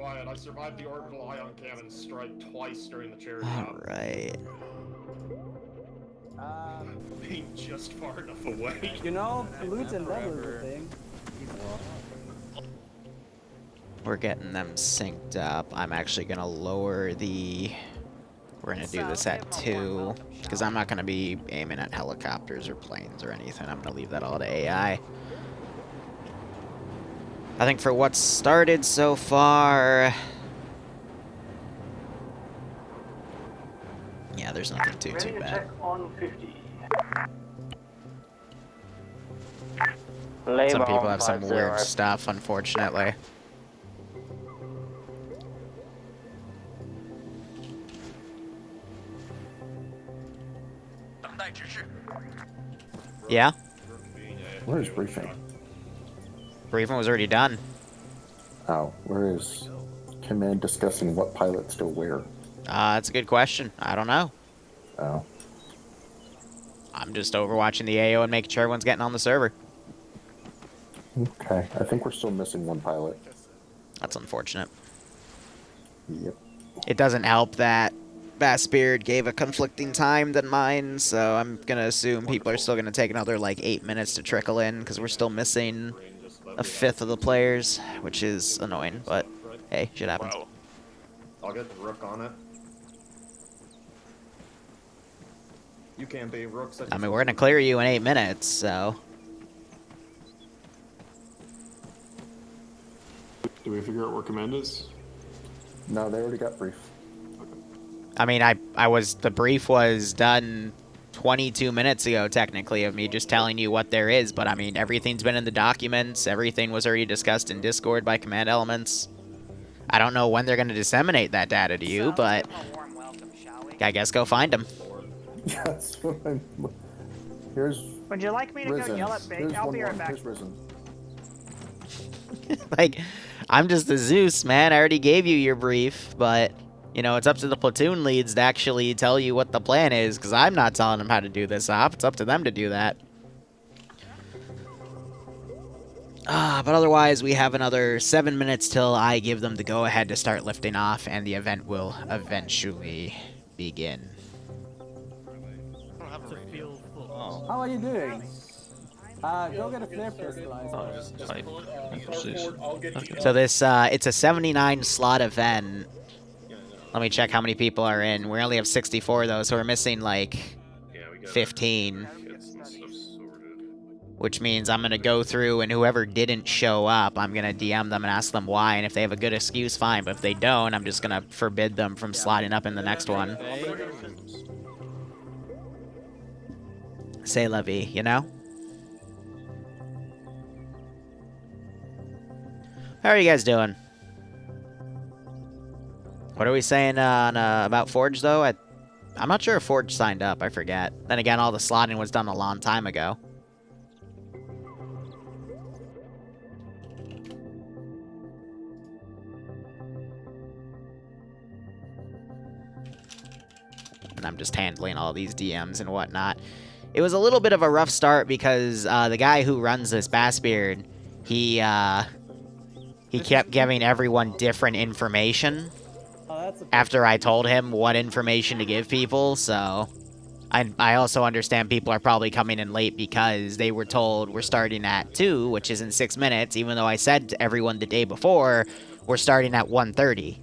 quiet. I survived the orbital ion cannon strike twice during the charity hop. Alright. Being just far enough away. You know, loot and level is a thing. We're getting them synced up. I'm actually gonna lower the... We're gonna do this at 2, because I'm not gonna be aiming at helicopters or planes or anything. I'm gonna leave that all to AI. I think for what's started so far... Yeah, there's nothing too bad. Check on 50. Some people have some weird stuff, unfortunately. Yeah? Where is briefing? Briefing was already done. Oh, where is command discussing what pilots go where? That's a good question. I don't know. Oh. I'm just overwatching the AO and making sure everyone's getting on the server. Okay, I think we're still missing one pilot. That's unfortunate. Yep. It doesn't help that Bassbeard gave a conflicting time than mine, so I'm gonna assume people are still gonna take another like 8 minutes to trickle in because we're still missing a fifth of the players, which is annoying, but hey, shit happens. Wow. I'll get the Rook on it. You can be Rook's. I mean, we're gonna clear you in 8 minutes, so. Do we figure out where command is? No, they already got brief. I mean, the brief was done 22 minutes ago, technically, of me just telling you what there is, but I mean, everything's been in the documents, everything was already discussed in Discord by command elements. I don't know when they're going to disseminate that data to you, but I guess go find them. That's what I'm... Here's... Would you like me to Risen. go yell at Big? I'll be right back. Here's Risen. Like, I'm just the Zeus, man. I already gave you your brief, but, you know, it's up to the platoon leads to actually tell you what the plan is, because I'm not telling them how to do this op. It's up to them to do that. But otherwise, we have another 7 minutes till I give them the go-ahead to start lifting off, and the event will eventually begin. How are you doing? Go get a flare pistol. So this, it's a 79 slot event. Let me check how many people are in. We only have 64 though, so we're missing like 15. Which means I'm gonna go through, and whoever didn't show up, I'm gonna DM them and ask them why, and if they have a good excuse, fine, but if they don't, I'm just gonna forbid them from slotting up in the next one. C'est la vie, you know? How are you guys doing? What are we saying on about Forge, though? I'm not sure if Forge signed up. I forget. Then again, all the slotting was done a long time ago. And I'm just handling all these DMs and whatnot. It was a little bit of a rough start because the guy who runs this Bassbeard, he kept giving everyone different information after I told him what information to give people, so I also understand people are probably coming in late because they were told we're starting at 2, which is in 6 minutes, even though I said to everyone the day before, we're starting at 1:30.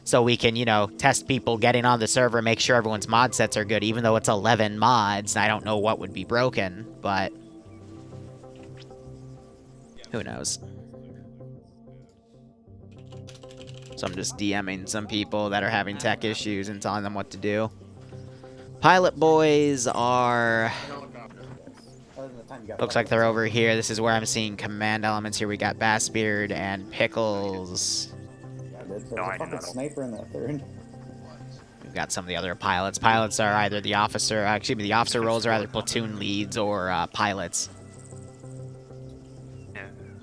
So we can, you know, test people getting on the server, make sure everyone's mod sets are good, even though it's 11 mods. I don't know what would be broken, but who knows. So I'm just DMing some people that are having tech issues and telling them what to do. Pilot boys are... Looks like they're over here. This is where I'm seeing command elements. Here we got Bassbeard and Pickles. There's a fucking sniper in that third. We've got some of the other pilots. Pilots are either the officer... Excuse me, the officer roles are either platoon leads or pilots.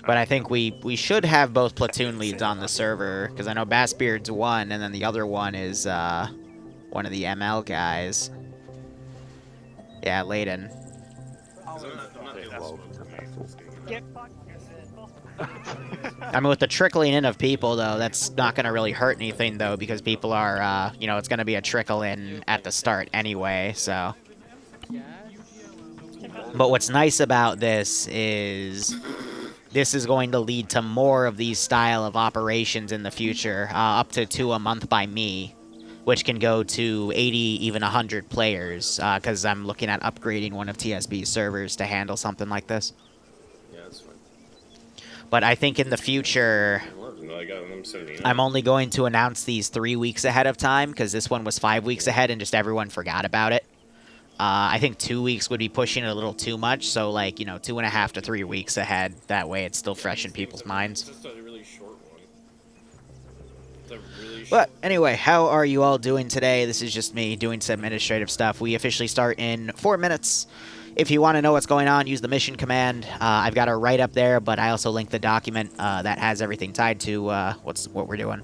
But I think we should have both platoon leads on the server, because I know Bassbeard's one, and then the other one is one of the ML guys. Yeah, Layden. Get fucked. I mean, with the trickling in of people, though, that's not going to really hurt anything, though, because people are, you know, it's going to be a trickle in at the start anyway, so. But what's nice about this is going to lead to more of these style of operations in the future, up to 2 a month by me, which can go to 80, even 100 players, because I'm looking at upgrading one of TSB's servers to handle something like this. Yeah, that's fine. But I think in the future, I'm only going to announce these 3 weeks ahead of time, because this one was 5 weeks ahead and just everyone forgot about it. I think 2 weeks would be pushing it a little too much, so like, you know, 2.5 to 3 weeks ahead. That way it's still fresh in people's minds. It's just a really short one. It's a really short But anyway, how are you all doing today? This is just me doing some administrative stuff. We officially start in 4 minutes. If you want to know what's going on, use the mission command. I've got it right up there, but I also linked the document that has everything tied to what we're doing.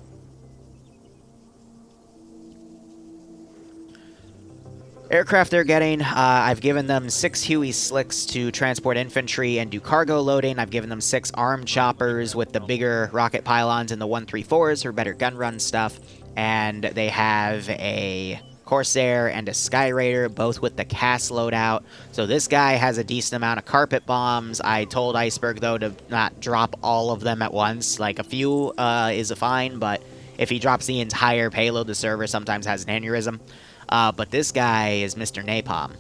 Aircraft they're getting, I've given them 6 Huey Slicks to transport infantry and do cargo loading. I've given them 6 armed choppers with the bigger rocket pylons and the 134s for better gun run stuff. And they have a Corsair and a Sky Raider, both with the CAS loadout. So this guy has a decent amount of carpet bombs. I told Iceberg, though, to not drop all of them at once. Like, a few is fine, but if he drops the entire payload, the server sometimes has an aneurysm. But this guy is Mr. Napalm.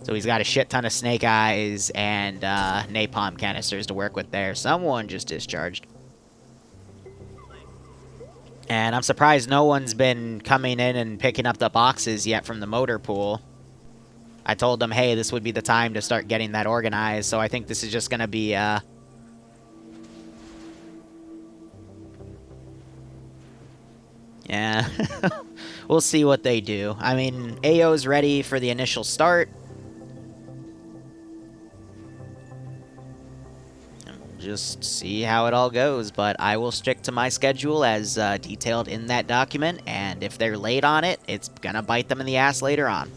So he's got a shit ton of snake eyes and napalm canisters to work with there. Someone just discharged. And I'm surprised no one's been coming in and picking up the boxes yet from the motor pool. I told them, hey, this would be the time to start getting that organized. So I think this is just going to be... Yeah. We'll see what they do. I mean, AO's ready for the initial start. Just see how it all goes, but I will stick to my schedule as detailed in that document, and if they're late on it, it's gonna bite them in the ass later on.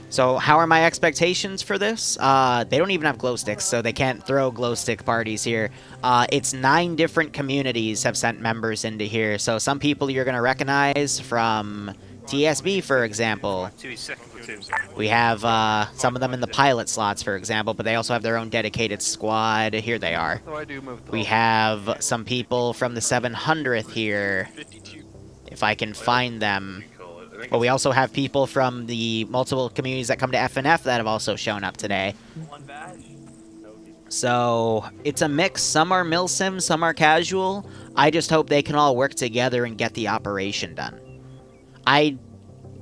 So how are my expectations for this? They don't even have glow sticks, so they can't throw glow stick parties here. It's 9 different communities have sent members into here. So some people you're going to recognize from TSB, for example. We have some of them in the pilot slots, for example, but they also have their own dedicated squad. Here they are. We have some people from the 700th here, if I can find them. But we also have people from the multiple communities that come to FNF that have also shown up today. So, it's a mix. Some are milsim, some are casual. I just hope they can all work together and get the operation done. I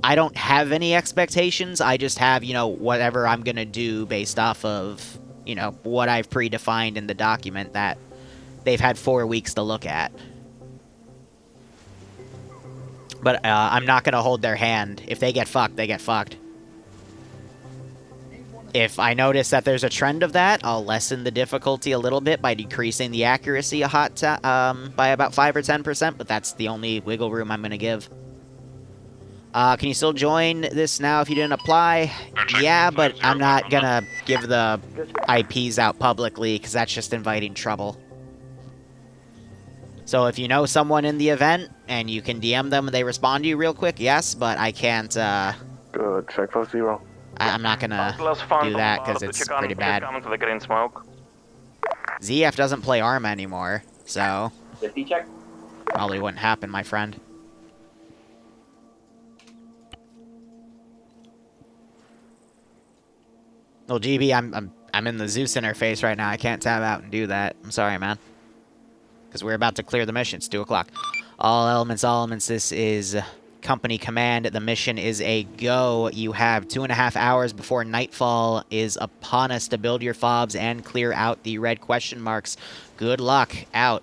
don't have any expectations. I just have, you know, whatever I'm going to do based off of, you know, what I've predefined in the document that they've had 4 weeks to look at. But I'm not going to hold their hand. If they get fucked, they get fucked. If I notice that there's a trend of that, I'll lessen the difficulty a little bit by decreasing the accuracy by about 5 or 10%, but that's the only wiggle room I'm going to give. Can you still join this now if you didn't apply? Yeah, but I'm not going to give the IPs out publicly, because that's just inviting trouble. So if you know someone in the event, and you can DM them and they respond to you real quick, yes, but I can't, Good, check for 0. I'm not gonna do that, because it's pretty bad. ZF doesn't play ARMA anymore, so... 50 check. Probably wouldn't happen, my friend. Well, GB, I'm in the Zeus interface right now. I can't tab out and do that. I'm sorry, man. Because we're about to clear the mission. It's 2 o'clock. All elements, this is company command. The mission is a go. You have 2.5 hours before nightfall is upon us to build your fobs and clear out the red question marks. Good luck. Out.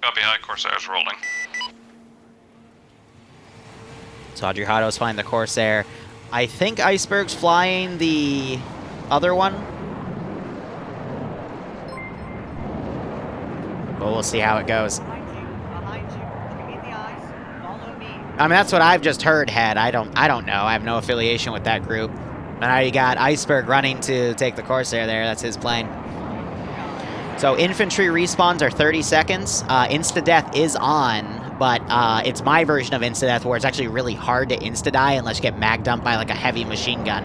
Copy, high Corsairs rolling. So Adrihado's flying the Corsair. I think Iceberg's flying the other one. But we'll see how it goes. Behind you, behind you. I mean, that's what I've just heard, Head. I don't know. I have no affiliation with that group. And now you got Iceberg running to take the Corsair there. That's his plane. So infantry respawns are 30 seconds. Insta-death is on, but it's my version of insta-death where it's actually really hard to insta-die unless you get mag dumped by like a heavy machine gun.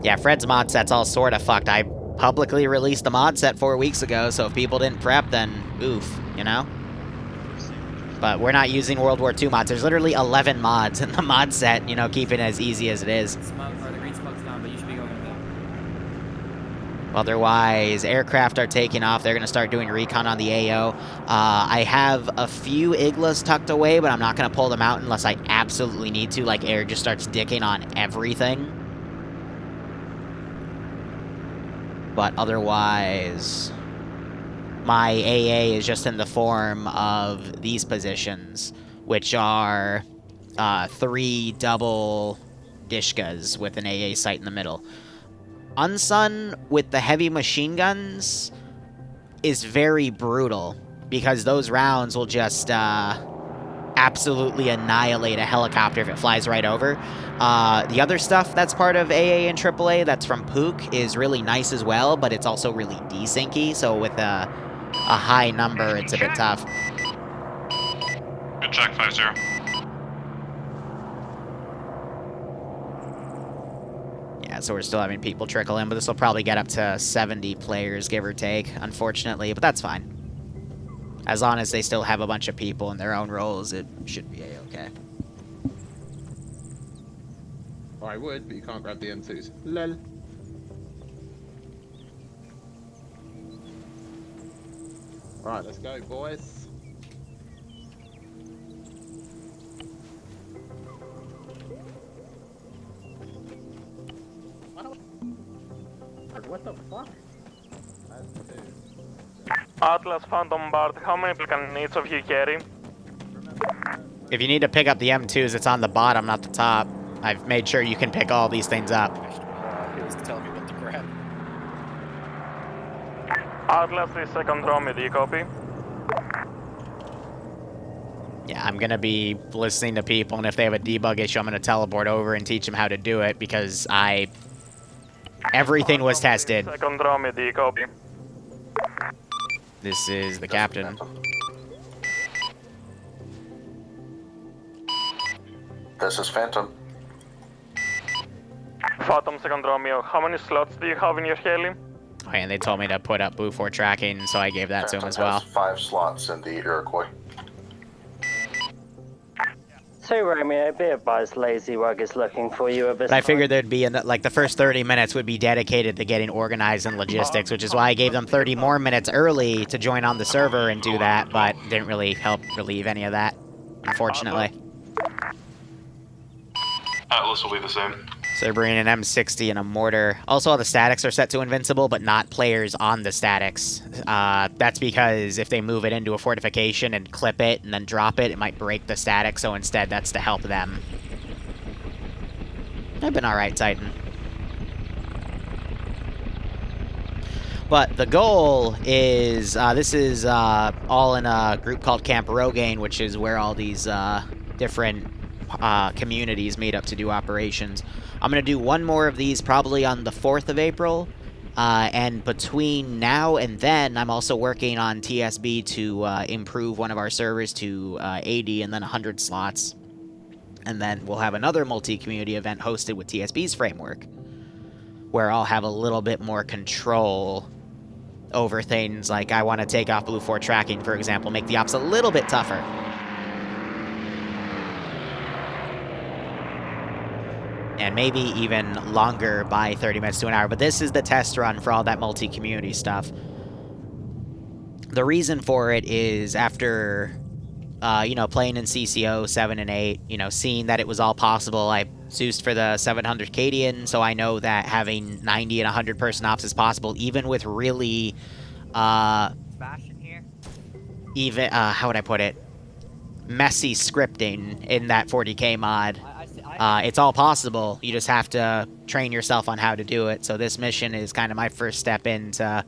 Yeah, Fred's mod set's all sort of fucked. I publicly released the mod set 4 weeks ago, so if people didn't prep, then oof, you know? But we're not using World War II mods. There's literally 11 mods in the mod set, you know, keep it as easy as it is. Smoke, or the green smoke's gone, but you should be going with that. Otherwise, aircraft are taking off. They're going to start doing recon on the AO. I have a few Iglas tucked away, but I'm not going to pull them out unless I absolutely need to, like air just starts dicking on everything. But otherwise, my AA is just in the form of these positions, which are 3 double Dishkas with an AA site in the middle. Unsun with the heavy machine guns is very brutal, because those rounds will just absolutely annihilate a helicopter if it flies right over. The other stuff that's part of AA and AAA that's from Pook is really nice as well, but it's also really desyncy, so with a high number, it's a bit tough. Good check, 5-0. Yeah, so we're still having people trickle in, but this will probably get up to 70 players, give or take, unfortunately, but that's fine. As long as they still have a bunch of people in their own roles, it should be a-okay. I would, but you can't grab the M2s. Lol. Right, let's go, boys. What the fuck? Atlas Phantom Bard, how many people can each of you carry? If you need to pick up the M2s, it's on the bottom, not the top. I've made sure you can pick all these things up. He was telling me what to grab. Atlas is second row, do you copy? Yeah, I'm gonna be listening to people, and if they have a debug issue, I'm gonna teleport over and teach them how to do it, because everything was tested. Second row, do you copy? This is the captain. This is Phantom. Phantom second Romeo, how many slots do you have in your heli? Oh, and they told me to put up Blue 4 tracking, so I gave that to him as well. Has 5 slots in the Iroquois. So, Romeo, be advised, Lazy Rug is looking for you at this But I figured there'd be, like, the first 30 minutes would be dedicated to getting organized and logistics, which is why I gave them 30 more minutes early to join on the server and do that, but didn't really help relieve any of that, unfortunately. Atlas will be the same. So they're bringing an M60 and a mortar. Also, all the statics are set to invincible, but not players on the statics. That's because if they move it into a fortification and clip it and then drop it, it might break the static, so instead that's to help them. I've been alright, Titan. But the goal is, this is all in a group called Camp Rogaine, which is where all these different communities meet up to do operations. I'm going to do one more of these probably on the 4th of April, and between now and then, I'm also working on TSB to improve one of our servers to 80 and then 100 slots. And then we'll have another multi-community event hosted with TSB's framework, where I'll have a little bit more control over things like I want to take off Blue 4 tracking, for example, make the ops a little bit tougher. And maybe even longer by 30 minutes to an hour. But this is the test run for all that multi-community stuff. The reason for it is after, you know, playing in CCO 7 and 8, you know, seeing that it was all possible, I Zeused for the 700 Cadian, so I know that having 90 and 100 person ops is possible, even with really, even, how would I put it? Messy scripting in that 40k mod. It's all possible. You just have to train yourself on how to do it. So this mission is kind of my first step into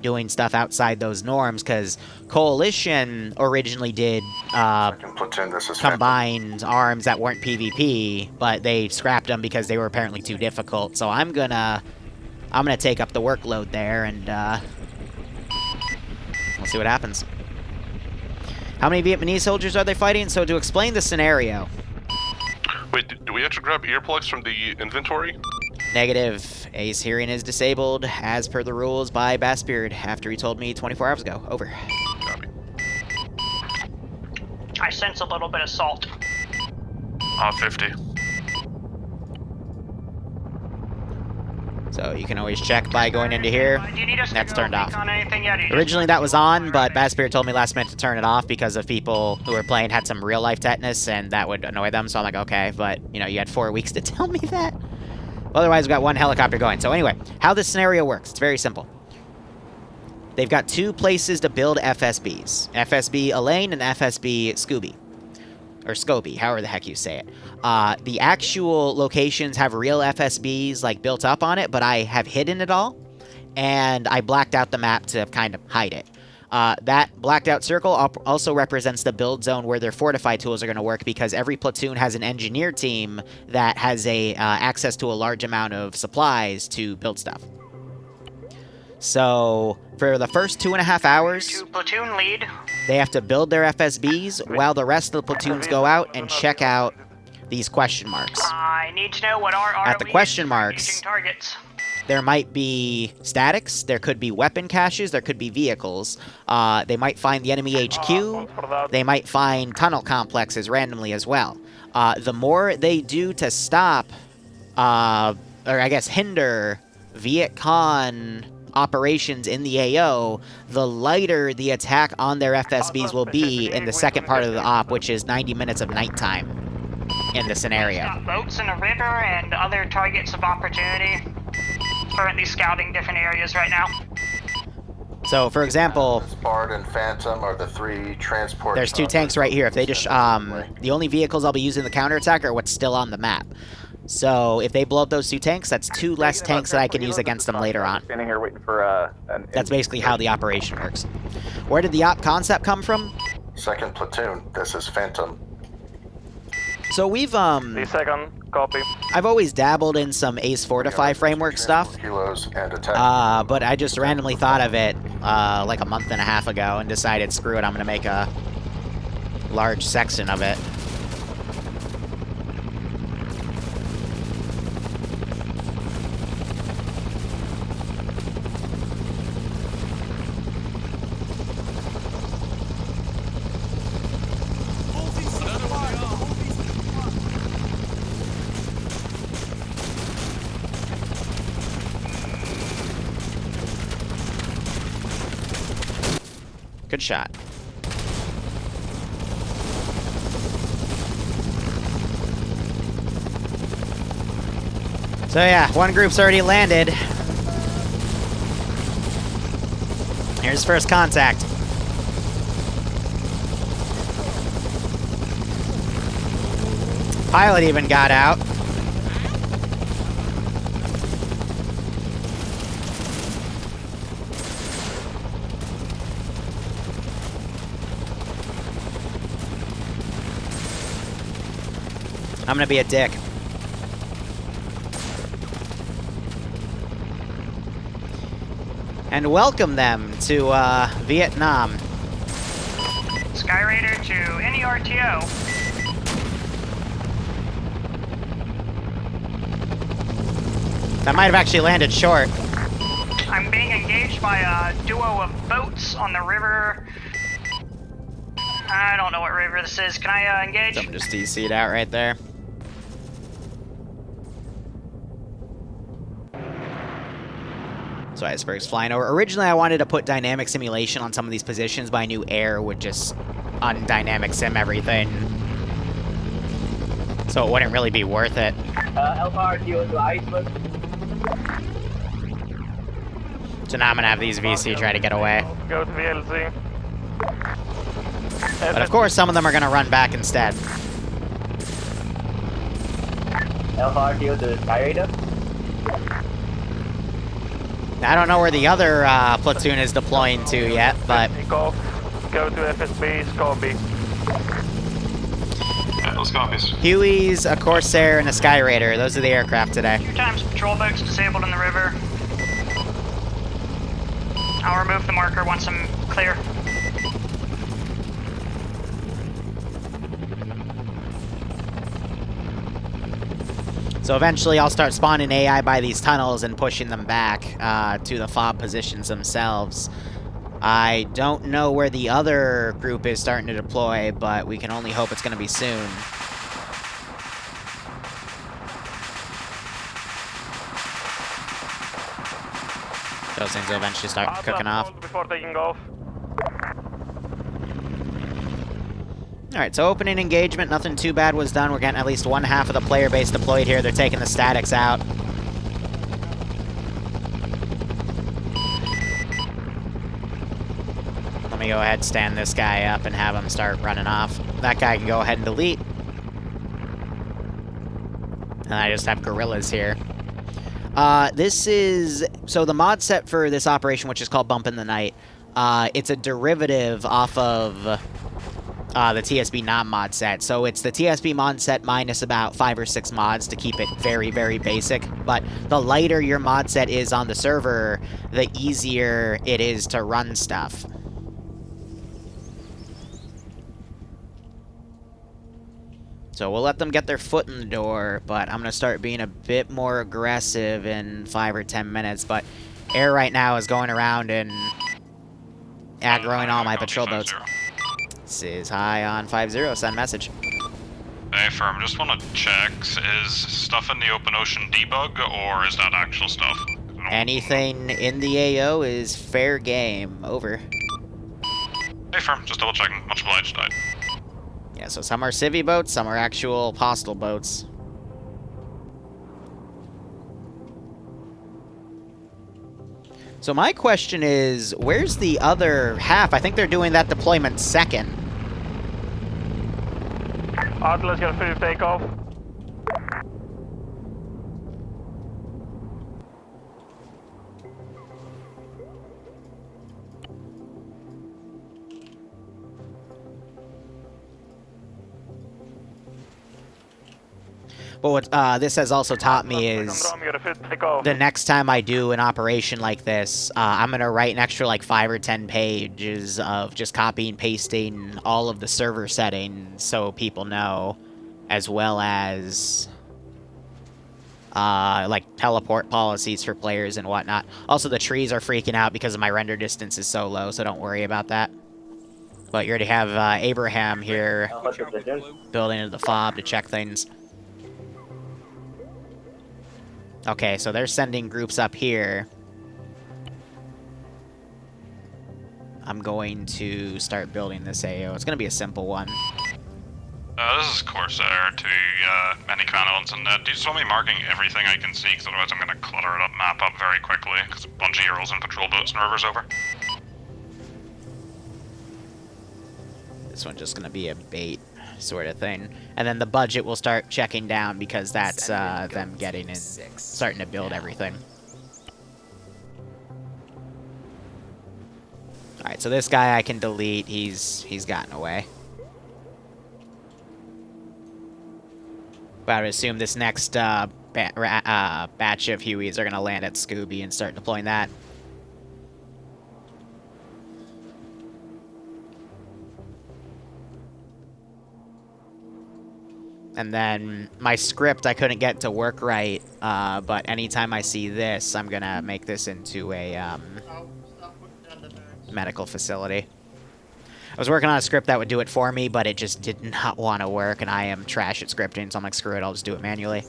doing stuff outside those norms, because Coalition originally did Second platoon, this is Phantom. combined arms that weren't PvP, but they scrapped them because they were apparently too difficult. So I'm gonna take up the workload there, and we'll see what happens. How many Vietnamese soldiers are they fighting? So to explain the scenario... Wait, do we have to grab earplugs from the inventory? Negative. Ace hearing is disabled, as per the rules by Bassbeard, after he told me 24 hours ago. Over. Copy. I sense a little bit of salt. 50. So you can always check by going into here. Do you need us That's to go turned off. recon anything yet? Originally that was on, but Bassbeard told me last minute to turn it off because of people who were playing had some real-life tetanus, and that would annoy them, so I'm like, okay, but, you know, you had 4 weeks to tell me that. Otherwise, we've got one helicopter going. So anyway, how this scenario works, it's very simple. They've got 2 places to build FSBs. FSB Elaine and FSB Scooby. Or Scobie, however the heck you say it. The actual locations have real FSBs, like, built up on it, but I have hidden it all. And I blacked out the map to kind of hide it. That blacked out circle also represents the build zone where their fortified tools are going to work, because every platoon has an engineer team that has access to a large amount of supplies to build stuff. So for the first 2.5 hours, To platoon lead. they have to build their FSBs while the rest of the platoons go out and check out these question marks. I need to know what our At the question marks, engaging targets. there might be statics, there could be weapon caches, there could be vehicles. They might find the enemy HQ, they might find tunnel complexes randomly as well. The more they do to stop, or I guess hinder, Viet Cong operations in the AO, the lighter the attack on their FSBs will be in the second part of the op, which is 90 minutes of nighttime in the scenario. Got boats in the river and other targets of opportunity. Currently scouting different areas right now. So, for example, Bard and Phantom are the 3 transport. there's 2 tanks right here. If they just, the only vehicles I'll be using the counterattack are what's still on the map. So, if they blow up those 2 tanks, that's 2 less tanks that I can use against them later on. Standing here waiting for That's basically how the operation works. Where did the op concept come from? Second platoon, this is Phantom. So we've, The second, copy. I've always dabbled in some Ace Fortify framework stuff. Kilos and attack. But I just randomly thought of it, like a month and a half ago and decided, screw it, I'm gonna make a large section of it. Good shot. So yeah, one group's already landed. Here's first contact. Pilot even got out. I'm gonna be a dick. And welcome them to Vietnam. Skyraider to any RTO. That might have actually landed short. I'm being engaged by a duo of boats on the river. I don't know what river this is. Can I engage? Something just DC'd out right there. So Iceberg's flying over. Originally, I wanted to put dynamic simulation on some of these positions, but I knew air would just undynamic sim everything. So it wouldn't really be worth it. LRTO to Iceberg. So now I'm gonna have these VC try to get away. Go to VLZ. But of course, some of them are gonna run back instead. LRTO to Skyraider. I don't know where the other platoon is deploying to yet, but... Take off. Go to FSB, copy. Yeah, let's copy. Huey's, a Corsair, and a Sky Raider. Those are the aircraft today. 2 times patrol boats disabled in the river. I'll remove the marker once I'm clear. So eventually I'll start spawning AI by these tunnels and pushing them back to the FOB positions themselves. I don't know where the other group is starting to deploy, but we can only hope it's going to be soon. Those things will eventually start cooking off. Before taking off. Alright, so opening engagement, nothing too bad was done. We're getting at least one half of the player base deployed here. They're taking the statics out. Let me go ahead and stand this guy up and have him start running off. That guy can go ahead and delete. And I just have gorillas here. This is... So the mod set for this operation, which is called Bump in the Night, it's a derivative off of... the TSB non-mod set. So it's the TSB mod set minus about 5 or 6 mods to keep it very, very basic. But the lighter your mod set is on the server, the easier it is to run stuff. So we'll let them get their foot in the door, but I'm going to start being a bit more aggressive in 5 or 10 minutes. But Air right now is going around and aggroing all my patrol boats. This is high on 5-0. Send message. Hey, firm, just want to check, is stuff in the open ocean debug, or is that actual stuff? Anything in the AO is fair game. Over. Hey, firm, just double checking. Much obliged. Yeah, so some are civvy boats, some are actual postal boats. So my question is, where's the other half? I think they're doing that deployment second. Atlas, get a free takeoff. But what this has also taught me is the next time I do an operation like this, I'm going to write an extra like 5 or 10 pages of just copy and pasting all of the server settings so people know, as well as like teleport policies for players and whatnot. Also, the trees are freaking out because my render distance is so low, so don't worry about that. But you already have Abraham here building into the FOB to check things. Okay, so they're sending groups up here. I'm going to start building this AO. It's going to be a simple one. This is Corsair to many command elements in that. Do you just want me marking everything I can see? Because otherwise I'm going to clutter it up, map up very quickly. Because a bunch of heroes and patrol boats and rivers over. This one's just going to be a bait sort of thing. And then the budget will start checking down because that's them getting in, starting to build everything. Alright, so this guy I can delete. He's gotten away. But I would assume this next batch of Hueys are going to land at Scooby and start deploying that. And then my script I couldn't get to work right, but anytime I see this, I'm going to make this into a medical facility. I was working on a script that would do it for me, but it just did not want to work, and I am trash at scripting, so I'm like, screw it, I'll just do it manually.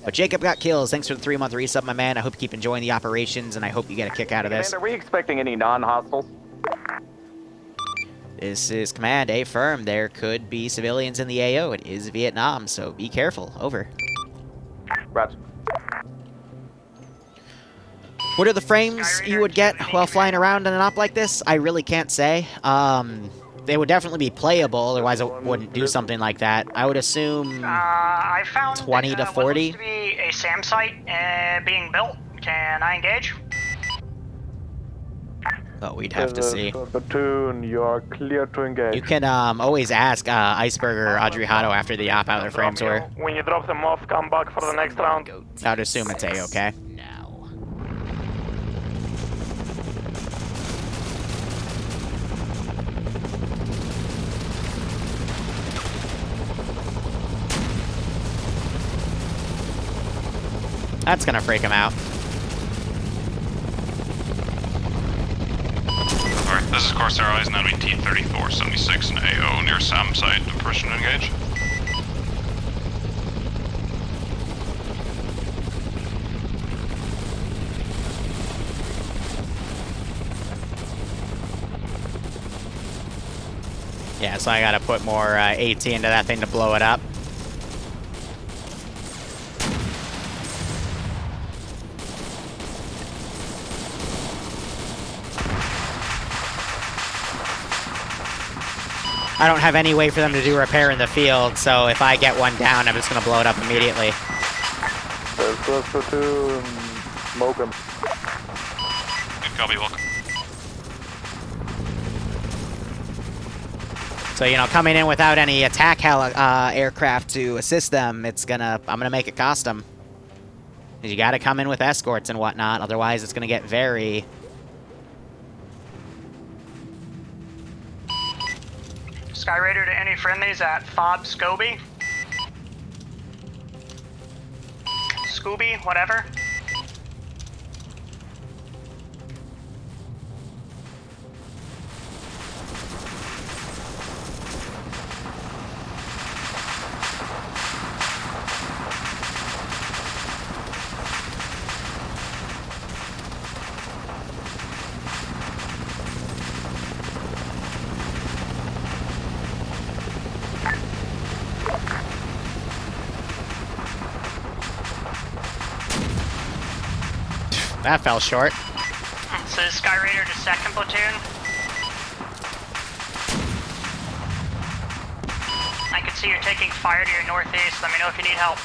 But Jacob got kills. Thanks for the 3-month resub, my man. I hope you keep enjoying the operations, and I hope you get a kick out of this. Are we expecting any non-hostiles? This is Command, A firm. There could be civilians in the AO. It is Vietnam, so be careful. Over. Roger. What are the frames you would get while flying around in an op like this? I really can't say. They would definitely be playable, otherwise I wouldn't do something like that. I would assume I found 20 to 40. What looks to be a SAM site being built Can I engage? But we'd have to see. Platoon, you are clear to engage. You can always ask Iceberg or Adriano after the op how their frames were. When you drop them off, come back for the next round. I'd assume it's A-okay. Now. That's gonna freak him out. Alright, this is Corsair Eyes, and that'll be T-3476 and AO near SAM site. Person to engage. Yeah, so I gotta put more AT into that thing to blow it up. I don't have any way for them to do repair in the field, so if I get one down, I'm just gonna blow it up immediately. There's first platoon, smoke him. Good copy, welcome. So, you know, coming in without any attack aircraft to assist them, I'm gonna make it cost them. 'Cause you gotta come in with escorts and whatnot, otherwise it's gonna get very... Skyraider to any friendlies at Fob Scooby. Scooby, whatever. That fell short. So Skyraider to second platoon. I can see you're taking fire to your northeast. Let me know if you need help.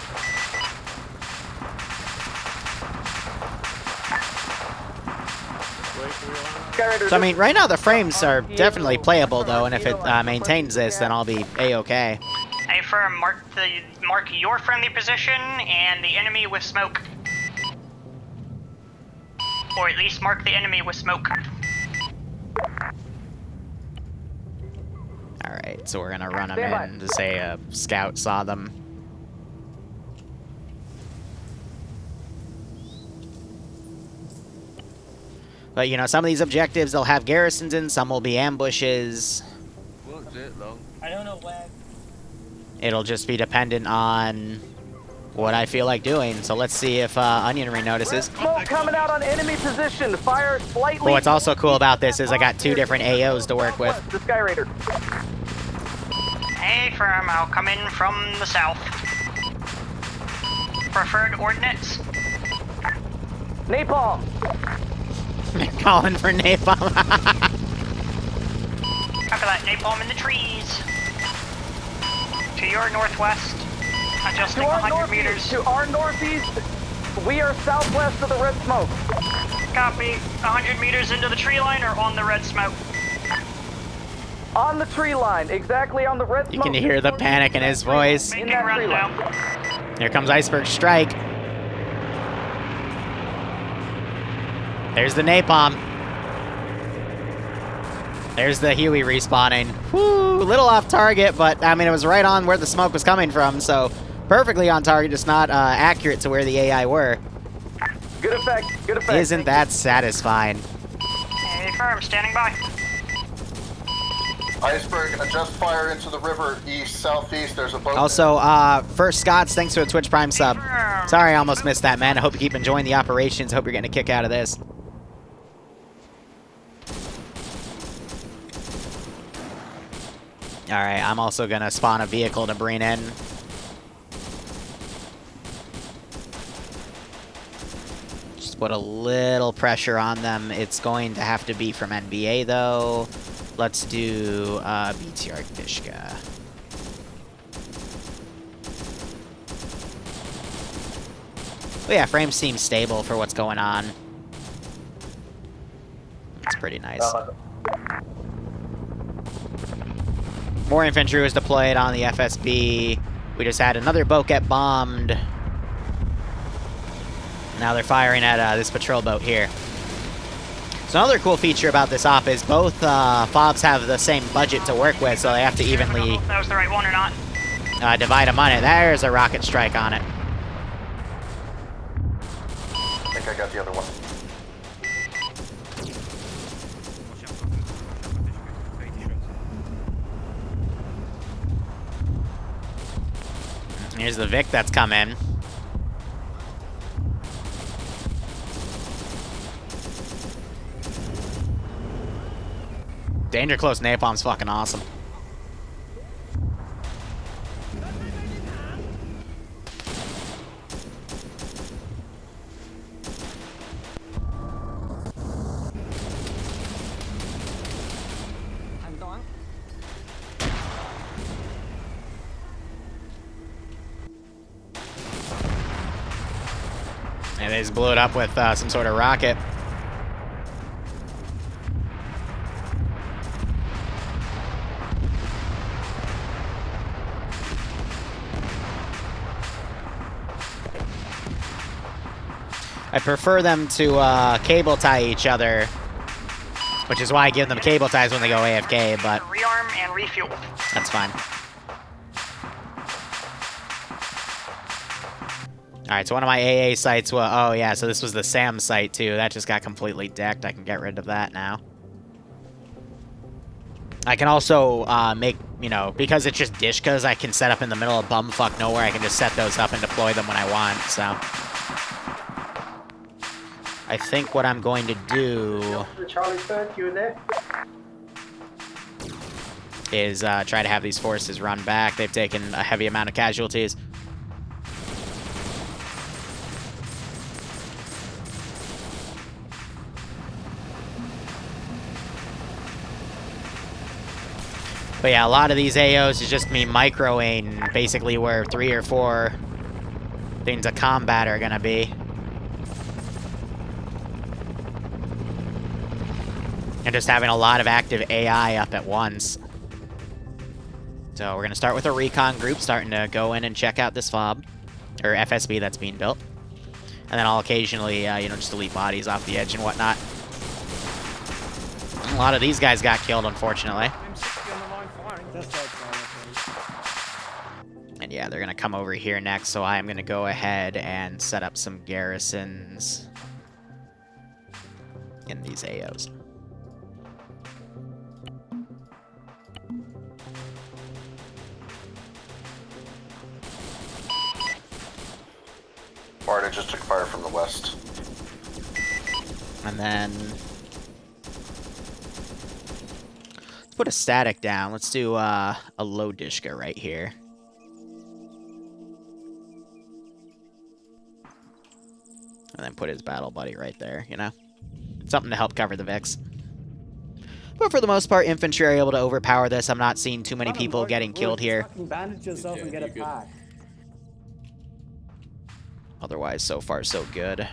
So, I mean, right now the frames are definitely playable, though, and if it maintains this, then I'll be A-okay. A firm, mark your friendly position and the enemy with smoke. Or at least mark the enemy with smoke. Alright, so we're gonna run them in to say a scout saw them. But, you know, some of these objectives, they'll have garrisons in, some will be ambushes. Won't do it long. I don't know where. It'll just be dependent on what I feel like doing. So let's see if Onion Ring notices. Smoke coming out on enemy position. Fire slightly. But what's also cool about this is I got 2 different AOs to work with. The Skyraider. Hey firm, I'll come in from the south. Preferred ordnance? Napalm. Calling for napalm. Copy that, napalm in the trees. To your northwest. Adjusting 100 meters. To our northeast, we are southwest of the red smoke. Copy. 100 meters into the tree line or on the red smoke? On the tree line, exactly on the red smoke. You can hear the panic in his voice. Making run now. Here comes Iceberg Strike. There's the napalm. There's the Huey respawning. Woo! A little off target, but I mean, it was right on where the smoke was coming from, so perfectly on target, just not accurate to where the AI were. Good effect, good effect. Isn't that satisfying? Hey, firm, standing by. Iceberg, adjust fire into the river east, southeast. There's a boat. Also, First Scots, thanks for a Twitch Prime sub. Sorry I almost missed that, man. I hope you keep enjoying the operations. Hope you're getting a kick out of this. Alright, I'm also gonna spawn a vehicle to bring in. Just put a little pressure on them. It's going to have to be from NBA, though. Let's do BTR Dishka. But yeah, frames seem stable for what's going on. It's pretty nice. More infantry was deployed on the FSB. We just had another boat get bombed. Now they're firing at this patrol boat here. So another cool feature about this op is both FOBs have the same budget to work with, so they have to evenly That was the right one or not. divide them on it. There's a rocket strike on it. I think I got the other one. Here's the Vic that's coming. Danger close napalm's fucking awesome. And they just blew it up with some sort of rocket. I prefer them to cable tie each other, which is why I give them cable ties when they go AFK, but Rearm and refuel. that's fine. Alright, so one of my AA sites was... Oh, yeah, so this was the SAM site, too. That just got completely decked. I can get rid of that now. I can also make, you know, because it's just Dishkas, I can set up in the middle of bumfuck nowhere. I can just set those up and deploy them when I want, so... I think what I'm going to do... is try to have these forces run back. They've taken a heavy amount of casualties. But yeah, a lot of these AOs is just me microing basically where 3 or 4 things of combat are gonna be. And just having a lot of active AI up at once. So we're gonna start with a recon group, starting to go in and check out this FOB, or FSB that's being built. And then I'll occasionally, you know, just delete bodies off the edge and whatnot. A lot of these guys got killed, unfortunately. And yeah, they're gonna come over here next, so I'm gonna go ahead and set up some garrisons in these AOs. Bart, I just took fire from the west. And then... let's put a static down. Let's do a low Dishka right here. And then put his battle buddy right there, you know? Something to help cover the Vix. But for the most part, infantry are able to overpower this. I'm not seeing too many people getting killed here. Bandage yourself and get a pack. Otherwise, so far, so good.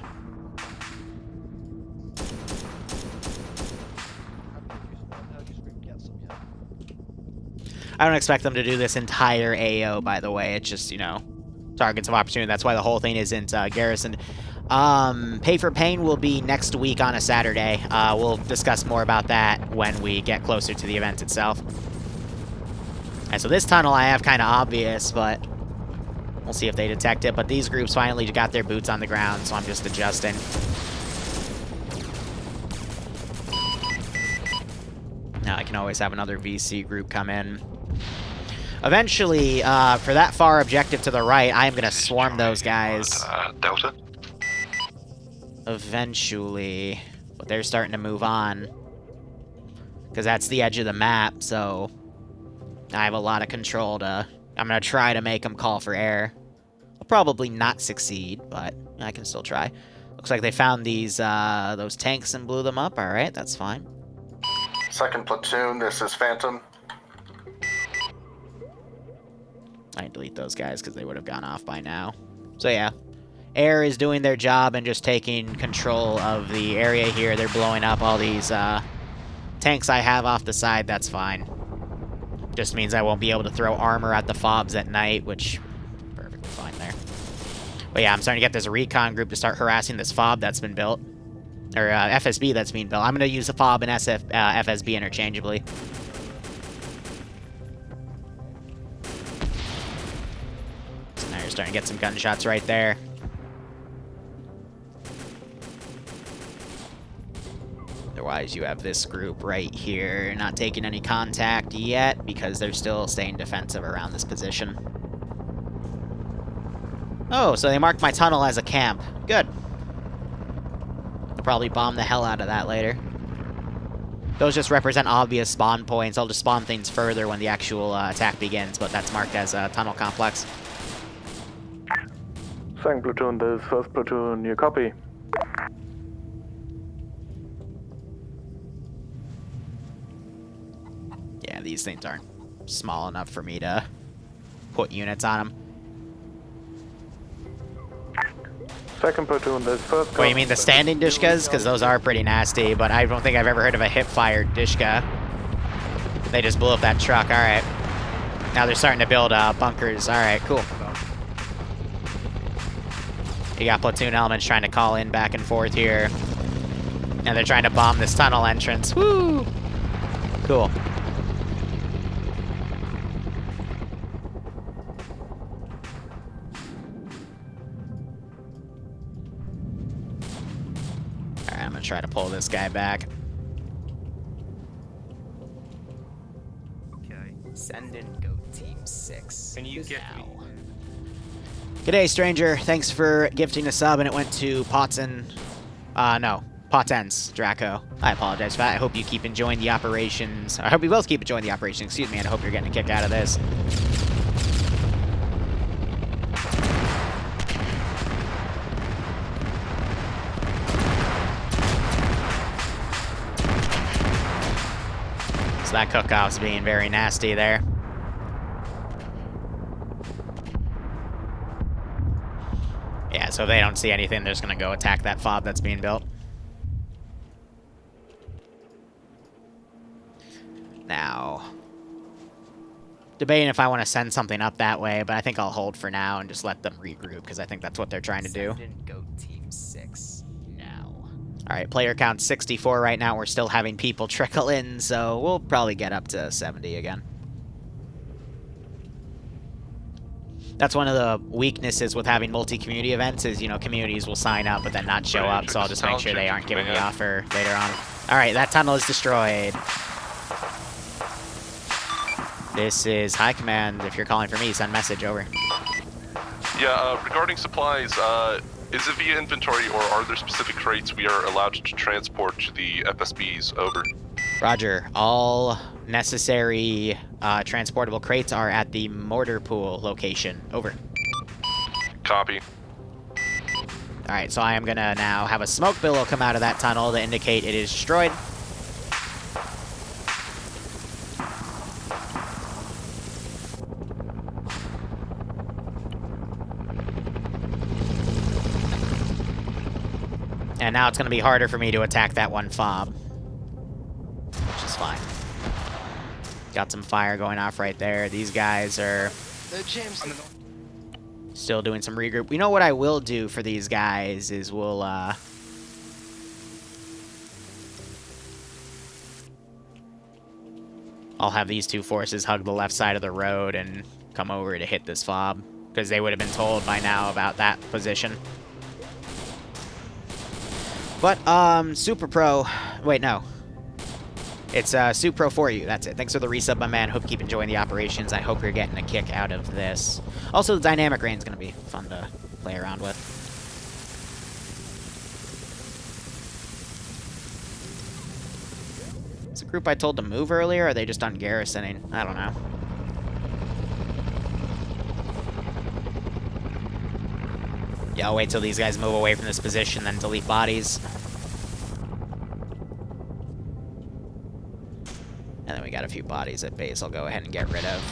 I don't expect them to do this entire AO, by the way. It's just, you know, targets of opportunity. That's why the whole thing isn't garrisoned. Pay for Pain will be next week on a Saturday. We'll discuss more about that when we get closer to the event itself. And so this tunnel I have kind of obvious, but we'll see if they detect it. But these groups finally got their boots on the ground, so I'm just adjusting. Now I can always have another VC group come in. Eventually, for that far objective to the right, I am going to swarm those guys. Delta? Eventually. But they're starting to move on. Because that's the edge of the map, so... I have a lot of control to... I'm going to try to make them call for air. I'll probably not succeed, but I can still try. Looks like they found these, those tanks and blew them up. Alright, that's fine. Second platoon, this is Phantom. I delete those guys because they would have gone off by now. So yeah, Air is doing their job and just taking control of the area here. They're blowing up all these tanks I have off the side. That's fine. Just means I won't be able to throw armor at the FOBs at night, which perfectly fine there. But yeah, I'm starting to get this recon group to start harassing this FOB that's been built. Or FSB that's being built. I'm going to use the FOB and FSB interchangeably. So now you're starting to get some gunshots right there. Otherwise, you have this group right here not taking any contact yet because they're still staying defensive around this position. Oh, so they marked my tunnel as a camp. Good. I'll probably bomb the hell out of that later. Those just represent obvious spawn points. I'll just spawn things further when the actual attack begins, but that's marked as a tunnel complex. Second platoon, this is first platoon, you copy? Yeah, these things aren't small enough for me to put units on them. Second platoon, this first... Wait, you mean the standing Dishkas? Because those are pretty nasty, but I don't think I've ever heard of a hip-fired Dishka. They just blew up that truck, alright. Now they're starting to build bunkers, alright, cool. You got platoon elements trying to call in back and forth here. And they're trying to bomb this tunnel entrance. Woo! Cool. Alright, I'm gonna try to pull this guy back. Okay. Send in Goat Team 6. Can you get me? G'day, stranger. Thanks for gifting a sub, and it went to Potsen. No. Potens, Draco. I apologize for that. I hope you keep enjoying the operations. I hope you both keep enjoying the operation. Excuse me, and I hope you're getting a kick out of this. So that cook-off's being very nasty there. Yeah, so if they don't see anything, they're just gonna go attack that FOB that's being built. Now, debating if I want to send something up that way, but I think I'll hold for now and just let them regroup, because I think that's what they're trying to do. Goat Team 6 now. Alright, player count 64 right now. We're still having people trickle in, so we'll probably get up to 70 again. That's one of the weaknesses with having multi-community events is, you know, communities will sign up but then not show up, so I'll just make sure they aren't giving the offer later on. Alright, that tunnel is destroyed. This is High Command. If you're calling for me, send message, over. Yeah, regarding supplies, is it via inventory or are there specific crates we are allowed to transport to the FSBs, over? Roger. All necessary transportable crates are at the mortar pool location. Over. Copy. Alright, so I am gonna now have a smoke billow come out of that tunnel to indicate it is destroyed. And now it's gonna be harder for me to attack that one FOB. Which is fine. Got some fire going off right there. These guys are still doing some regroup. You know what I will do for these guys is we'll, I'll have these two forces hug the left side of the road and come over to hit this FOB, because they would have been told by now about that position. But, Super Pro, wait, no. It's Super Pro for you. That's it. Thanks for the resub, my man. Hope you keep enjoying the operations. I hope you're getting a kick out of this. Also, the dynamic range is going to be fun to play around with. Is the group I told to move earlier, or are they just on garrisoning? I don't know. Yeah, I'll wait till these guys move away from this position, then delete bodies. And then we got a few bodies at base I'll go ahead and get rid of.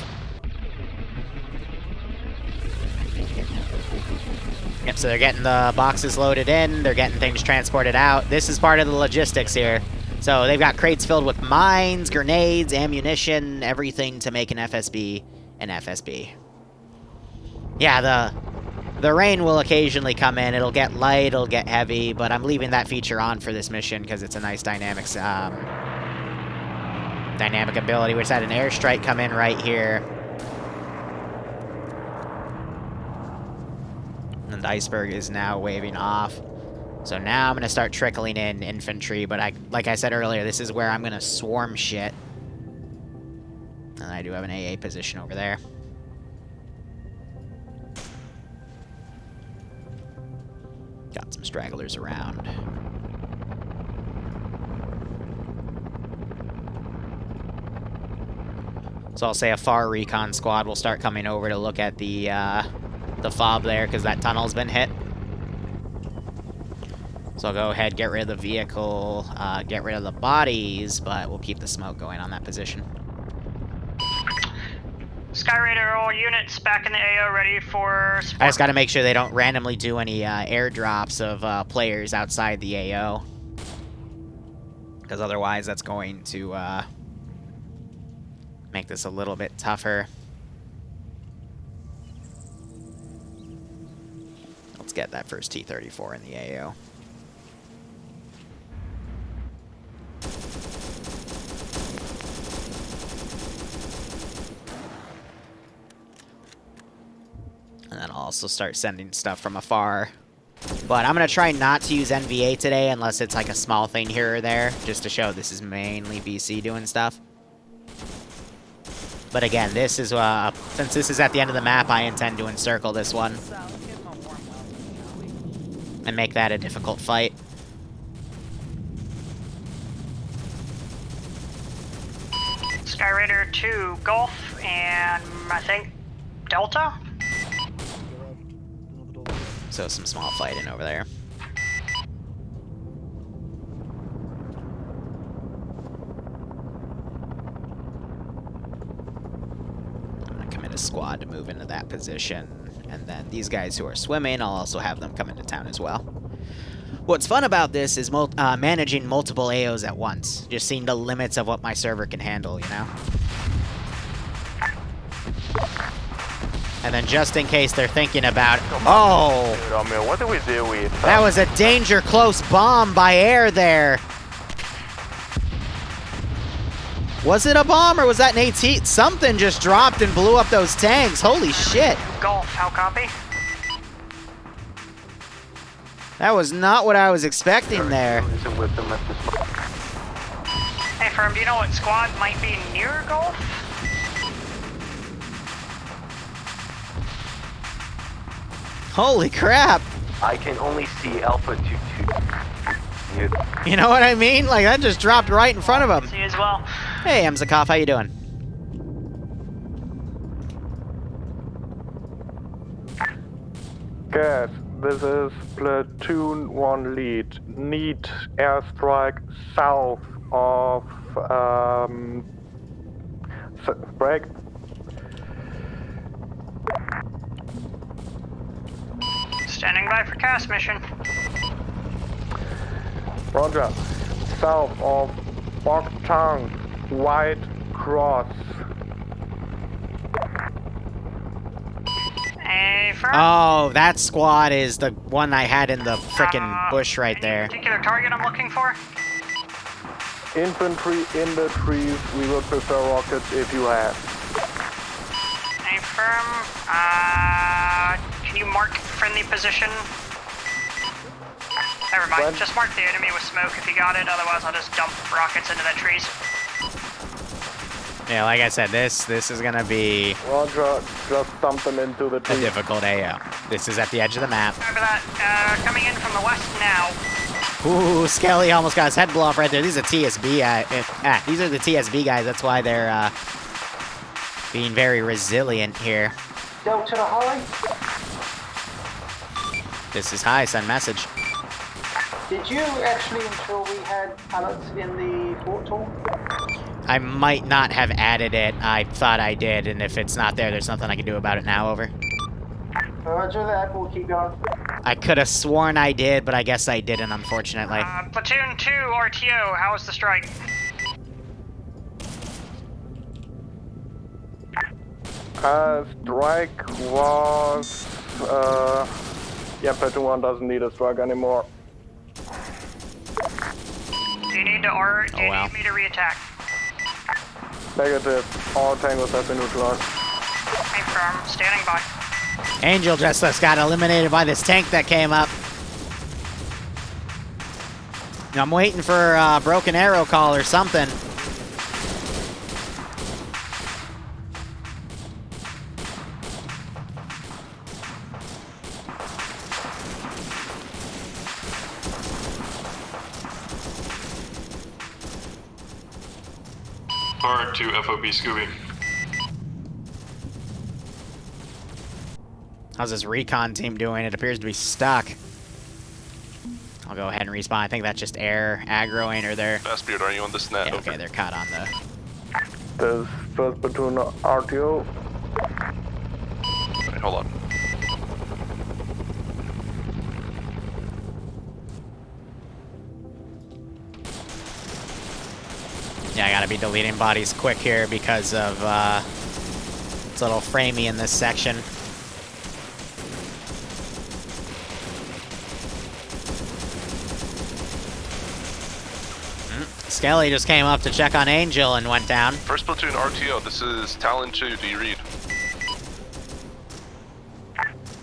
Yep, so they're getting the boxes loaded in, they're getting things transported out. This is part of the logistics here. So they've got crates filled with mines, grenades, ammunition, everything to make an FSB an FSB. Yeah, the rain will occasionally come in. It'll get light, it'll get heavy, but I'm leaving that feature on for this mission because it's a nice dynamic ability. We just had an airstrike come in right here. And the iceberg is now waving off. So now I'm going to start trickling in infantry, but like I said earlier, this is where I'm going to swarm shit. And I do have an AA position over there. Got some stragglers around. So I'll say a far recon squad will start coming over to look at the fob there, because that tunnel's been hit. So I'll go ahead, get rid of the vehicle, get rid of the bodies, but we'll keep the smoke going on that position. Skyraider, all units back in the AO ready for support. I just got to make sure they don't randomly do any airdrops of players outside the AO. Because otherwise that's going to make this a little bit tougher. Let's get that first T-34 in the AO. And then I'll also start sending stuff from afar. But I'm going to try not to use NVA today unless it's like a small thing here or there, just to show this is mainly BC doing stuff. But again, this is, since this is at the end of the map, I intend to encircle this one. And make that a difficult fight. Skyraider 2 Golf and I think Delta? So some small fighting over there. I'm gonna commit a squad to move into that position. And then these guys who are swimming, I'll also have them come into town as well. What's fun about this is managing multiple AOs at once. Just seeing the limits of what my server can handle, you know? And then just in case they're thinking about, oh! I mean, what do we do with... That was a danger close bomb by air there. Was it a bomb or was that an AT? Something just dropped and blew up those tanks. Holy shit. Golf, how copy? That was not what I was expecting there. Hey, Firm, do you know what squad might be near Golf? Holy crap. I can only see Alpha 2-2. You know what I mean? Like, that just dropped right in front of him. See you as well. Hey, Zakov, how you doing? Guys, this is Platoon 1 lead. Need airstrike south of, break. Standing by for cast mission. Roger. South of Bogtang, White Cross. Hey, Firm. Oh, that squad is the one I had in the frickin' bush right there. Particular target I'm looking for? Infantry in the trees. We would prefer rockets if you have. Hey, Firm. Can you mark friendly position? Never mind. What? Just mark the enemy with smoke if you got it. Otherwise, I'll just dump rockets into the trees. Yeah, like I said, this is gonna be Roger. Just dump them into the a trees. difficult AO. This is at the edge of the map. Remember that. Coming in from the west now. Ooh, Skelly almost got his head blown off right there. These are TSB. These are the TSB guys. That's why they're being very resilient here. Delta to high. This is high. Send message. Did you actually ensure we had pallets in the port tool? I might not have added it. I thought I did, and if it's not there, there's nothing I can do about it now. Over. Roger that, we'll keep going. I could have sworn I did, but I guess I didn't, unfortunately. Platoon 2 RTO, how was the strike? Strike was... yeah, Platoon 1 doesn't need a strike anymore. Do you need to do you need me to re-attack? Negative. All tangos have been neutralized. Confirm. Standing by. Angel just got eliminated by this tank that came up. I'm waiting for a broken arrow call or something. Hard to FOB Scooby. How's this recon team doing? It appears to be stuck. I'll go ahead and respawn. I think that's just air aggroing, or they're... Fastbeard, are you on this net? Yeah, okay, they're caught on the... There's first platoon RTO. Alright, hold on. Yeah, I gotta be deleting bodies quick here because of, it's a little framey in this section. Skelly just came up to check on Angel and went down. First platoon RTO, this is Talon 2, do you read?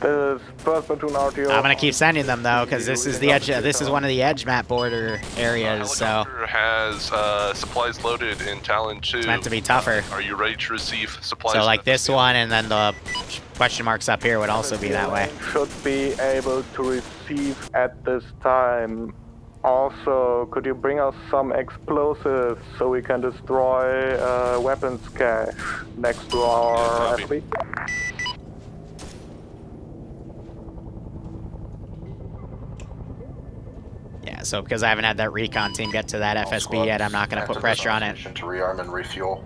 This is first platoon RTO. I'm gonna keep sending them though, because this is the edge. This is one of the edge map border areas. So Helicopter has supplies loaded in Talon 2. it's meant to be tougher. Are you ready to receive supplies? So like this one, and then the question marks up here would also be that way. Should be able to receive at this time. Also, could you bring us some explosives so we can destroy weapons cache next to our FB? Yeah, so because I haven't had that recon team get to that FSB yet, I'm not going to put pressure on it. To rearm and refuel.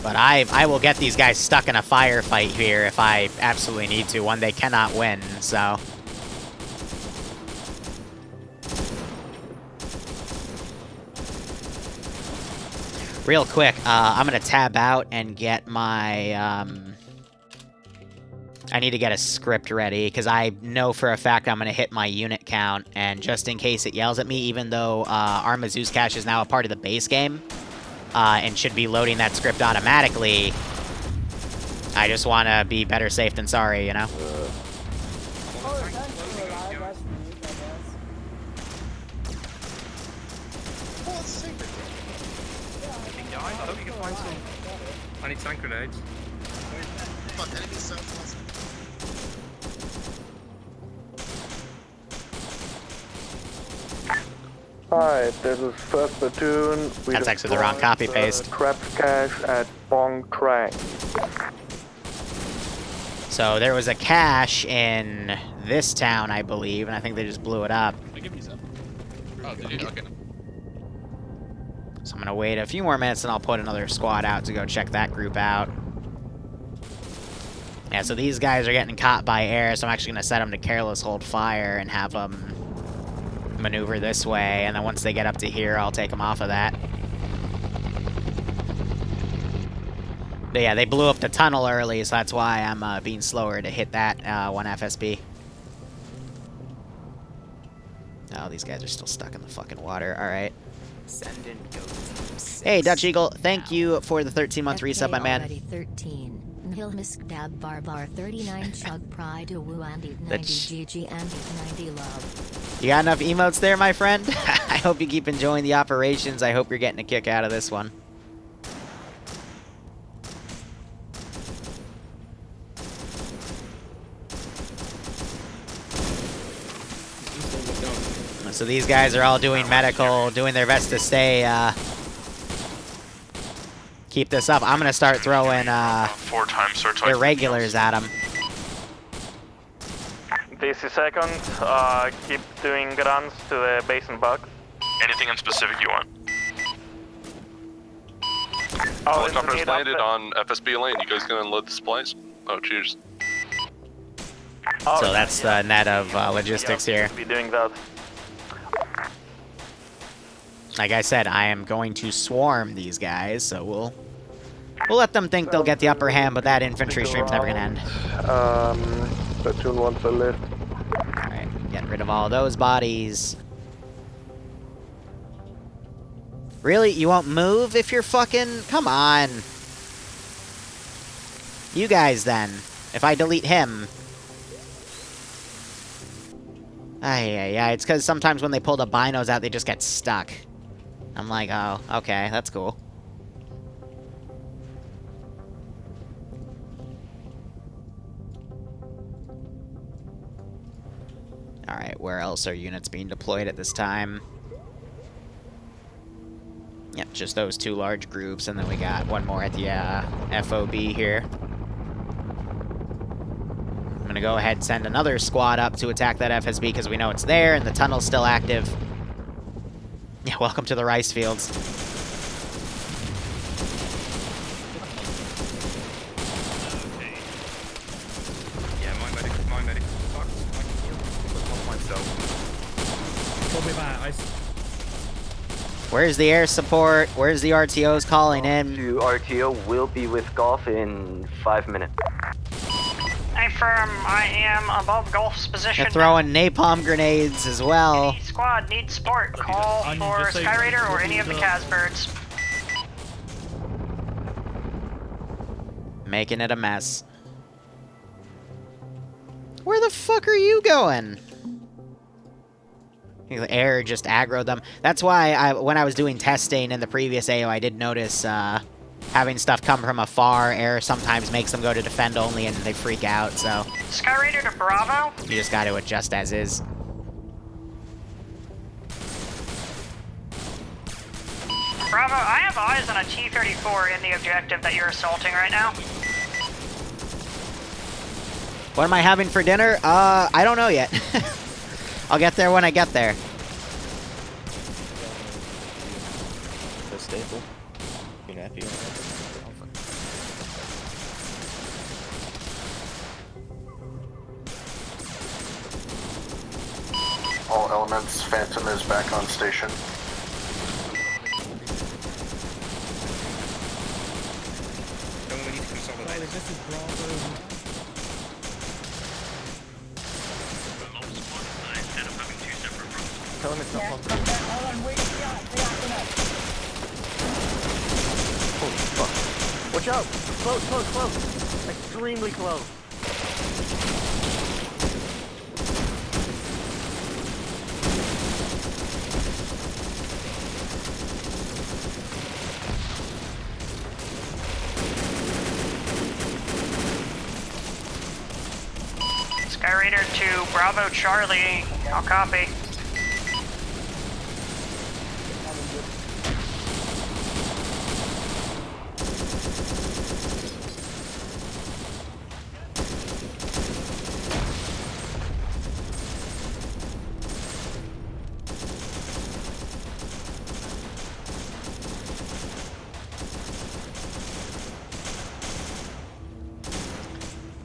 But I will get these guys stuck in a firefight here if I absolutely need to. One they cannot win, so... Real quick, I'm going to tab out and get my... I need to get a script ready, because I know for a fact I'm going to hit my unit count, and just in case it yells at me, even though Armazu's cache is now a part of the base game, and should be loading that script automatically, I just want to be better safe than sorry, you know? I need tank grenades. Alright, this is first platoon. That's actually the wrong copy paste. Traps cache at Bong Trang. So there was a cache in this town, I believe, and I think they just blew it up. Oh, did you? Okay. So I'm gonna wait a few more minutes and I'll put another squad out to go check that group out. Yeah, so these guys are getting caught by air, so I'm actually gonna set them to careless hold fire and have them maneuver this way, and then once they get up to here, I'll take them off of that. But yeah, they blew up the tunnel early, so that's why I'm being slower to hit that one FSB. Oh, these guys are still stuck in the fucking water. All right. Send in ghosts. Hey, Dutch Eagle, thank you for the 13-month resub, my man. 13. Hilmisk Dab Barbar 39 Chug Pride Wu Andy 90 GG Andy 90 Love. You got enough emotes there, my friend? I hope you keep enjoying the operations. I hope you're getting a kick out of this one. So these guys are all doing medical, doing their best to stay, keep this up. I'm gonna start throwing, 4 times irregulars at them. DC second, keep doing runs to the base and bug. Anything in specific you want? Helicopters landed on FSB lane. You guys gonna unload the supplies? Oh, cheers. So that's the net of logistics here. Be doing that. Like I said, I am going to swarm these guys, so we'll let them think they'll get the upper hand, but that infantry stream's never gonna end. Platoon wants a lift. Alright, get rid of all those bodies. Really? You won't move if you're fucking... Come on. You guys, then. If I delete him... Ay, it's because sometimes when they pull the binos out, they just get stuck. I'm like, oh, okay, that's cool. Alright, where else are units being deployed at this time? Yep, just those two large groups, and then we got one more at the FOB here. I'm gonna go ahead and send another squad up to attack that FSB because we know it's there and the tunnel's still active. Yeah, welcome to the rice fields. Yeah, my medic. Fuck, I can heal myself. Where's the air support? Where's the RTOs calling in? RTO will be with Golf in 5 minutes. Affirm, I am above Golf's position. They're throwing napalm grenades as well. Any squad needs support. Call for Skyraider or any of the Casbirds. Making it a mess. Where the fuck are you going? The air just aggroed them. That's why when I was doing testing in the previous AO, I did notice having stuff come from afar. Air sometimes makes them go to defend only and they freak out, so... Skyraider to Bravo. You just gotta adjust as is. Bravo, I have eyes on a T-34 in the objective that you're assaulting right now. What am I having for dinner? I don't know yet. I'll get there when I get there. Staple. You're happy. All elements, Phantom is back on station. We need to consolidate. This is Bravo. Tell him it's not possible. Holy fuck. Watch out! Close. Extremely close. Skyraider to Bravo Charlie. I'll copy.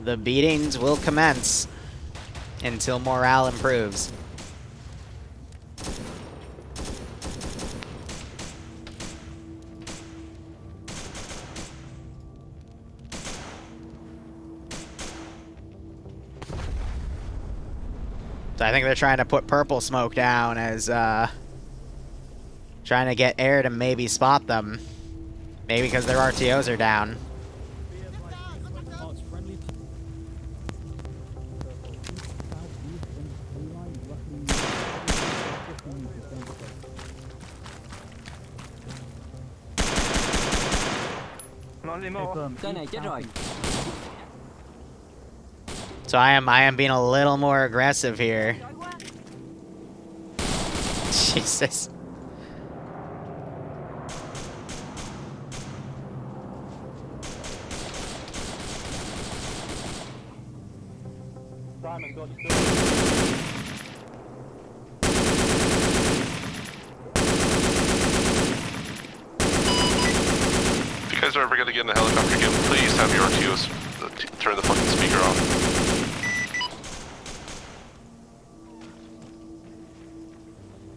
The beatings will commence until morale improves. So I think they're trying to put purple smoke down as trying to get air to maybe spot them. Maybe because their RTOs are down. So I am being a little more aggressive here. Jesus. Simon, go are ever gonna get in the helicopter again, please have your RTOs turn the fucking speaker off.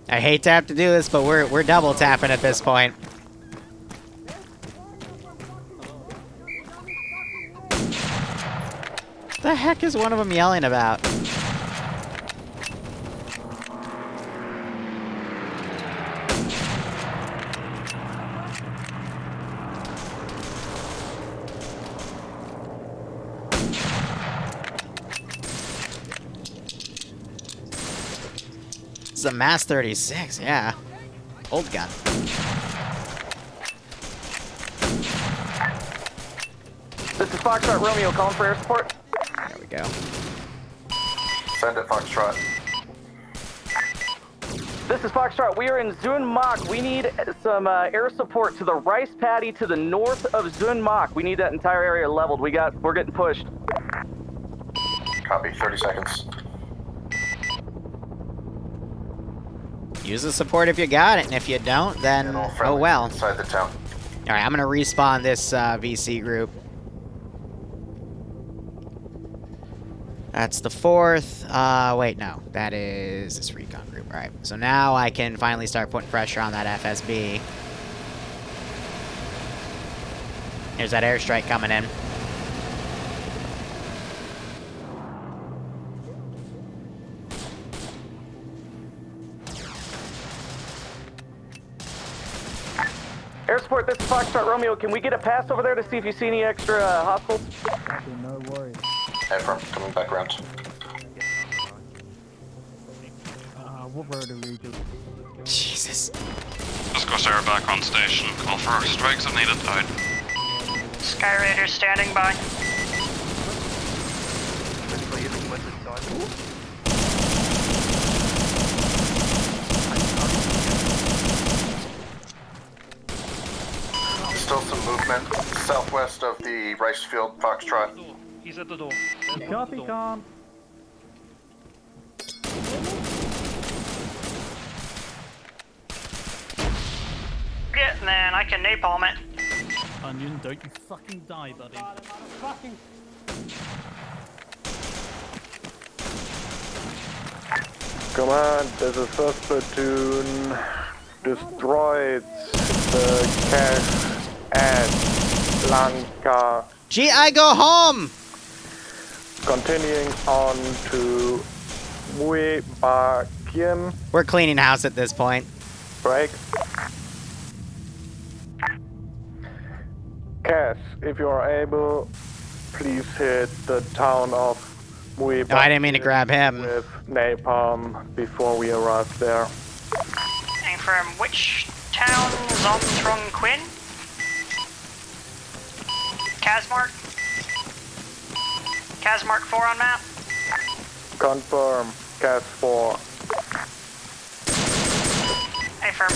I hate to have to do this, but we're double tapping at this point. What the heck is one of them yelling about? This is a Mass 36, yeah. Old gun. This is Foxtrot Romeo calling for air support. There we go. Send it, Foxtrot. This is Foxtrot. We are in Zunmach. We need some air support to the rice paddy to the north of Zunmach. We need that entire area leveled. We're getting pushed. Copy. 30 seconds. Use the support if you got it, and if you don't, then oh well. Inside the town. All right, I'm gonna respawn this VC group. That's the 4th. Wait, no, that is this recon group. All right, so now I can finally start putting pressure on that FSB. Here's that airstrike coming in. Air support, this is Foxtrot Romeo. Can we get a pass over there to see if you see any extra hostiles? No worries. Affirm, coming back around. What road are we doing? Jesus. Just Corsair back on station. Call for strikes if needed. Out. Sky Raider standing by. Still some movement southwest of the rice field, Foxtrot. He's at the door. Copy, com. And then I can napalm it. Onion, don't you fucking die, buddy. Command, there's a first platoon destroyed the cache at Lanka. Gee, I go home! Continuing on to Muebakiem. We're cleaning house at this point. Break. Cass, if you are able, please hit the town of Muebakiem. No, I didn't mean to grab him. With napalm before we arrive there. And from which town? Zomtrung Quinn? Kazmark? Kazmark 4 on map? Confirm, Cass 4. Affirm.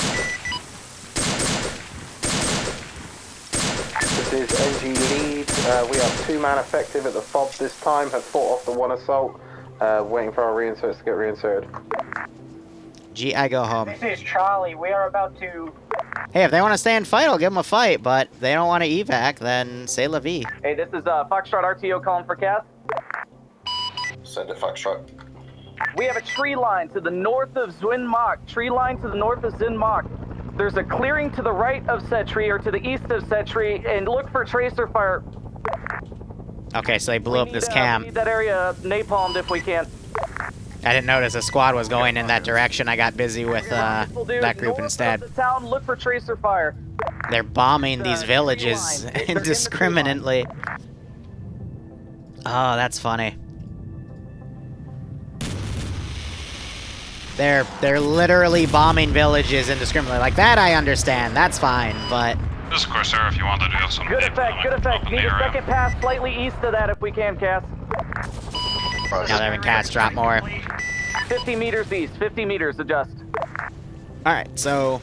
This is NG lead. We are 2-man effective at the FOB this time. Have fought off the one assault. Waiting for our reinserts to get reinserted. Gee, I go home. This is Charlie. We are about to... Hey, if they want to stay and fight, I'll give them a fight, but they don't want to evac, then say la vie. Hey, this is Foxtrot RTO calling for Cass. Send it, Foxtrot. We have a tree line to the north of Zunmach. Tree line to the north of Zunmach. There's a clearing to the right of said tree, or to the east of said tree, and look for tracer fire. Okay, so they blew up this We camp. need that area napalmed if we can. I didn't notice a squad was going in that direction. I got busy with that group instead. North of the town, look for tracer fire. They're bombing these villages indiscriminately. Oh, that's funny. They're literally bombing villages indiscriminately. Like that I understand. That's fine, but Just Corsair if you want to do some. Good effect, good effect. Need a second pass slightly east of that if we can, Cass. now they're having cats drop more. 50 meters east, 50 meters, adjust. Alright, so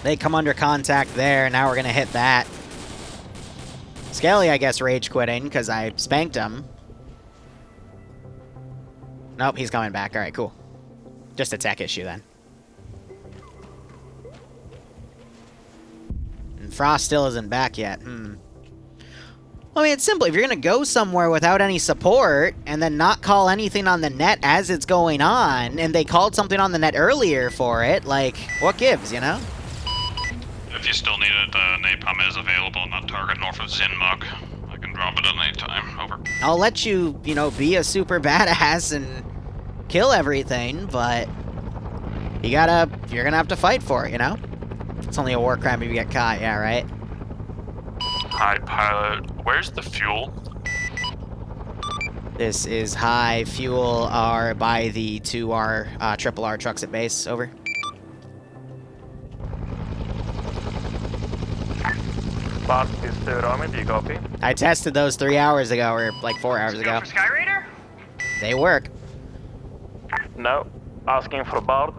they come under contact there. Now we're going to hit that. Skelly, I guess, rage quitting because I spanked him. Nope, he's coming back. Alright, cool. Just a tech issue then. And Frost still isn't back yet. I mean, it's simple. If you're going to go somewhere without any support and then not call anything on the net as it's going on, and they called something on the net earlier for it, like, what gives, you know? If you still need it, napalm is available on that target north of Zinmug. I can drop it at any time. Over. I'll let you, you know, be a super badass and kill everything, but you're gonna have to fight for it, you know? It's only a war crime if you get caught, yeah, right? Hi, pilot. Where's the fuel? This is high. Fuel are by the 2R, triple R trucks at base. Over. Bart is Rami, do you copy? I tested those 3 hours ago, or like 4 hours ago. For Skyraider? They work. No. Asking for Bart.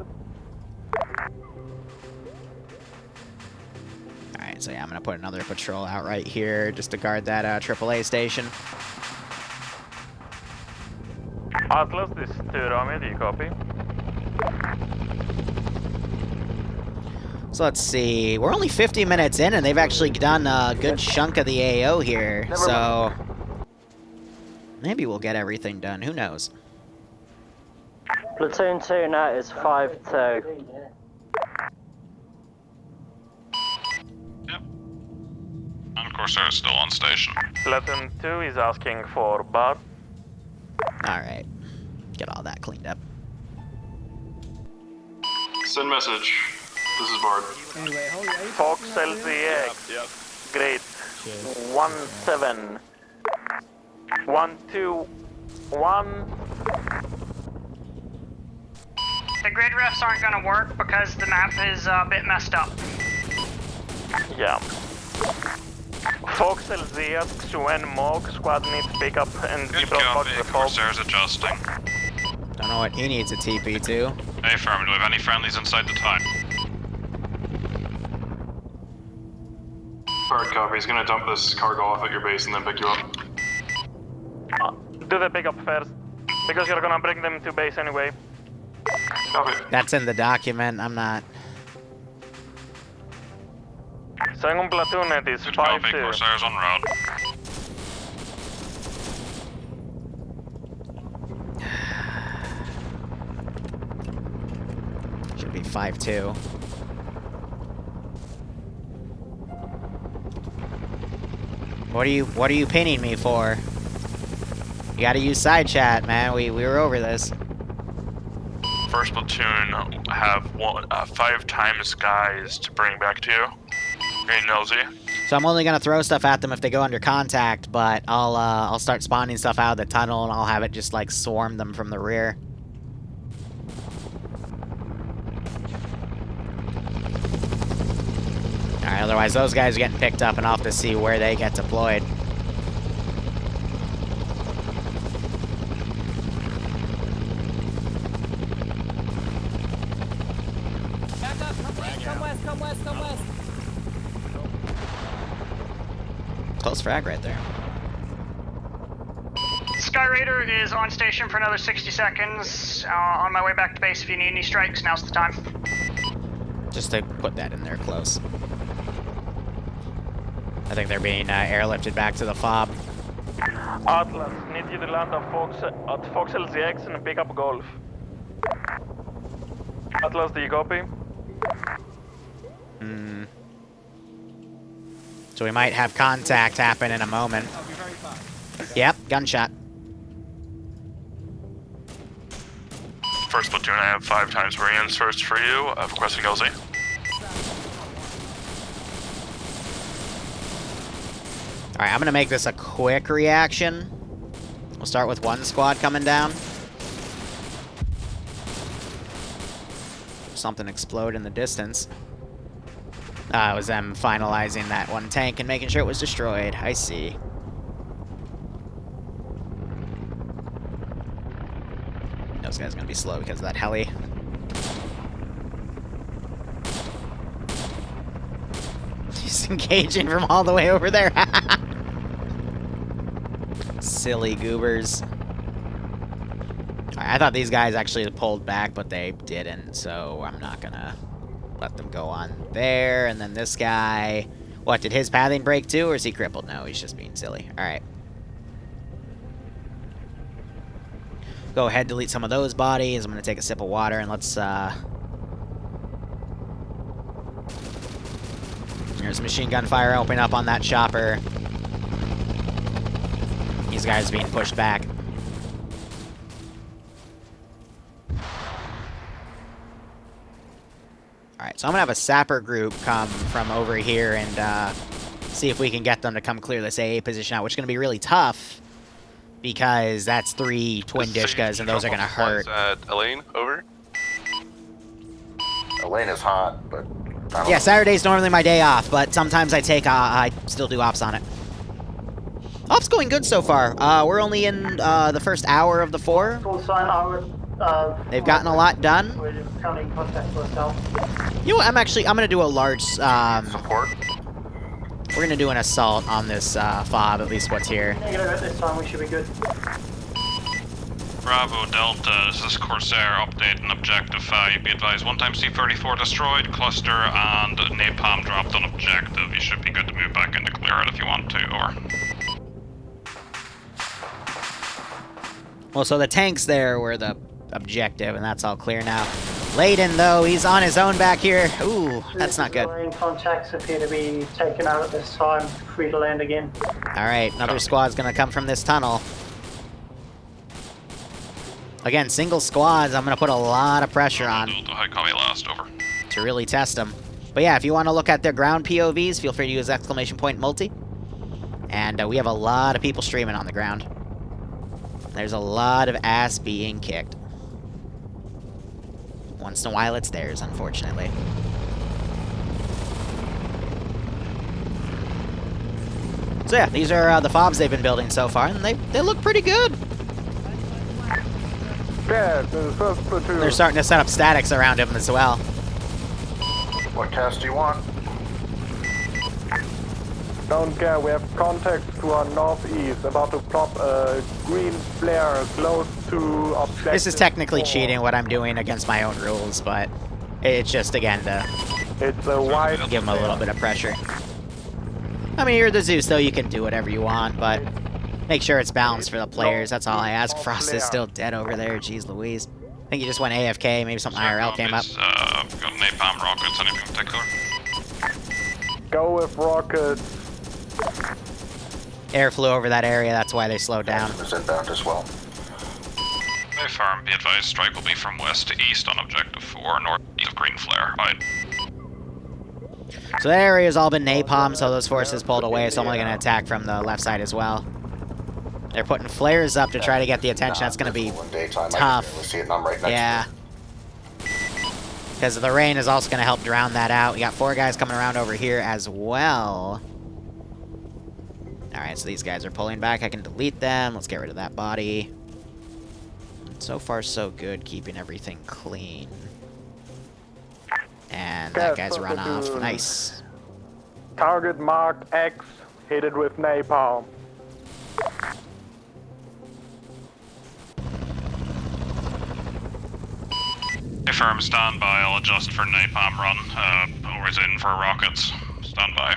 Alright, so yeah, I'm gonna put another patrol out right here just to guard that AAA station. Atlas, this is Rami, do you copy? So let's see. We're only 50 minutes in, and they've actually done a good chunk of the AO here. So maybe we'll get everything done. Who knows? Platoon 2 now is 5-2. Yep. And Corsair is still on station. Platoon 2 is asking for Bart. Alright. Get all that cleaned up. Send message. This is Bard. Anyway, hold on. Fox LZX. Yep. Great. 1-7. 1-2. 1. The grid refs aren't gonna work because the map is a bit messed up. Yeah. Fox LZX, when Mog squad needs pickup and Good deblock copy. the fob. Corsair's adjusting. Don't know what he needs a TP to. Affirmative. Any friendlies inside the time? Bard copy. He's gonna dump this cargo off at your base and then pick you up. Do the pickup first, because you're gonna bring them to base anyway. Copy. That's in the document. I'm not. Second platoon, it is Good copy. 5-2. Corsair's en route. Should be 5-2. What are you pinning me for? You gotta use side chat, man. We were over this. First platoon have 5 times guys to bring back to you. Green nosy. So I'm only gonna throw stuff at them if they go under contact, but I'll start spawning stuff out of the tunnel and I'll have it just like swarm them from the rear. Alright, otherwise those guys are getting picked up and I'll have to see where they get deployed. Back up, come west, come west, come west. Close frag right there. Skyraider is on station for another 60 seconds. On my way back to base if you need any strikes, now's the time. Just to put that in there close. I think they're being airlifted back to the FOB. Atlas, need you to land at Fox LZX and pick up Golf. Atlas, do you copy? So we might have contact happen in a moment. Yep, gunshot. First platoon, I have 5 times Marines first for you. Requesting LZ. Alright, I'm gonna make this a quick reaction. We'll start with one squad coming down. Something explode in the distance. It was them finalizing that one tank and making sure it was destroyed. I see. Those guys are gonna be slow because of that heli. He's engaging from all the way over there. Silly goobers. I thought these guys actually pulled back, but they didn't, so I'm not gonna let them go on there. And then this guy, What, did his pathing break too, or is he crippled? No, he's just being silly. Alright. Go ahead, delete some of those bodies. I'm gonna take a sip of water, and let's, There's machine gun fire opening up on that chopper. These guys are being pushed back. Alright, so I'm gonna have a sapper group come from over here and see if we can get them to come clear this AA position out, which is gonna be really tough because that's 3 twin Dishkas and those are gonna hurt. Elaine, over. Elaine is hot, but I don't Yeah, know. Saturday's normally my day off, but sometimes I take I still do ops on it. Ops going good so far. We're only in the first hour of the 4. Full sign, I would, They've gotten a lot done. we're currently in contact with ourselves. You know what? I'm gonna do a large Support. We're gonna do an assault on this fob, at least what's here. Negative at this time, we should be good. Bravo Delta, this is Corsair updating objective 5. Be advised, 1 time C-34 destroyed, cluster and napalm dropped on objective. You should be good to move back into clear it if you want to, or... Well, so the tanks there were the objective, and that's all clear now. Layden, though, he's on his own back here. Ooh, that's not good. Marine contacts appear to be taken out at this time, free to land again. Alright, another squad's gonna come from this tunnel. Again, single squads, I'm gonna put a lot of pressure on Delta, copy last, over. to really test them. But yeah, if you want to look at their ground POVs, feel free to use exclamation point multi. And we have a lot of people streaming on the ground. There's a lot of ass being kicked. Once in a while it's theirs, unfortunately. So yeah, these are the fobs they've been building so far, and they look pretty good. Yeah, the first platoon. They're starting to set up statics around him as well. What cast do you want? Don't care, we have contacts to our northeast, about to plop a green flare close to objective. This is technically cheating what I'm doing against my own rules, but it's just, again, to It's a white give them a little bit of pressure. I mean, you're the Zeus, though, you can do whatever you want, but make sure it's balanced for the players, that's all I ask. Frost is still dead over there, jeez Louise. I think he just went AFK, maybe something IRL came up. Got napalm rockets, anything in particular? Go with rockets. Air flew over that area, that's why they slowed down. Is inbound as well. Very firm, be advised, strike will be from west to east on objective 4, northeast of green flare. Right. So that area's all been napalm, so those forces pulled away, so I'm only gonna attack from the left side as well. They're putting flares up to try to get the attention. That's gonna be tough. See it, and I'm right next Yeah. Because the rain is also gonna help drown that out. We got 4 guys coming around over here as well. Alright, so these guys are pulling back. I can delete them. Let's get rid of that body. So far, so good, keeping everything clean. And that guy's run off. Nice. Target marked X, hit it with napalm. Firm, stand by, I'll adjust for napalm run. Always in for rockets. Stand by.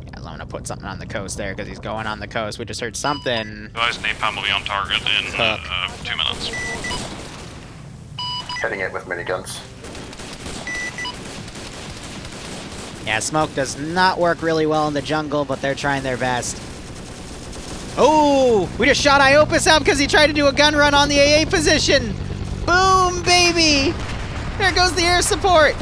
Yeah, I'm gonna put something on the coast there, because he's going on the coast. We just heard something. Guys, napalm will be on target in 2 minutes. Heading in with miniguns. Yeah, smoke does not work really well in the jungle, but they're trying their best. Oh, we just shot Iopus out because he tried to do a gun run on the AA position. Boom, baby. There goes the air support.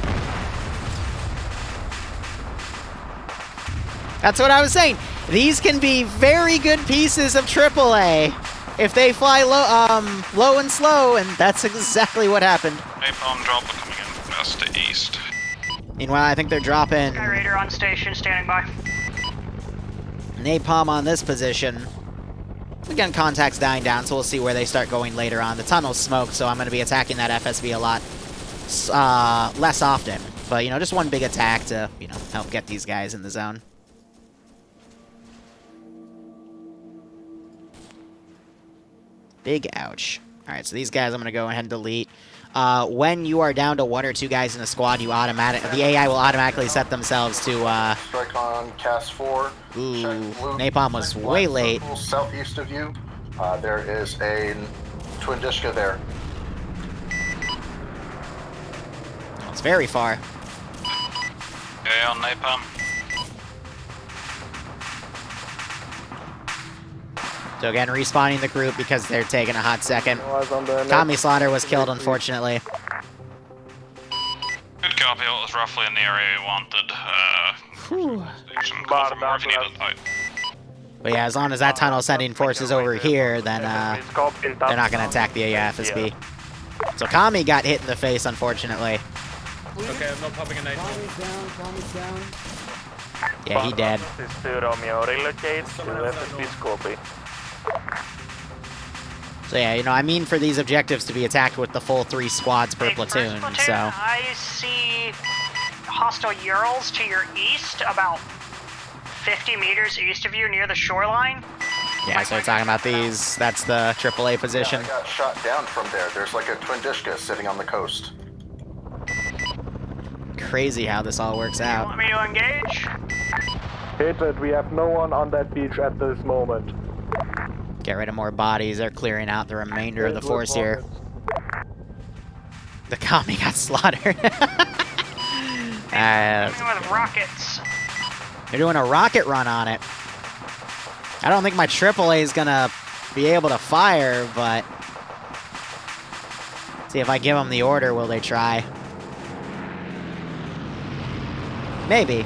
That's what I was saying. These can be very good pieces of AAA if they fly low and slow, and that's exactly what happened. Napalm drop coming in from west to east. Meanwhile, I think they're dropping Sky Raider on station, standing by. napalm on this position. Again, contact's dying down, so we'll see where they start going later on. The tunnel's smoked, so I'm going to be attacking that FSB a lot less often. But, you know, just one big attack to, you know, help get these guys in the zone. Big ouch. Alright, so these guys I'm going to go ahead and delete. When you are down to 1 or 2 guys in a squad, the AI will automatically set themselves to, Strike on cast 4. Ooh, Check blue. napalm was Check way black late. circle southeast of you. There is a twin dishka there. It's very far. Okay, on napalm. So again, respawning the group because they're taking a hot second. Kami Slaughter was killed, unfortunately. Good copy. It was roughly in the area you wanted. Call for more if you need it. But yeah, as long as that tunnel sending forces over here, then they're not going to attack the FSB. So Kami got hit in the face, unfortunately. Okay, I'm not popping a night. Tommy's down. Yeah, he dead. Romeo, relocate to FSB Scorpio. So yeah, you know, I mean for these objectives to be attacked with the full 3 squads per platoon, so... I see hostile Urals to your east, about 50 meters east of you near the shoreline. Yeah, so we're talking about these. That's the AAA position. Yeah, I got shot down from there. There's like a twin dishka sitting on the coast. Crazy how this all works out. Want me to engage? Hit it, we have no one on that beach at this moment. Get rid of more bodies. They're clearing out the remainder of the force here. The Kami got slaughtered. With rockets. They're doing a rocket run on it. I don't think my AAA is gonna be able to fire, but... See if I give them the order, will they try? Maybe.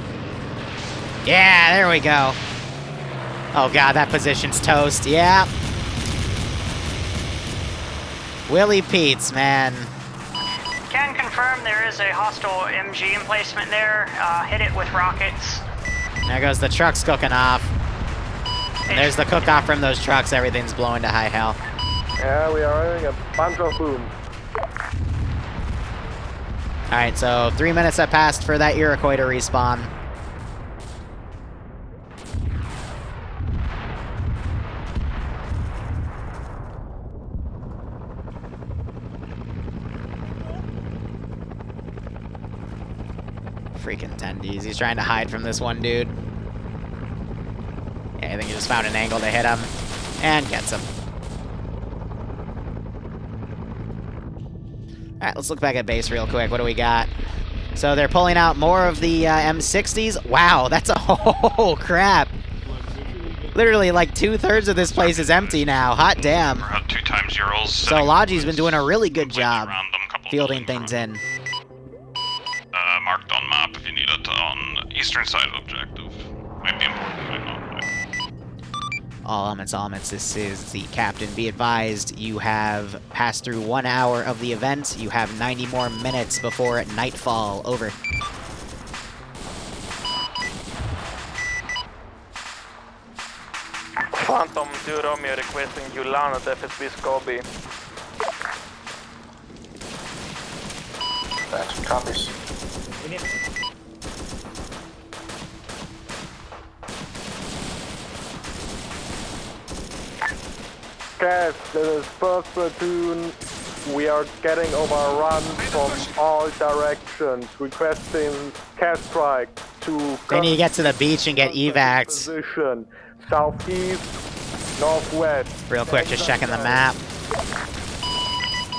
Yeah, there we go. Oh god, that position's toast. Yeah. Willie Pete's, man. Can confirm there is a hostile MG emplacement there. Hit it with rockets. There goes the trucks cooking off. And there's the cook-off from those trucks. Everything's blowing to high hell. Yeah, we are having a bunch of boom. Alright, so 3 minutes have passed for that Iroquois to respawn. Freaking tendies. He's trying to hide from this one dude. Yeah, I think he just found an angle to hit him. And gets him. Alright, let's look back at base real quick. What do we got? So they're pulling out more of the M60s. Wow, that's a whole crap. Literally, like 2/3 of this place is empty now. Hot damn. We're at 2 times Urals. So Logi's been doing a really good job fielding things in. Marked on map if you need it on eastern side of objective. Might be important, might not. All elements, this is the captain. Be advised, you have passed through 1 hour of the event. You have 90 more minutes before nightfall. Over. Phantom 2 Romeo requesting you land at FSB Scorpio. That copies. Guys, this is first platoon. We are getting overrun from all directions, requesting CAS strike to... They need to get to the beach and get evacs. Position, southeast, northwest. Real quick, just checking the map.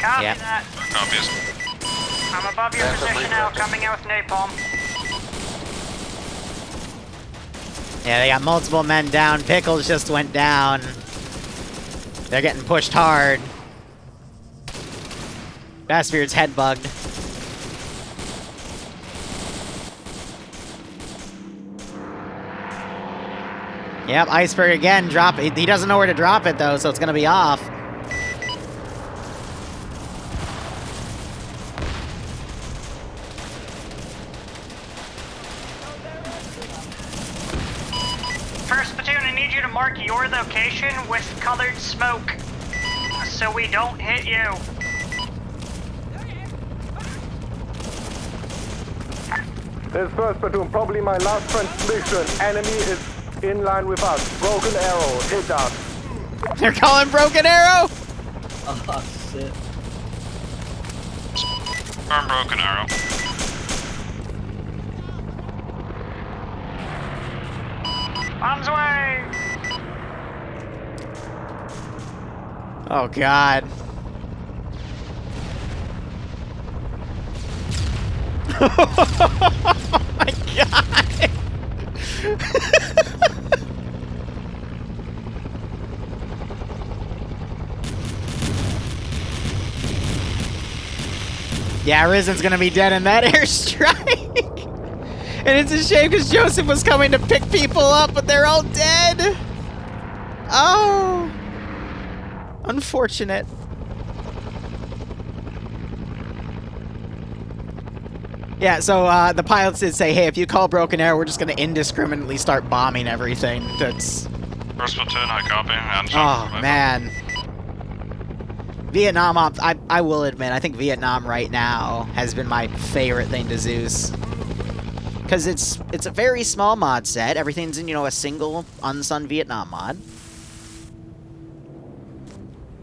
Copy Yep. that. Copies. I'm above your position now, coming in with napalm. Yeah, they got multiple men down. Pickles just went down. They're getting pushed hard. Bassbeard's head bugged. Yep, Iceberg again. Drop. He doesn't know where to drop it though, so it's gonna be off. First platoon, I need you to mark your location with colored smoke, so we don't hit you. This is first platoon, probably my last transmission. Enemy is in line with us. Broken arrow, hit us. They're calling Broken Arrow? Oh shit. Arm broken arrow. Arms away! Oh god. Oh my god. Yeah, Risen's gonna be dead in that airstrike. And it's a shame because Joseph was coming to pick people up, but they're all dead. Oh. Unfortunate. Yeah, so the pilots did say, hey, if you call Broken Arrow, we're just going to indiscriminately start bombing everything. That's... First platoon, I copy. Oh, man. Vietnam, I will admit, I think Vietnam right now has been my favorite thing to Zeus. Because it's a very small mod set. Everything's in, you know, a single Unsun Vietnam mod.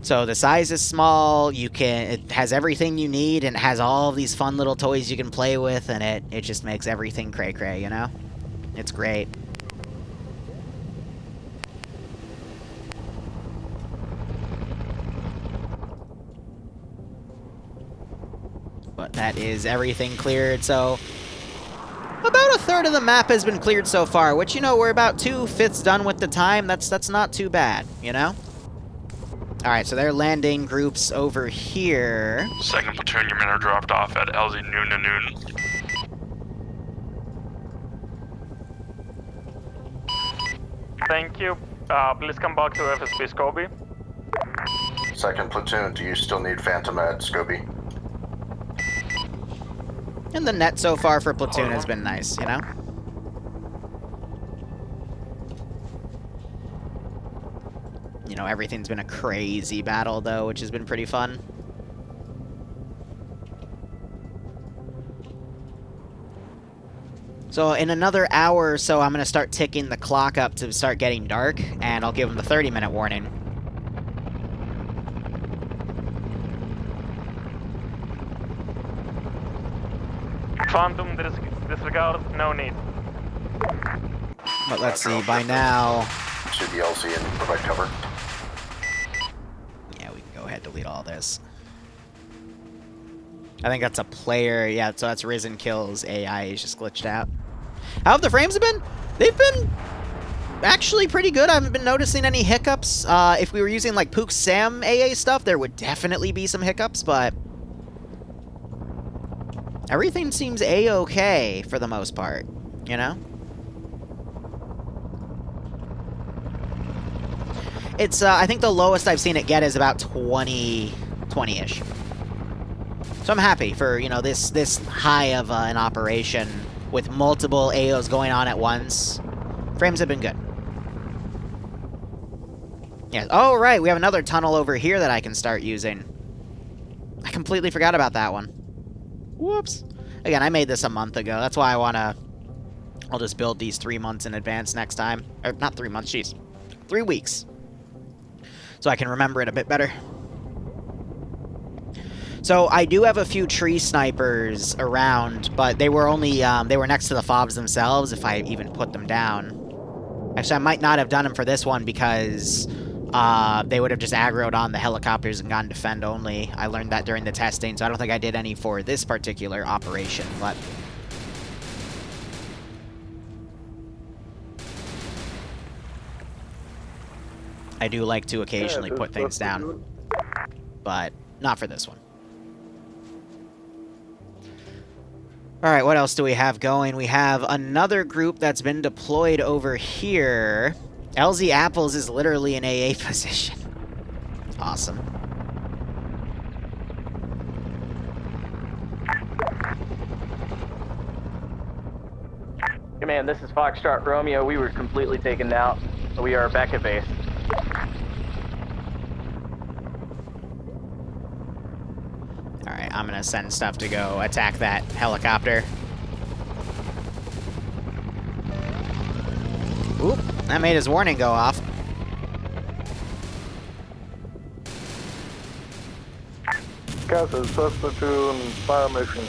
So the size is small, it has everything you need, and it has all of these fun little toys you can play with, and it just makes everything cray-cray, you know? It's great. But that is everything cleared, so... About a third of the map has been cleared so far, which, you know, we're about 2/5 done with the time. That's not too bad, you know? Alright, so they're landing groups over here. Second platoon, your men are dropped off at LZ noon to noon. Thank you. Please come back to FSB Scobie. Second platoon, do you still need Phantom at Scobie? And the net so far for platoon has been nice, you know? You know, everything's been a crazy battle, though, which has been pretty fun. So in another hour or so, I'm going to start ticking the clock up to start getting dark, and I'll give them the 30-minute warning. Phantom disregard, no need. But let's see, by now... To the LZ and provide cover. Yeah, we can go ahead and delete all this. I think that's a player. Yeah, so that's Risen Kills. AI is just glitched out. How have the frames been? They've been actually pretty good. I haven't been noticing any hiccups. If we were using like Pook Sam AA stuff, there would definitely be some hiccups, but everything seems A-okay for the most part, you know? It's, I think the lowest I've seen it get is about 20-ish. So I'm happy for, you know, this high of an operation with multiple AOs going on at once. Frames have been good. Yeah. Oh, right, we have another tunnel over here that I can start using. I completely forgot about that one. Whoops. Again, I made this a month ago. That's why I'll just build these 3 months in advance next time. Or, not 3 months, jeez. 3 weeks. So I can remember it a bit better. So I do have a few tree snipers around, but they were only, they were next to the FOBs themselves, if I even put them down. Actually, I might not have done them for this one because they would have just aggroed on the helicopters and gone defend only. I learned that during the testing, so I don't think I did any for this particular operation, but... I do like to occasionally put things down, but not for this one. Alright, what else do we have going? We have another group that's been deployed over here. LZ Apples is literally in AA position. Awesome. Command, this is Foxtrot Romeo. We were completely taken out. We are back at base. Alright, I'm gonna send stuff to go attack that helicopter. Oop, that made his warning go off. Cancel, first platoon, fire mission.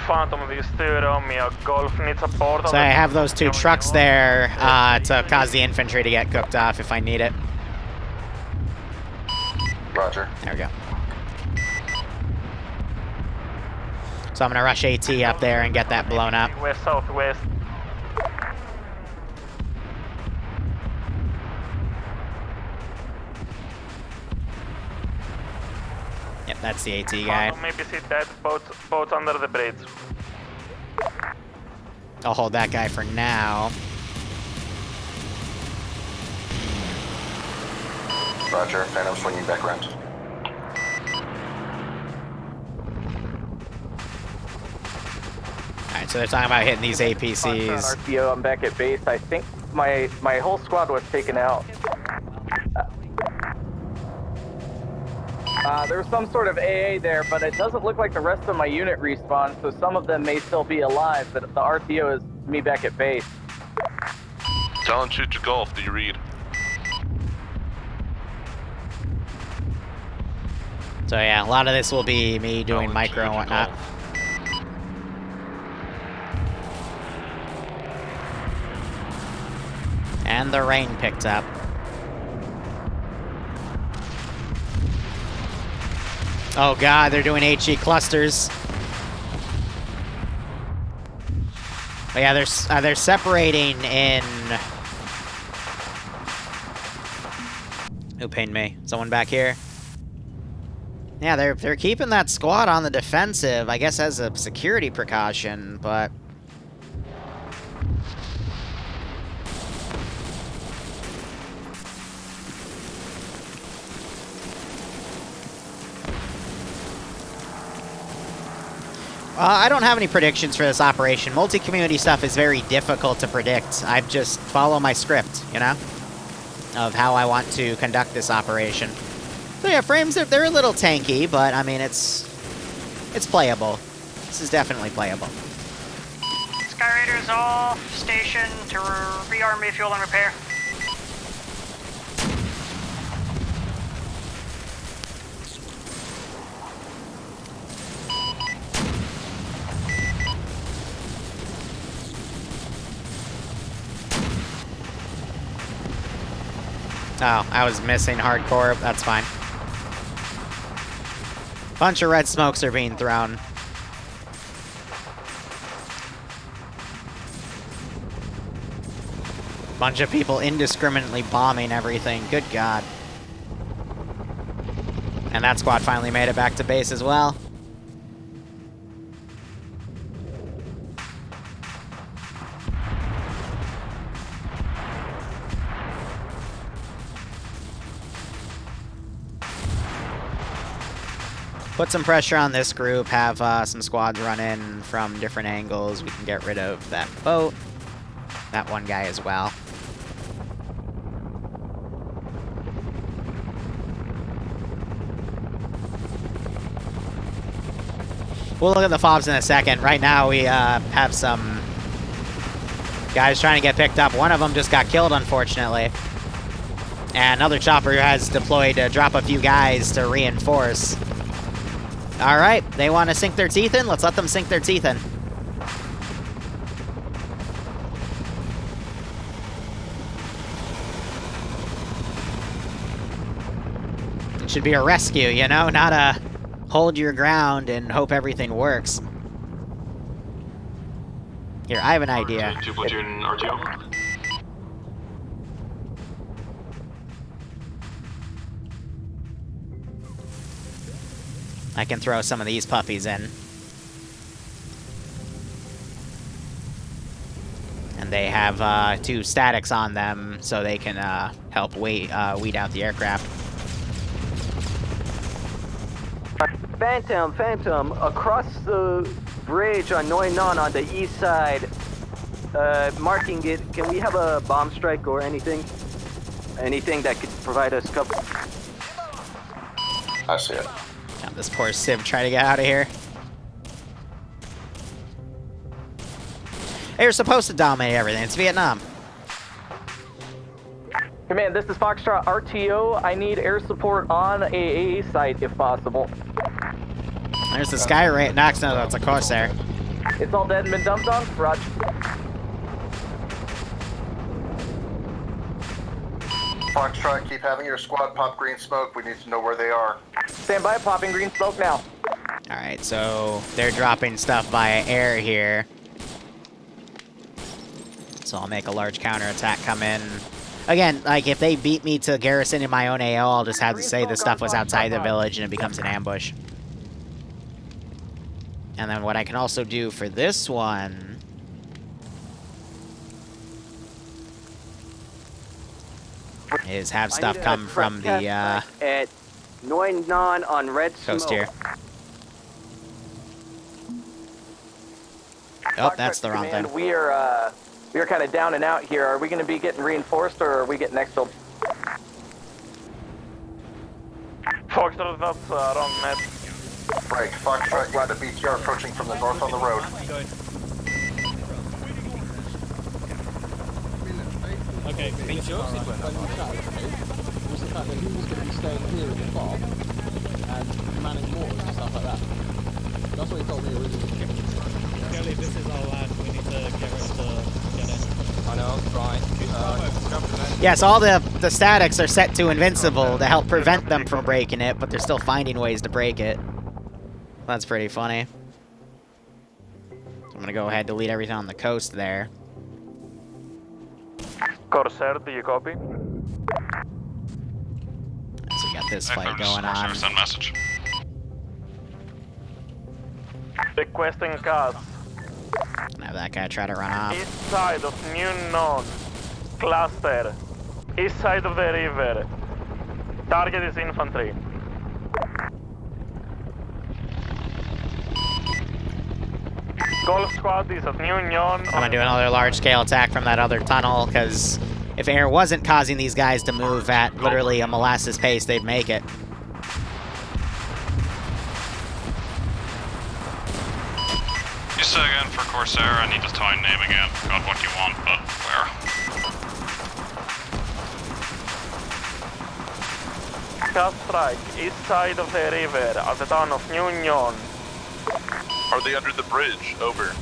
Phantom, vi styr om jag Golf needs a port. So I have those 2 trucks there to cause the infantry to get cooked off if I need it. Roger. There we go. So I'm gonna rush AT up there and get that blown up. West, southwest. Yep, that's the AT guy. Maybe see that boats under the bridge. I'll hold that guy for now. Roger. Phantom swinging back around. Alright, so they're talking about hitting these APCs. RTO, I'm back at base. I think my whole squad was taken out. There was some sort of AA there, but it doesn't look like the rest of my unit respawned, so some of them may still be alive, but the RTO is me back at base. Talon shoot to Golf, do you read? So yeah, a lot of this will be me doing micro and whatnot. And the rain picked up. Oh god, they're doing HE clusters. But yeah, they're separating in. Who pinged me? Someone back here? Yeah, they're keeping that squad on the defensive, I guess as a security precaution, but I don't have any predictions for this operation. Multi-community stuff is very difficult to predict. I just follow my script, you know, of how I want to conduct this operation. So yeah, frames, they're a little tanky, but I mean, it's playable. This is definitely playable. Sky Raiders all stationed to rearm, refuel, and repair. Oh, I was missing hardcore. That's fine. Bunch of red smokes are being thrown. Bunch of people indiscriminately bombing everything. Good God. And that squad finally made it back to base as well. Put some pressure on this group, have some squads run in from different angles. We can get rid of that boat. That one guy as well. We'll look at the FOBs in a second. Right now we have some guys trying to get picked up. One of them just got killed, unfortunately. And another chopper has deployed to drop a few guys to reinforce. All right, they want to sink their teeth in? Let's let them sink their teeth in. It should be a rescue, you know, not a hold your ground and hope everything works. Here, I have an idea. 2 platoon RTO. I can throw some of these puppies in. And they have 2 statics on them, so they can help weed out the aircraft. Phantom, across the bridge on Noinon on the east side, marking it, can we have a bomb strike or anything? Anything that could provide us cover? I see it. This poor Civ trying to get out of here. They're supposed to dominate everything. It's Vietnam. Command, this is Foxtrot RTO. I need air support on AA site if possible. There's this guy right next to us. That's a Corsair. It's all dead and been dumped on? Roger. Foxtrot, keep having your squad pop green smoke. We need to know where they are. Stand by, popping green smoke now. Alright, so they're dropping stuff via air here. So I'll make a large counterattack come in. Again, like, if they beat me to garrison in my own AO, I'll just have to say this stuff was outside the village and it becomes an ambush. And then what I can also do for this one... is have stuff come from the, at Noi Non on red coast smoke. here. Oh, that's the wrong thing. We are kind of down and out here. Are we going to be getting reinforced or are we getting exfilled? Foxtrot, that's wrong, Matt. Right, Foxtrot, you got a BTR approaching from the north on the road. Okay, When you chatted with me, was the fact that he was going to be staying here in the fob and manning mortars and stuff like that. That's what he told me originally. Kelly, this is our land. We need to get rid of the get in. I know, right. Yes, all the statics are set to invincible to help prevent them from breaking it, but they're still finding ways to break it. That's pretty funny. So I'm gonna go ahead and delete everything on the coast there. Corsair, do you copy? So we got this fight going on. Send message. Requesting cast. Gonna have that guy try to run off. East side of New Non. Cluster. East side of the river. Target is infantry. Golf squad is at New Non. I'm gonna do another large-scale attack from that other tunnel, because if air wasn't causing these guys to move at literally a molasses pace, they'd make it. You say again for Corsair, I need the town name again. Got what you want, but where? Cast strike, east side of the river, at the town of New Non. Are they under the bridge? Over.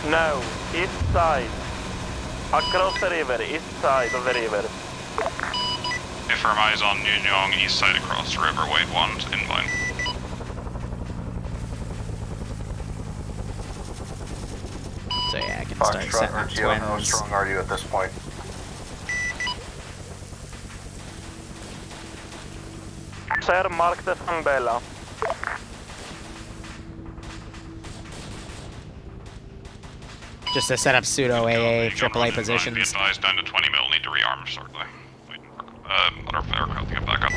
No, east side. Across the river, east side of the river. Affirm eyes on Nyong, east side across the river, wave 1, inbound. So yeah, I can start setting up twins. How strong are you at this point? Sir, mark the umbrella. Just to set up pseudo AA, AAA positions. Be advised, down to 20 mil, need to rearm shortly. Other aircraft to get back up.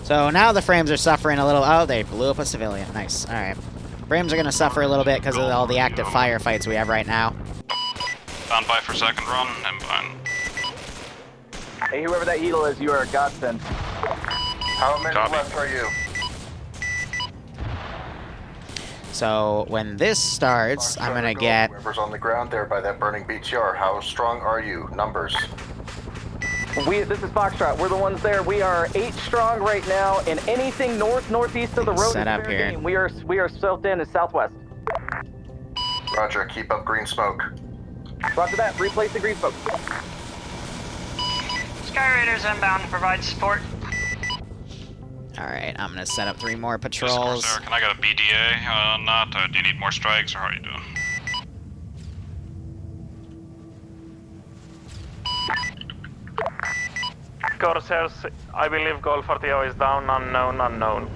So now the frames are suffering a little. Oh, they blew up a civilian. Nice. All right. Frames are going to suffer a little bit because of all the active firefights we have right now. Stand by for second run, inbound. Hey, whoever that heal is, you are a godsend. How many left are you? So when this starts, I'm going to get... Whoever's on the ground there by that burning BTR, how strong are you? Numbers. This is Foxtrot. We're the ones there. We are 8 strong right now, and anything northeast of the road set is up fair here. game. We are south in and southwest. Roger, keep up green smoke. Roger that. Replace the green smoke. Sky Raiders inbound to provide support. Alright, I'm going to set up 3 more This patrols. Corsair, can I get a BDA on that? Do you need more strikes, or how are you doing? Corsairs, I believe Golf RTO is down, unknown.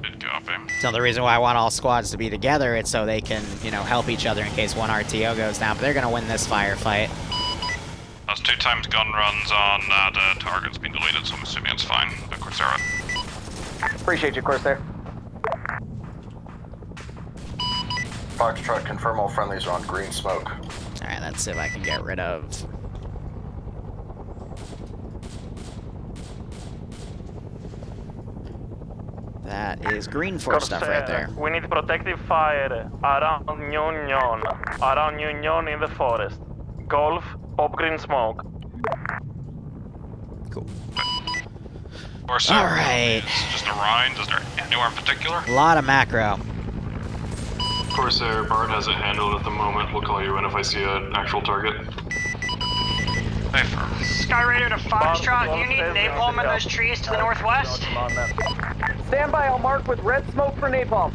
Good copy. So the reason why I want all squads to be together is so they can, you know, help each other in case one RTO goes down. But they're going to win this firefight. That's 2 times gun runs on that target's been deleted, so I'm assuming it's fine. The Corsair. Appreciate you, Corsair. Foxtrot, confirm all friendlies are on green smoke. Alright, let's see if I can get rid of That is green for stuff right there. We need protective fire around Union. Around Union in the forest. Golf, pop green smoke. Cool. Corsair, All right. is just a rind. Is there anywhere in particular? A lot of macro. Corsair, Bart has it handled at the moment. We'll call you in if I see an actual target. Sky Radio to Foxtrot, you need napalm in those trees to the northwest. Stand by, I'll mark with red smoke for napalm.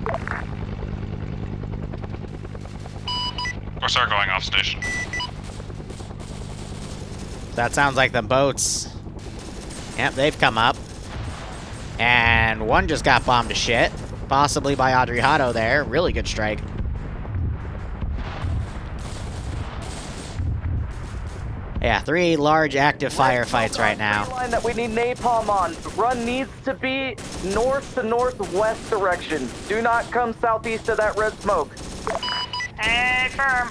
Corsair going off station. That sounds like the boats. Yep, they've come up. And one just got bombed to shit. Possibly by Adriano there. Really good strike. Yeah, 3 large active firefights right now. Line that we need napalm on. Run needs to be north to northwest direction. Do not come southeast of that red smoke. Hey, firm.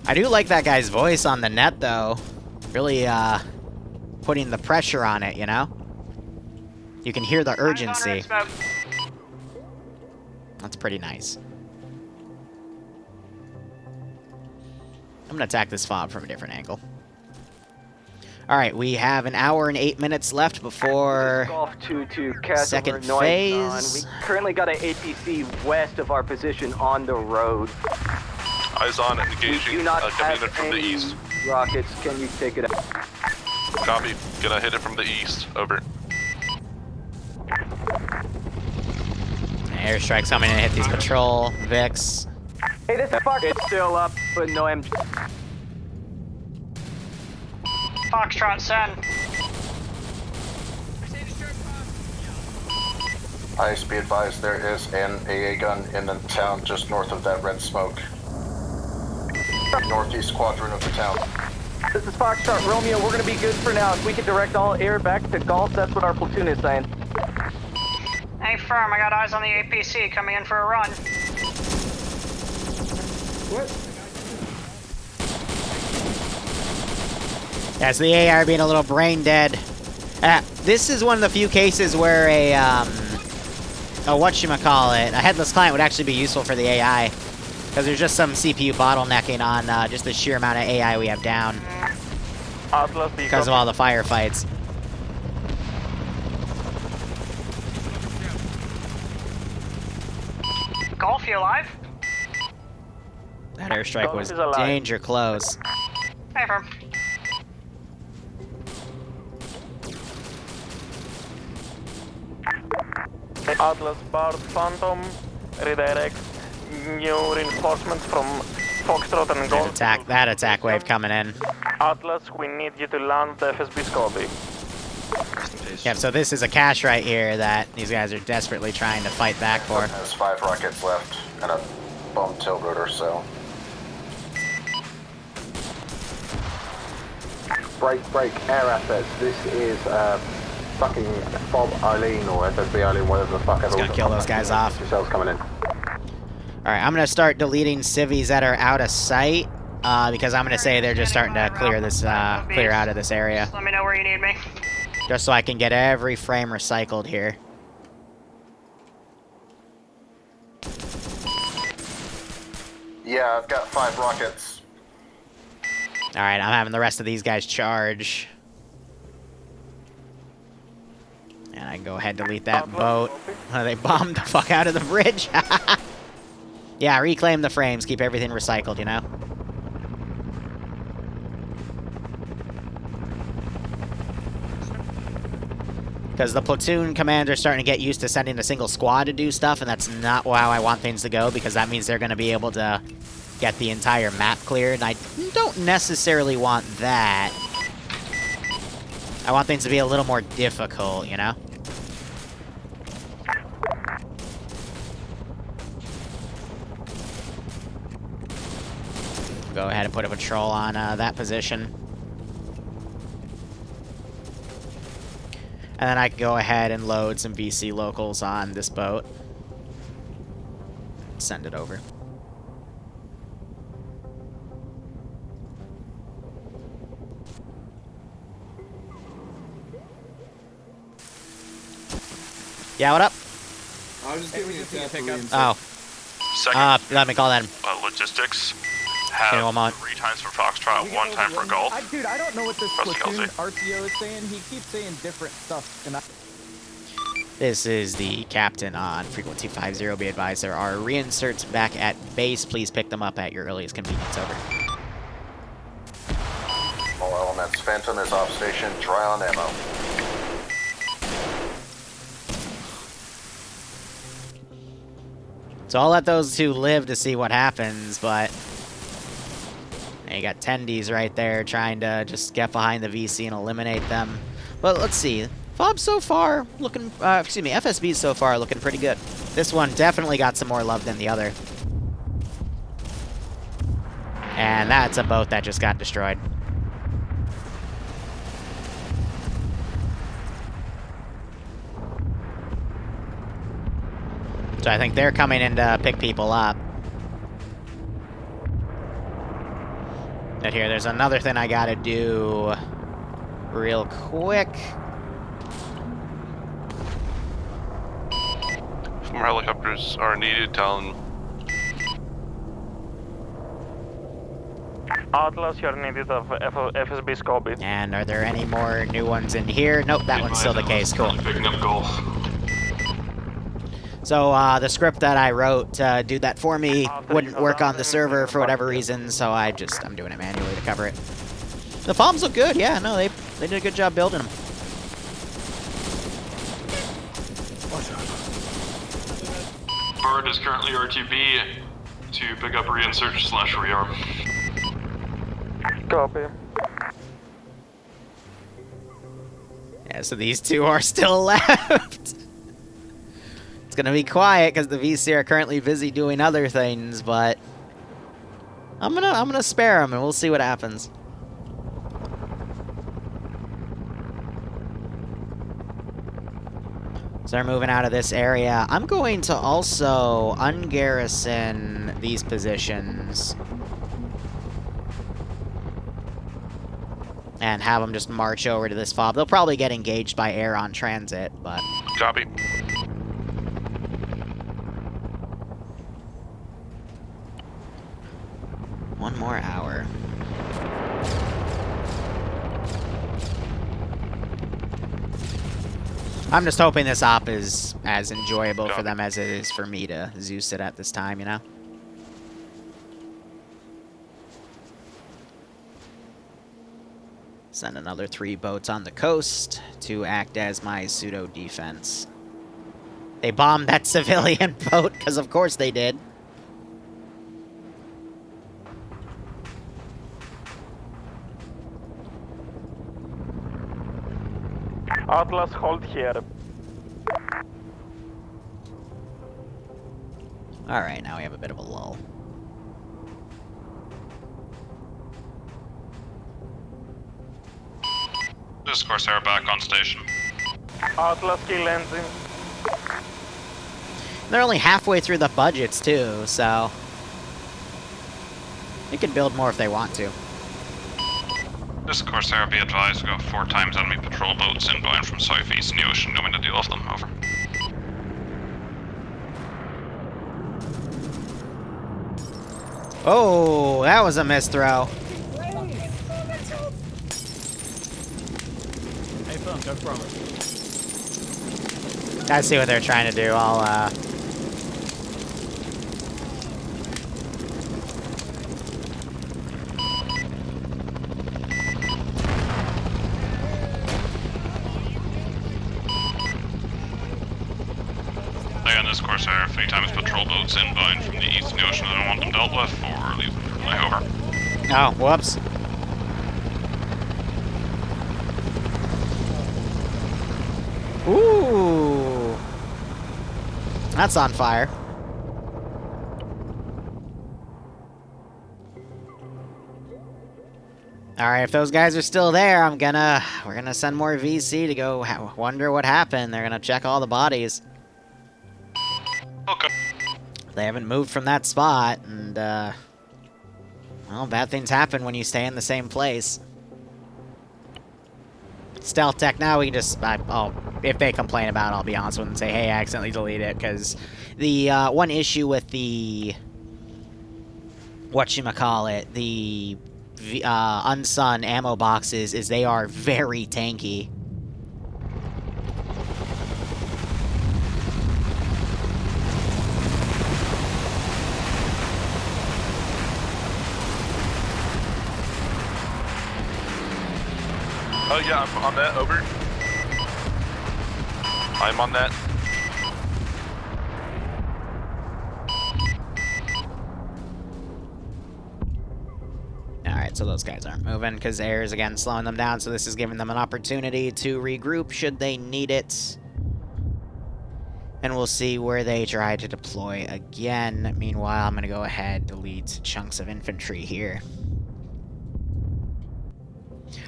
I do like that guy's voice on the net, though. Really, putting the pressure on it, you know? You can hear the urgency. That's pretty nice. I'm gonna attack this fob from a different angle. Alright, we have an hour and 8 minutes left before second phase. We currently got an APC west of our position on the road. Eyes on, engaging, coming in from the east. Rockets, can you take it out? Copy, gonna hit it from the east, over. Airstrike's coming in to hit these patrol Vics. Hey, this is Fox. It's still up, but no MG. Foxtrot, send. Ice, be advised, there is an AA gun in the town just north of that red smoke. Northeast quadrant of the town. This is Foxtrot Romeo. We're gonna be good for now. If we can direct all air back to Golf, that's what our platoon is saying. Hey, firm, I got eyes on the APC coming in for a run. What? Yeah, so the AI are being a little brain dead. This is one of the few cases where a whatchamacallit, a headless client would actually be useful for the AI. Because there's just some CPU bottlenecking on just the sheer amount of AI we have down. Because of all the firefights. Golf, you alive? That airstrike was danger close. Hey, firm. Atlas Bard Phantom, redirect new reinforcements from Foxtrot and Golf. That attack wave coming in. Atlas, we need you to land the FSB Scotty. Yeah, so this is a cache right here that these guys are desperately trying to fight back for. There's 5 rockets left and a bomb tilt rotor cell. Break, air assets. This is fucking Bob Eileen or FSB Eileen, whatever the fuck. Just gonna kill those guys off. Yourselves coming in. Alright, I'm gonna start deleting civvies that are out of sight, because I'm gonna say they're just starting to clear this, clear out of this area. Let me know where you need me. Just so I can get every frame recycled here. Yeah, I've got 5 rockets. Alright, I'm having the rest of these guys charge. And I can go ahead and delete that boat. They bombed the fuck out of the bridge. Yeah, reclaim the frames, keep everything recycled, you know? Because the platoon commanders are starting to get used to sending a single squad to do stuff, and that's not how I want things to go, because that means they're going to be able to get the entire map cleared, and I don't necessarily want that. I want things to be a little more difficult, you know? Go ahead and put a patrol on that position. And then I can go ahead and load some VC locals on this boat. Send it over. Yeah, what up? I was just giving you a tap for Oh. Second, Let me call that. logistics. Give me one Have moment. 3 times for Foxtrot, 1 time for golf. Dude, I don't know what this Press the platoon Kelsey. RTO is saying. He keeps saying different stuff, and This is the captain on frequency 50. Be advised, there are reinserts back at base. Please pick them up at your earliest convenience. Over. All elements, Phantom is off station, dry on ammo. So I'll let those two live to see what happens, but you got Tendies right there trying to just get behind the VC and eliminate them. But let's see. FOB so far looking, FSB so far looking pretty good. This one definitely got some more love than the other. And that's a boat that just got destroyed. So I think they're coming in to pick people up. But here, there's another thing I gotta do real quick. If more helicopters are needed, tell them. Atlas, you're needed of FSB Scobie. And are there any more new ones in here? Nope, that one's still the case. Cool. Picking up golf. So, the script that I wrote to do that for me wouldn't work on the server for whatever reason, so I'm doing it manually to cover it. The FOBs look good, yeah, no, they did a good job building them. Bird is currently RTB to pick up reinsert / rearm. Copy. Yeah, so these two are still left. It's gonna be quiet because the VC are currently busy doing other things, but I'm gonna spare them and we'll see what happens. So they're moving out of this area. I'm going to also ungarrison these positions and have them just march over to this FOB. They'll probably get engaged by air on transit, but... Copy. One more hour. I'm just hoping this op is as enjoyable for them as it is for me to Zeus it at this time, you know? Send another 3 boats on the coast to act as my pseudo-defense. They bombed that civilian boat, because of course they did. Atlas, hold here. Alright, now we have a bit of a lull. This Corsair back on station. Atlas, kill engine. They're only halfway through the budgets, too, so... they could build more if they want to. This Corsair, be advised to go 4 times enemy patrol boats inbound from southeast in the ocean, knowing to deal with them. Over. Oh, that was a missed throw. Hey, Phil, go from it. I see what they're trying to do. I'll, Again, this Corsair, 3 times patrol boats inbound from the east in the ocean. I don't want them dealt with, or leave them for fly over. Oh, whoops. Ooh. That's on fire. Alright, if those guys are still there, we're gonna send more VC to go wonder what happened. They're gonna check all the bodies. Okay. They haven't moved from that spot, and, well, bad things happen when you stay in the same place. Stealth tech now, we can just, oh, if they complain about it, I'll be honest with them and say, hey, I accidentally deleted it, because the one issue with the whatchamacallit, the Unsun ammo boxes is they are very tanky. Oh yeah, I'm on that, over. I'm on that. Alright, so those guys aren't moving because air is again slowing them down, so this is giving them an opportunity to regroup should they need it. And we'll see where they try to deploy again. Meanwhile, I'm going to go ahead and delete chunks of infantry here.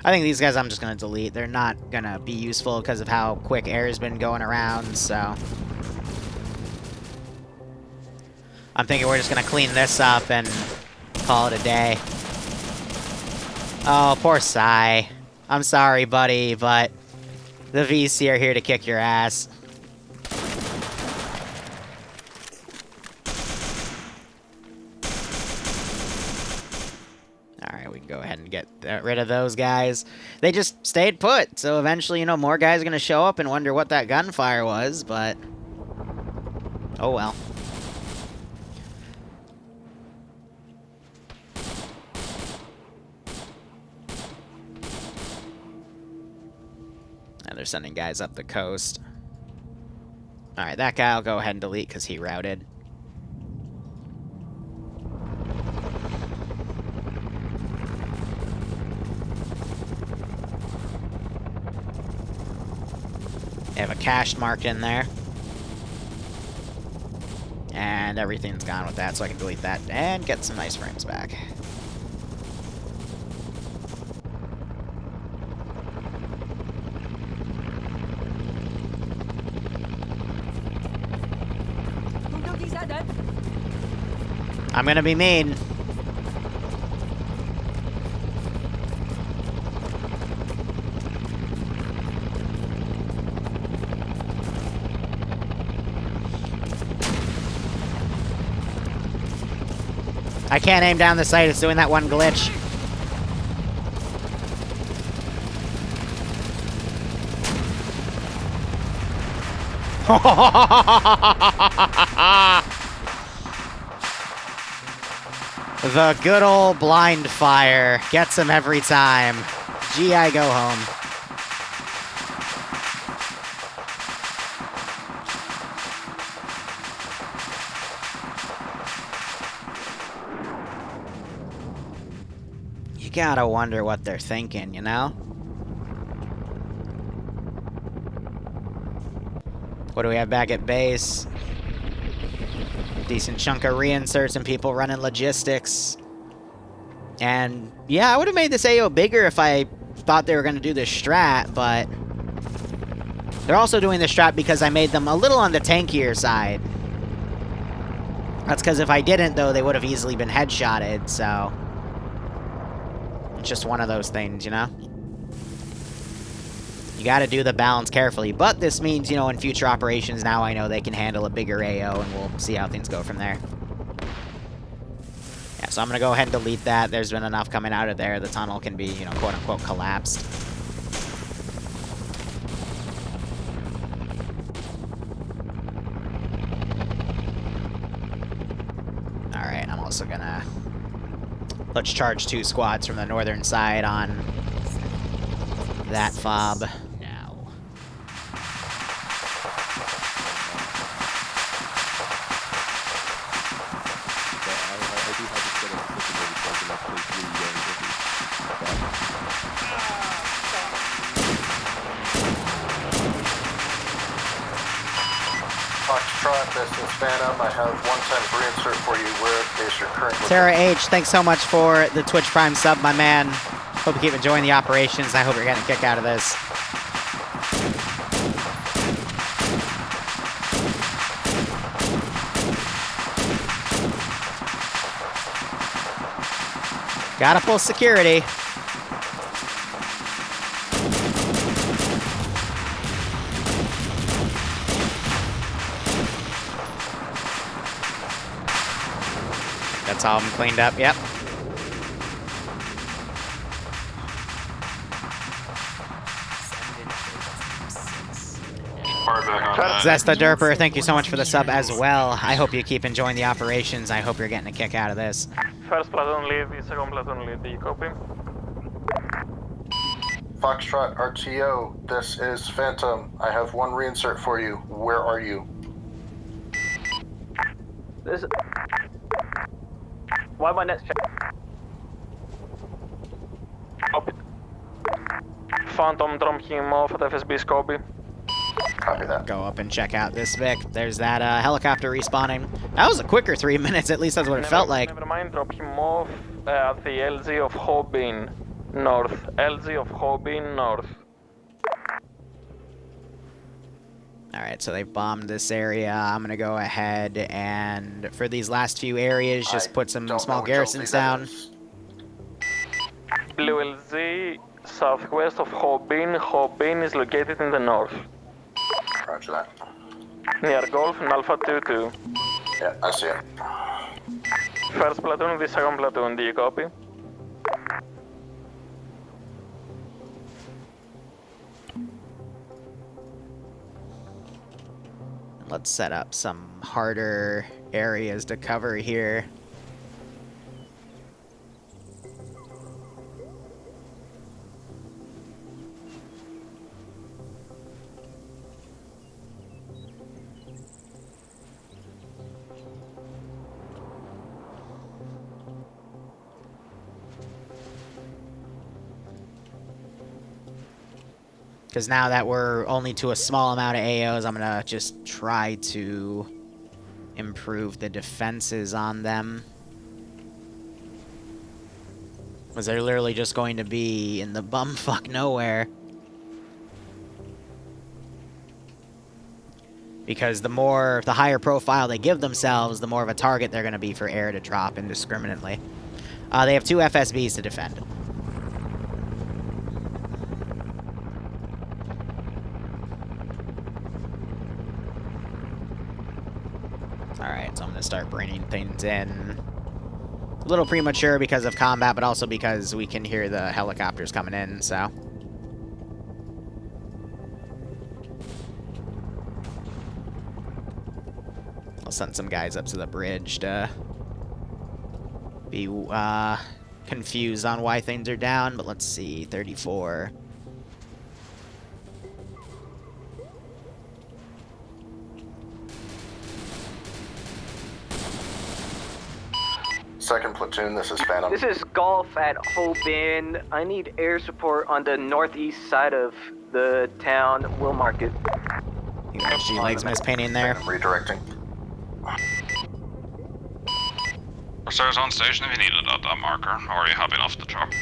I think these guys I'm just going to delete. They're not going to be useful because of how quick air has been going around, so... I'm thinking we're just going to clean this up and call it a day. Oh, poor Sai. I'm sorry, buddy, but the VC are here to kick your ass. Alright, we can go ahead and get rid of those guys. They just stayed put, so eventually, you know, more guys are going to show up and wonder what that gunfire was, but... oh well. They're sending guys up the coast. Alright, that guy I'll go ahead and delete because he routed. They have a cache marked in there. And everything's gone with that, so I can delete that and get some nice frames back. I'm gonna be mean. I can't aim down the sight, it's doing that one glitch. The good old blind fire gets him every time. Gee, I go home. You gotta wonder what they're thinking, you know? What do we have back at base? Decent chunk of reinserts and people running logistics. And yeah, I would have made this AO bigger if I thought they were going to do this strat, but they're also doing this strat because I made them a little on the tankier side. That's because if I didn't, though, they would have easily been headshotted, so it's just one of those things, you know? You gotta do the balance carefully, but this means, you know, in future operations, now I know they can handle a bigger AO, and we'll see how things go from there. Yeah, so I'm gonna go ahead and delete that. There's been enough coming out of there. The tunnel can be, you know, quote-unquote collapsed. Alright, I'm also gonna... let's charge 2 squads from the northern side on that fob. Foxtrot, this is Phantom. I have 110 reinsert for you. Where is your current... Sarah H., thanks so much for the Twitch Prime sub, my man. Hope you keep enjoying the operations. I hope you're getting a kick out of this. Gotta pull security. That's all cleaned up, yep. Zesta Derper, thank you so much for the sub as well. I hope you keep enjoying the operations. I hope you're getting a kick out of this. First platoon lead, the second platoon lead, do you copy? Foxtrot RTO, this is Phantom. I have one reinsert for you. Where are you? This. Why my net's check? Copy. Phantom, drop him off at FSB Scobie. Copy that. Go up and check out this Vic. There's that helicopter respawning. That was a quicker 3 minutes, at least that's what it felt like. Never mind, drop him off at the LZ of Hobin North. LZ of Hobin North. Alright, so they've bombed this area. I'm gonna go ahead and, for these last few areas, just put some small garrisons down. Blue LZ, southwest of Hobin. Hobin is located in the north. Roger that. Near Golf and Alpha 2-2. Yeah, I see it. First platoon, the second platoon, do you copy? Let's set up some harder areas to cover here. Because now that we're only to a small amount of AOs, I'm going to just try to improve the defenses on them. Because they're literally just going to be in the bumfuck nowhere. Because the higher profile they give themselves, the more of a target they're going to be for air to drop indiscriminately. They have 2 FSBs to defend. Alright, so I'm going to start bringing things in. A little premature because of combat, but also because we can hear the helicopters coming in, so. I'll send some guys up to the bridge to be confused on why things are down, but let's see, 34. Second platoon, this is Phantom. This is Golf at Hobin. I need air support on the northeast side of the town. We'll mark it. She legs mispainting there. Redirecting. Corsairs on station if you needed that marker, or are you hopping off the truck?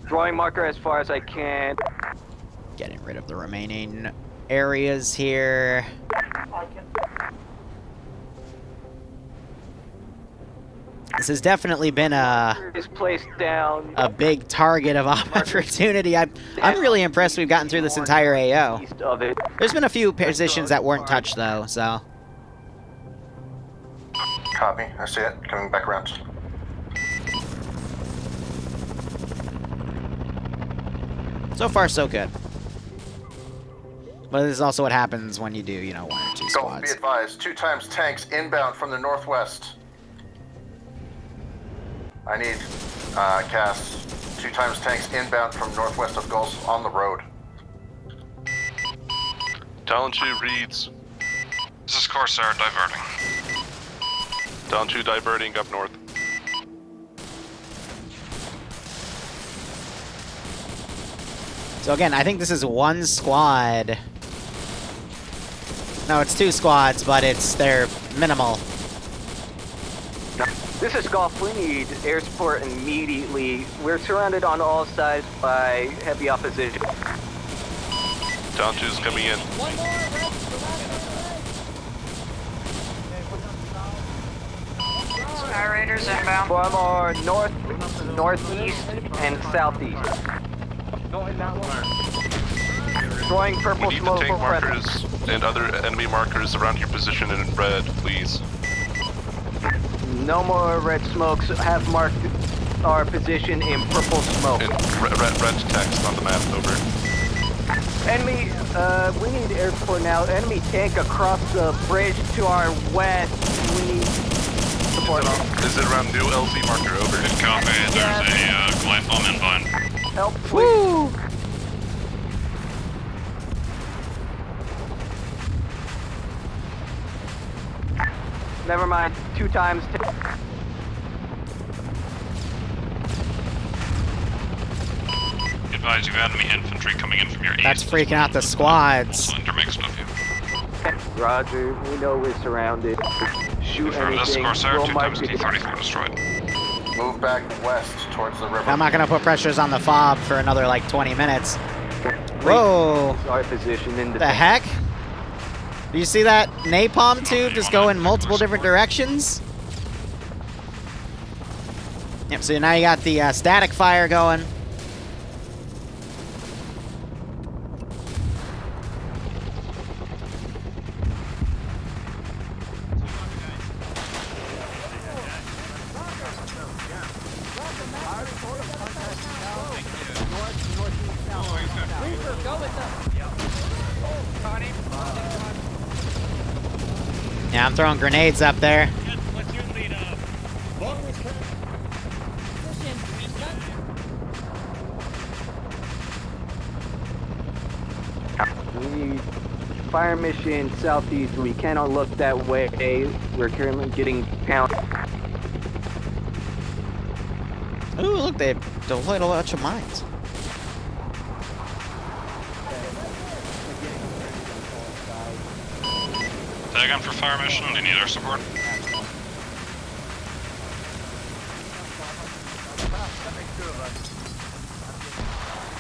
Drawing marker as far as I can. Getting rid of the remaining areas here. This has definitely been a big target of opportunity. I'm really impressed we've gotten through this entire AO. There's been a few positions that weren't touched though, so. Copy, I see it. Coming back around. So far, so good. But this is also what happens when you do, you know, 1 or 2 squads. Don't be advised, 2 times tanks inbound from the northwest. I need Cass. 2 times tanks inbound from northwest of Gulf on the road. Talon 2 reads. This is Corsair diverting. Talon 2 diverting up north. So again, I think this is 1 squad. No, it's 2 squads, but they're minimal. This is Golf. We need air support immediately. We're surrounded on all sides by heavy opposition. Talon 2 is coming in. Sky Raiders inbound. 4 more north, northeast, and southeast. Drawing purple We need the smoke tank for markers and other enemy markers around your position in red, please. No more red smokes. Have marked our position in purple smoke. And red text on the map, over. Enemy, we need air support now. Enemy tank across the bridge to our west. We need support. Is it around new LZ marker, over? Good copy. There's a glide bomb inbound. Help, please. Never mind. 2 times. Advise you have enemy infantry coming in from your east. That's freaking out the squads. Also intermixed with you. Roger, we know we're surrounded. Shoot Confirm this, anything. Corsair, We'll 2 mark times it. T-34 destroyed. Move back west towards the river. I'm not gonna put pressures on the fob for another like 20 minutes. Whoa! Our position in The heck? Do you see that napalm tube just go in multiple different directions? Yep, so now you got the static fire going. Yeah, I'm throwing grenades up there. What's your lead up? We need fire mission southeast. We cannot look that way. We're currently getting pounded. Ooh, look, they deployed a bunch of mines. Tag on for fire mission. Do you need our support?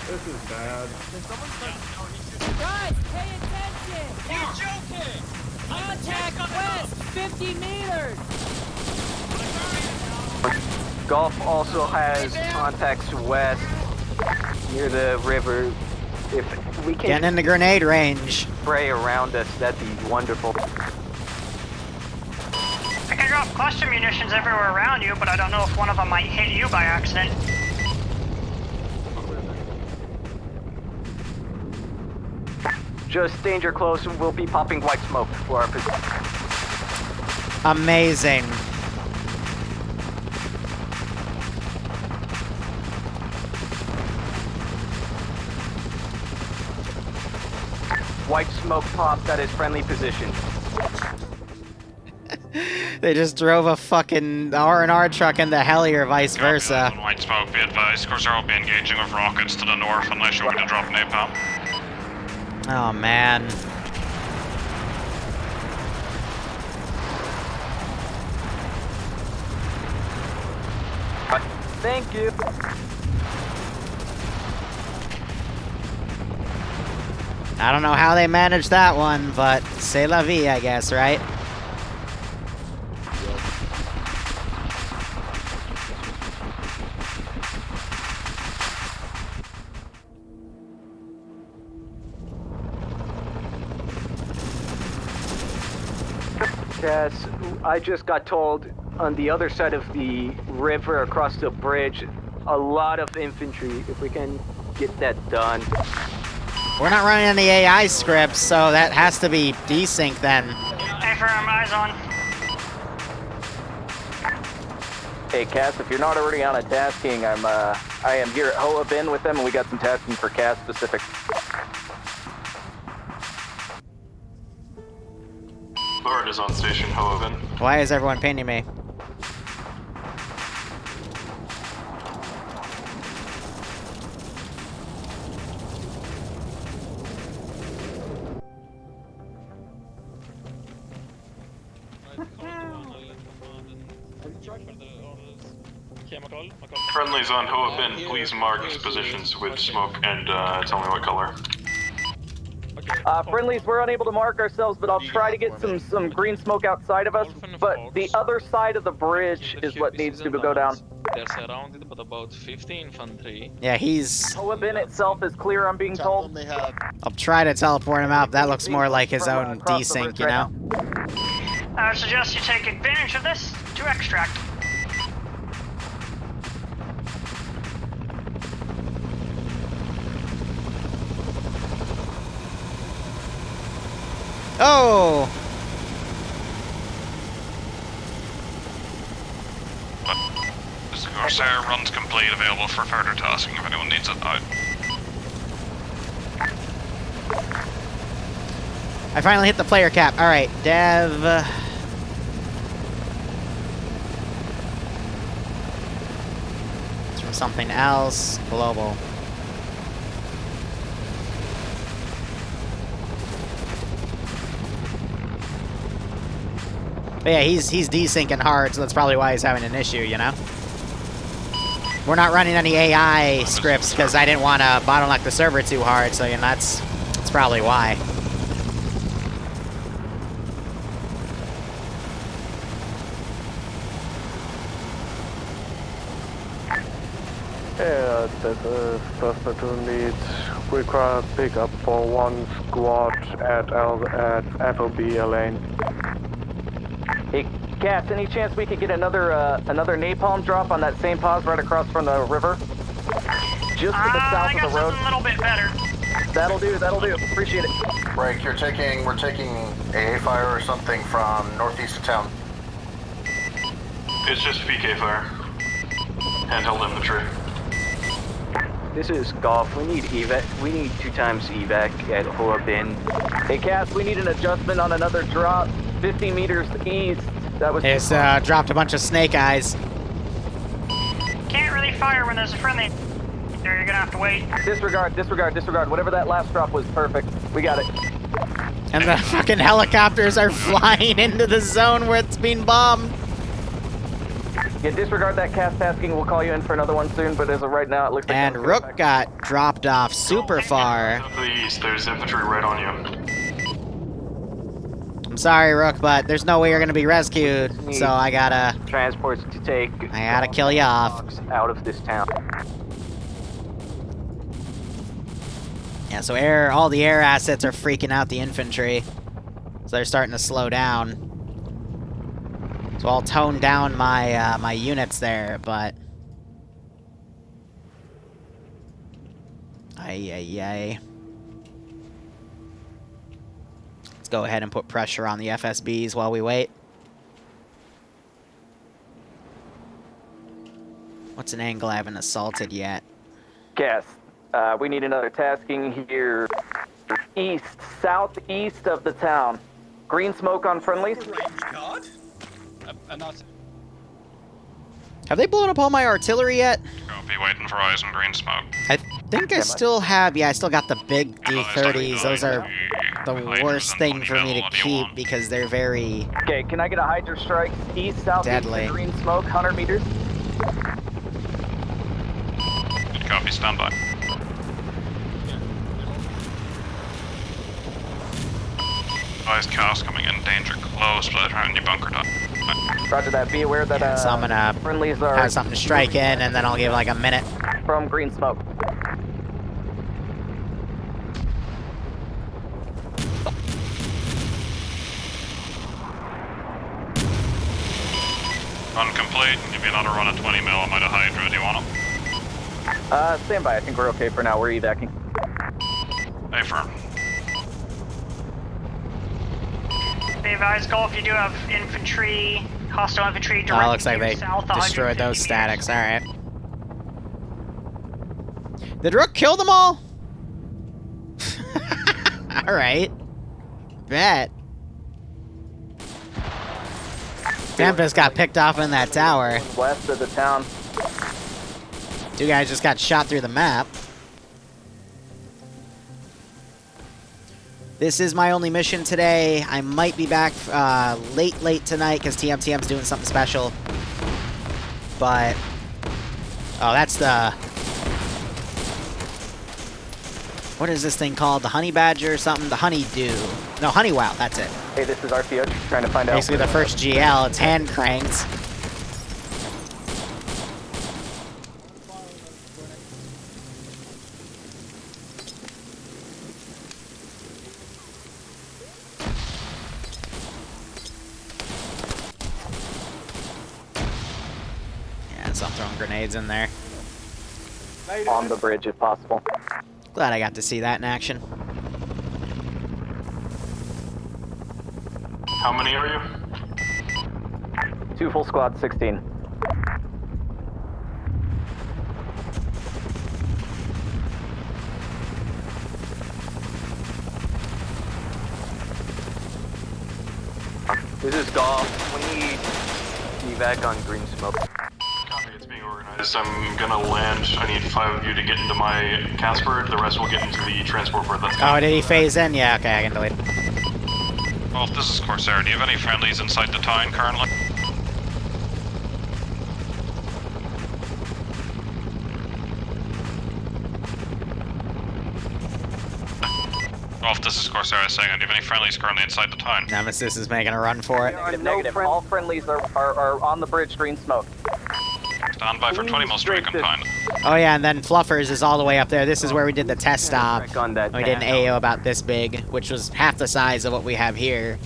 This is bad. Guys, pay attention! You're joking! Contact west, 50 meters! Gulf also has contacts west near the river. If we can Getting in the grenade range. spray around us, that'd be wonderful. I can drop cluster munitions everywhere around you, but I don't know if one of them might hit you by accident. Just danger close, we'll be popping white smoke for our position. Amazing. White smoke popped at his friendly position. They just drove a fucking R&R truck in the heli or vice versa. White smoke, be advised. Corsair will be engaging with rockets to the north unless you want me to drop napalm. Oh, man. Thank you. I don't know how they managed that one, but c'est la vie, I guess, right? Cass, I just got told on the other side of the river across the bridge, a lot of infantry. If we can get that done. We're not running any AI scripts, so that has to be desync then. Affirm, eyes on. Hey Cass, if you're not already on a tasking, I am here at Hoa Bin with them, and we got some tasking for Cass specific. Bard is on station, Hoa Bin. Why is everyone pinging me? Friendly's on Hoa Bin. Please mark his positions with smoke and tell me what color. Friendlies, we're unable to mark ourselves, but I'll try to get some green smoke outside of us. But the other side of the bridge is what needs to go down. They're surrounded, but about 50 infantry. Yeah, he's... Hoa Bin itself is clear, I'm being told. I'll try to teleport him out. That looks more like his own desync, you know? I would suggest you take advantage of this. To extract. Oh! This Corsair run's complete, available for further tasking if anyone needs it. I finally hit the player cap. Alright, Dev. It's from something else. Global. But yeah, he's desyncing hard, so that's probably why he's having an issue, you know? We're not running any AI scripts because I didn't want to bottleneck the server too hard, so you know, that's probably why. Yeah, the first platoon needs required pickup for one squad at FOB Lane. Hey, Cass, any chance we could get another napalm drop on that same pause right across from the river? Just to the south of the road. A little bit better. That'll do. Appreciate it. Break, we're taking AA fire or something from northeast of town. It's just VK fire. Handheld infantry. This is Golf. We need evac. We need 2 times evac at Horbin. Hey, Cass, we need an adjustment on another drop. 50 meters east. That was. It's dropped a bunch of snake eyes. Can't really fire when there's a friendly. There, you're gonna have to wait. Disregard. Whatever that last drop was, perfect. We got it. And the fucking helicopters are flying into the zone where it's being bombed. Yeah, disregard that cast tasking. We'll call you in for another one soon, but as of right now, it looks like... And Rook got dropped off super far. To the east, there's infantry right on you. I'm sorry, Rook, but there's no way you're gonna be rescued, so I gotta... Transports to take... I gotta kill you off. ...out of this town. Yeah, so all the air assets are freaking out the infantry. So they're starting to slow down. So I'll tone down my my units there, but... Ay. Let's go ahead and put pressure on the FSBs while we wait. What's an angle I haven't assaulted yet? Cass, we need another tasking here. Southeast of the town. Green smoke on friendlies. Have they blown up all my artillery yet? I'll be waiting for eyes and green smoke. I think I still have, yeah, I still got the big D30s. Those are the worst thing for me to keep because they're very... Okay, can I get a Hydra strike? East, southeast, deadly. Green smoke, 100 meters. Good copy, stand by. Eyes cast coming in, danger close, but around your bunker top. Roger that, be aware that so I'm gonna friendlies are... have something to strike in, and then I'll give like a minute. From green smoke. Run complete, give you another run at 20 mil, I might have Hydra, do you want them? Stand by, I think we're okay for now, we're evacing. Hey, firm. Be advised, Golf, you do have infantry, hostile infantry directly looks like they south, destroyed those statics, alright. Did Rook kill them all? Alright. Bet. Tempest got picked off in that tower. West of the town. 2 guys just got shot through the map. This is my only mission today. I might be back late tonight because TMTM's doing something special. But... oh, that's the... what is this thing called? The honey badger or something? The honeydew. No, honey wow, that's it. Hey, this is RPO, trying to find out. Basically the first GL, it's hand cranked. grenades in there. On the bridge, if possible. Glad I got to see that in action. How many are you? 2 full squad, 16. This is golf. We need evac on green smoke. Copy, it's being organized. I'm gonna land. I need 5 of you to get into my Casper. The rest will get into the transport bird. That's Oh, did he phase in? Yeah, okay, I can delete. Well, this is Corsair. Do you have any friendlies inside the town currently? Wolf, this is Corsair. I was saying, do you have any friendlies currently inside the town? Nemesis is making a run for it. Negative. All friendlies are on the bridge, green smoke. Stand by for 20 mil strike on town. Oh yeah, and then Fluffers is all the way up there. This is where we did the test stop. We did an AO about this big, which was half the size of what we have here.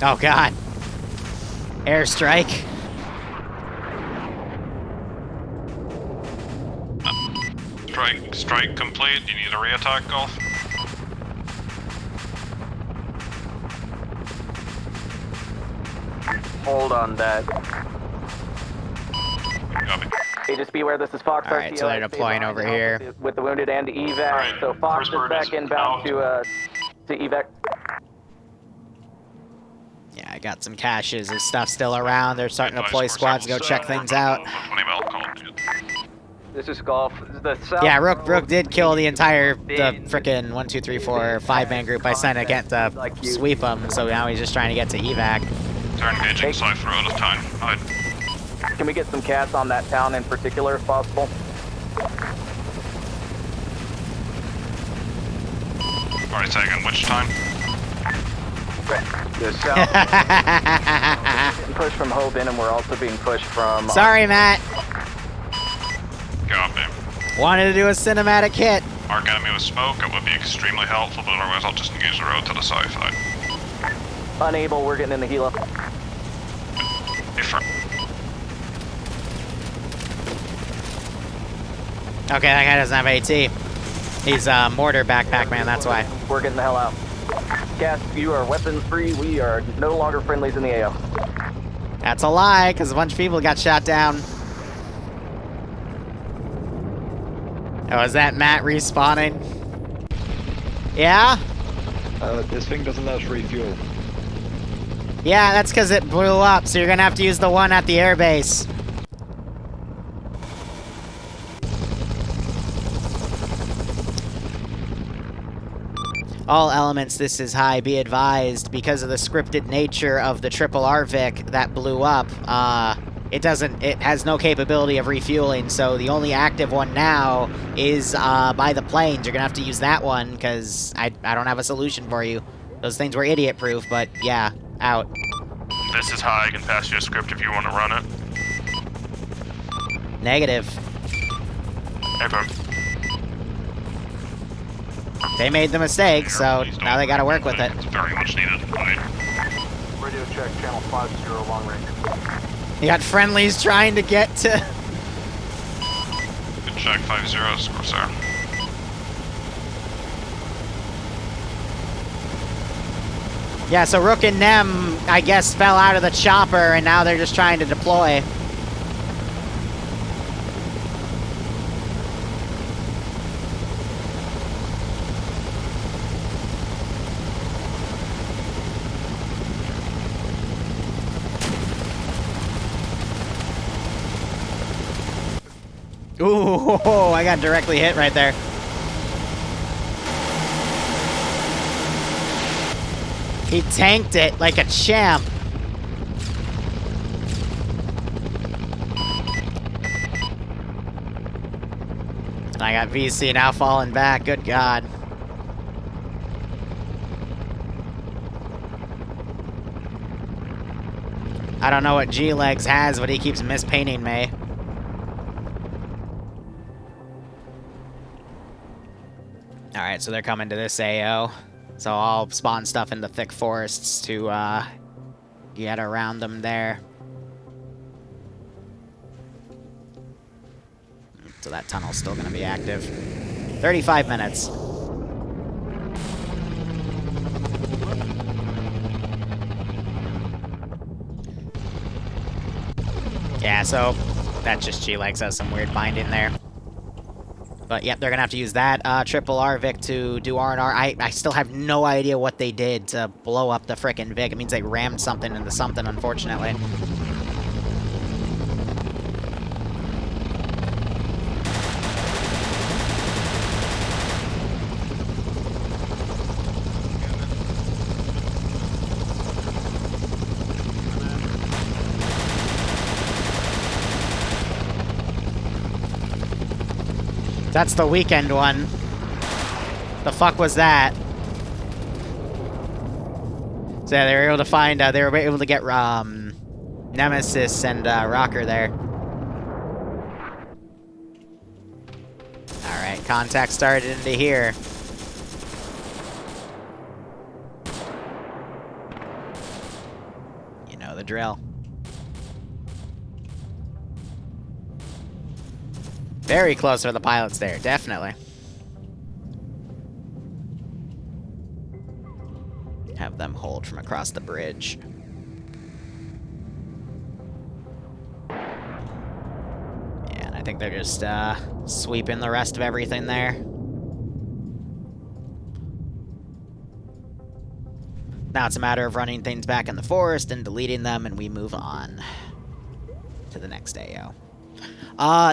Oh god. Airstrike. Strike complete. You need a re-attack, Golf? Hold on that. Copy. Okay, just be aware this is Fox. Alright, so they're deploying over here. With the wounded and evac. Right. So Fox is back inbound to evac. Yeah, I got some caches of stuff still around. They're starting to deploy squads to go check things out. This is golf. The south Yeah, Rook did kill the frickin' 1, 2, 3, 4, 5-man group I sent again to sweep them, so now he's just trying to get to evac. They're engaging South Road of town. Can we get some cats on that town in particular, if possible? Alright, second, which time? The south. Getting pushed from Hoban, and we're also being pushed from... Sorry, Matt. Copy. Wanted to do a cinematic hit. Mark enemy with smoke, it would be extremely helpful, but otherwise I'll just engage the road to the south side. Unable, we're getting in the helo. Okay, that guy doesn't have AT. He's a mortar backpack man, that's why. We're getting the hell out. Gas, you are weapons free. We are no longer friendlies in the AO. That's a lie, because a bunch of people got shot down. Oh, is that Matt respawning? Yeah? This thing doesn't let us refuel. Yeah, that's because it blew up, so you're gonna have to use the one at the airbase. All elements, this is high. Be advised, because of the scripted nature of the triple RVIC that blew up, it has no capability of refueling, so the only active one now is by the planes. You're gonna have to use that one, because I don't have a solution for you. Those things were idiot-proof, but yeah, out. This is high. I can pass you a script if you want to run it. Negative. Ever. They made the mistake, so now they gotta work with it. It's very much needed. Radio check, channel 50, long range. You got friendlies trying to get to... Good check, 50, Corsair. Yeah, so Rook and Nem, I guess, fell out of the chopper, and now they're just trying to deploy. Ooh, I got directly hit right there. He tanked it like a champ. I got VC now falling back, good God. I don't know what G-Legs has, but he keeps mispainting me. Alright, so they're coming to this AO. So I'll spawn stuff into thick forests to get around them there. So that tunnel's still going to be active. 35 minutes. Yeah, so that just G-Legs has some weird binding there. But yep, they're gonna have to use that triple R-Vic to do R&R. I still have no idea what they did to blow up the frickin' Vic. It means they rammed something into something, unfortunately. That's the weekend one. The fuck was that? So yeah, they were able to find, they were able to get, Nemesis and, Rocker there. Alright, contact started into here. You know the drill. Very close for the pilots there, definitely. Have them hold from across the bridge. Yeah, and I think they're just sweeping the rest of everything there. Now it's a matter of running things back in the forest and deleting them, and we move on to the next AO.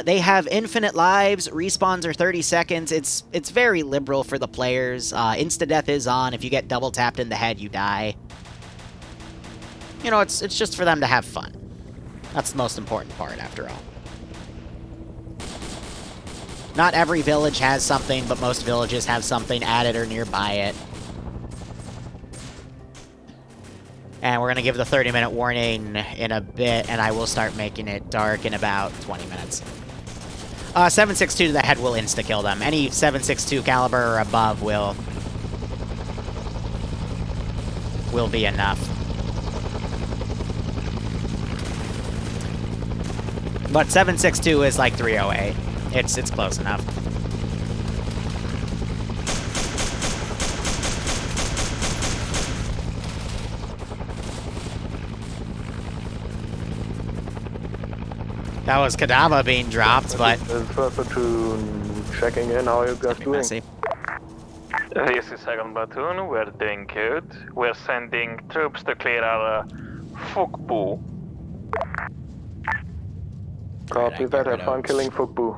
They have infinite lives, respawns are 30 seconds, it's very liberal for the players, insta-death is on, if you get double-tapped in the head, you die. You know, it's just for them to have fun. That's the most important part, after all. Not every village has something, but most villages have something at it or nearby it. And we're going to give the 30-minute warning in a bit, and I will start making it dark in about 20 minutes. 7.62 to the head will insta-kill them. Any 7.62 caliber or above will be enough. But 7.62 is like 308. It's close enough. That was Kadama being dropped, but... First platoon checking in, how are you guys doing? Messy. This is second platoon, we're doing good. We're sending troops to clear our Fukbu. Copy that, have fun killing Fukbu.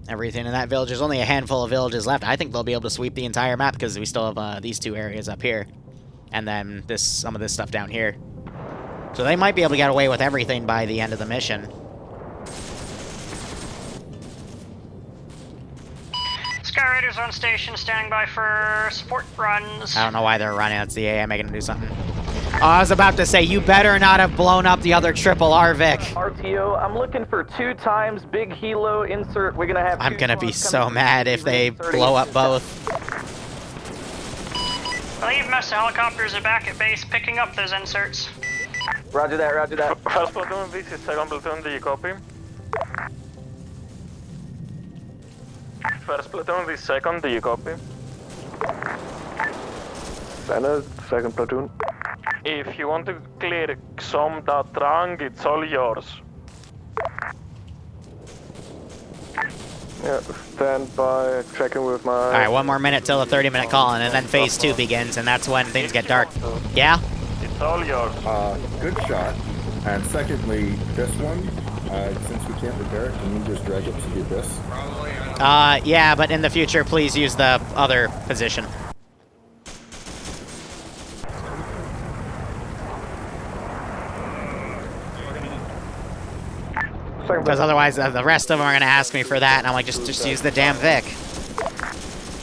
Everything in that village. There's only a handful of villages left. I think they'll be able to sweep the entire map because we still have these two areas up here. And then some of this stuff down here. So they might be able to get away with everything by the end of the mission. Sky Raiders on station, standing by for support runs. I don't know why they're running. That's the AA making them do something. Oh, I was about to say, you better not have blown up the other triple R-Vic. RTO, I'm looking for 2 times big helo insert. We're gonna have. I'm gonna be so mad if they blow up both. I believe most helicopters are back at base picking up those inserts. Roger that, roger that. First platoon, this is second platoon, do you copy? First platoon, this second, do you copy? Standard, second platoon. If you want to clear Xom.Trang, it's all yours. Yeah, stand by, checking with my... Alright, 1 more minute till the 30-minute call-in, and then phase 2 begins, and that's when things get dark. Yeah? It's all yours. Good shot. And secondly, this one, since we can't repair it, can you just drag it to the abyss? Yeah, but in the future, please use the other position. Because otherwise, the rest of them are going to ask me for that, and I'm like, just use the damn Vic.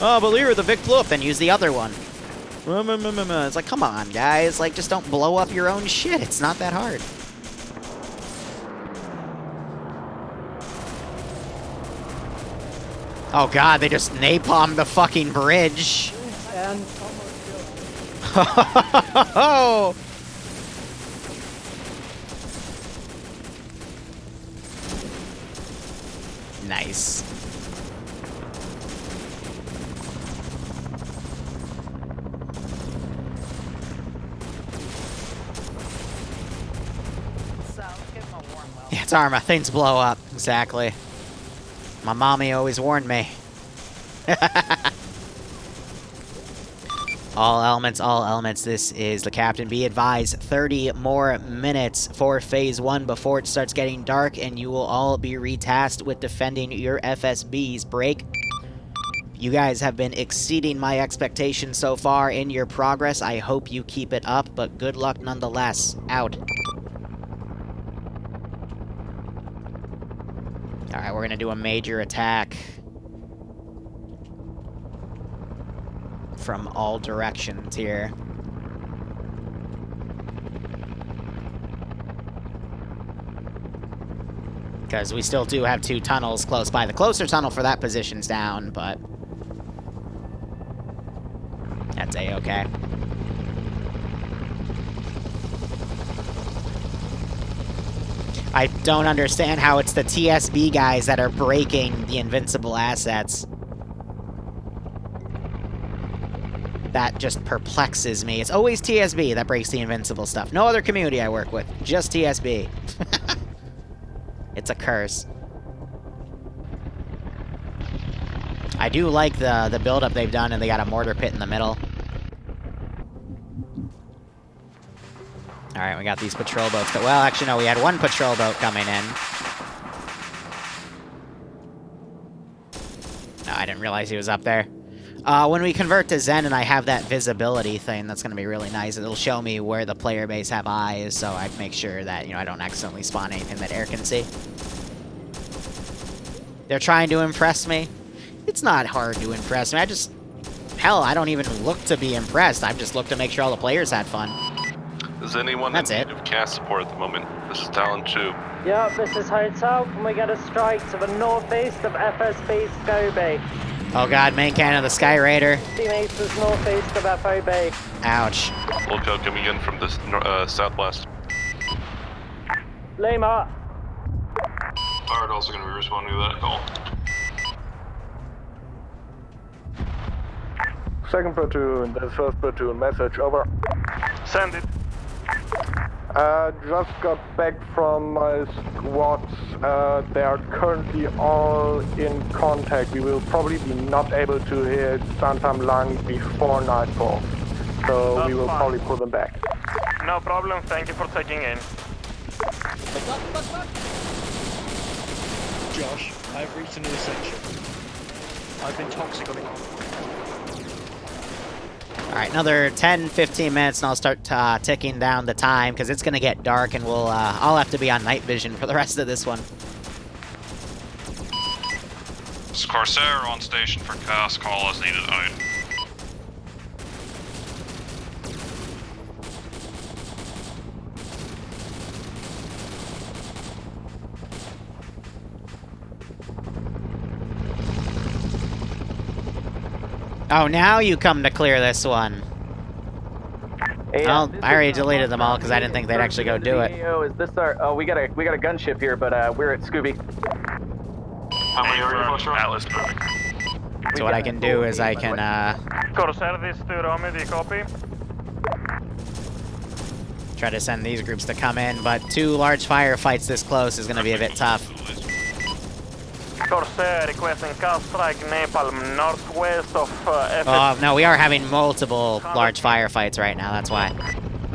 Oh, but Liru, the Vic blew up, then use the other one. It's like, come on, guys. Like, just don't blow up your own shit. It's not that hard. Oh god, they just napalmed the fucking bridge. And Oh! Nice. Yeah, it's Arma. Things blow up. Exactly. My mommy always warned me. All elements, this is the captain. Be advised, 30 more minutes for Phase 1 before it starts getting dark, and you will all be retasked with defending your FSBs. Break. You guys have been exceeding my expectations so far in your progress. I hope you keep it up, but good luck nonetheless. Out. Alright, we're gonna do a major attack from all directions here. Because we still do have 2 tunnels close by. The closer tunnel for that position's down, but that's A-okay. I don't understand how it's the TSB guys that are breaking the invincible assets. That just perplexes me. It's always TSB that breaks the invincible stuff. No other community I work with. Just TSB. It's a curse. I do like the build-up they've done, and they got a mortar pit in the middle. Alright, we got these patrol boats. But, well, actually, no, we had 1 patrol boat coming in. No, I didn't realize he was up there. When we convert to Zen and I have that visibility thing, that's going to be really nice. It'll show me where the player base have eyes, so I make sure that, you know, I don't accidentally spawn anything that air can see. They're trying to impress me. It's not hard to impress me. Hell, I don't even look to be impressed. I just look to make sure all the players had fun. Is anyone in need of cast support at the moment? This is Talon 2. Yeah, this is Hotel. Can we get a strike to the northeast of FSB Scobie? Oh god, main cannon of the Sky Raider. Teammates is northeast of FOB. Ouch. Volko coming in from the southwest. Lima. Alright, also going to be responding to that call. Second platoon, that's first platoon, message, over. Send it. Just got back from my squads. They are currently all in contact. We will probably be not able to hit Santam Lang before nightfall. So That's we will fine. probably pull them back. No problem, thank you for taking in. Josh, I've reached a new section. I've been toxic on it. Alright, another 10-15 minutes and I'll start ticking down the time, because it's going to get dark and I'll have to be on night vision for the rest of this one. Is Corsair on station for cast call as needed out. Oh, now you come to clear this one. Well, I already deleted them all because I didn't think they'd actually go do it. Is this our? Oh, we got a gunship here, but we're at Scooby. How many are you, Foxtrot? Atlas moving. So what I can do is I can, Corsair, this to Romy, do you copy? try to send these groups to come in, but 2 large firefights this close is going to be a bit tough. Corsair requesting cast strike Napalm northwest of Oh, no, we are having multiple large firefights right now, that's why.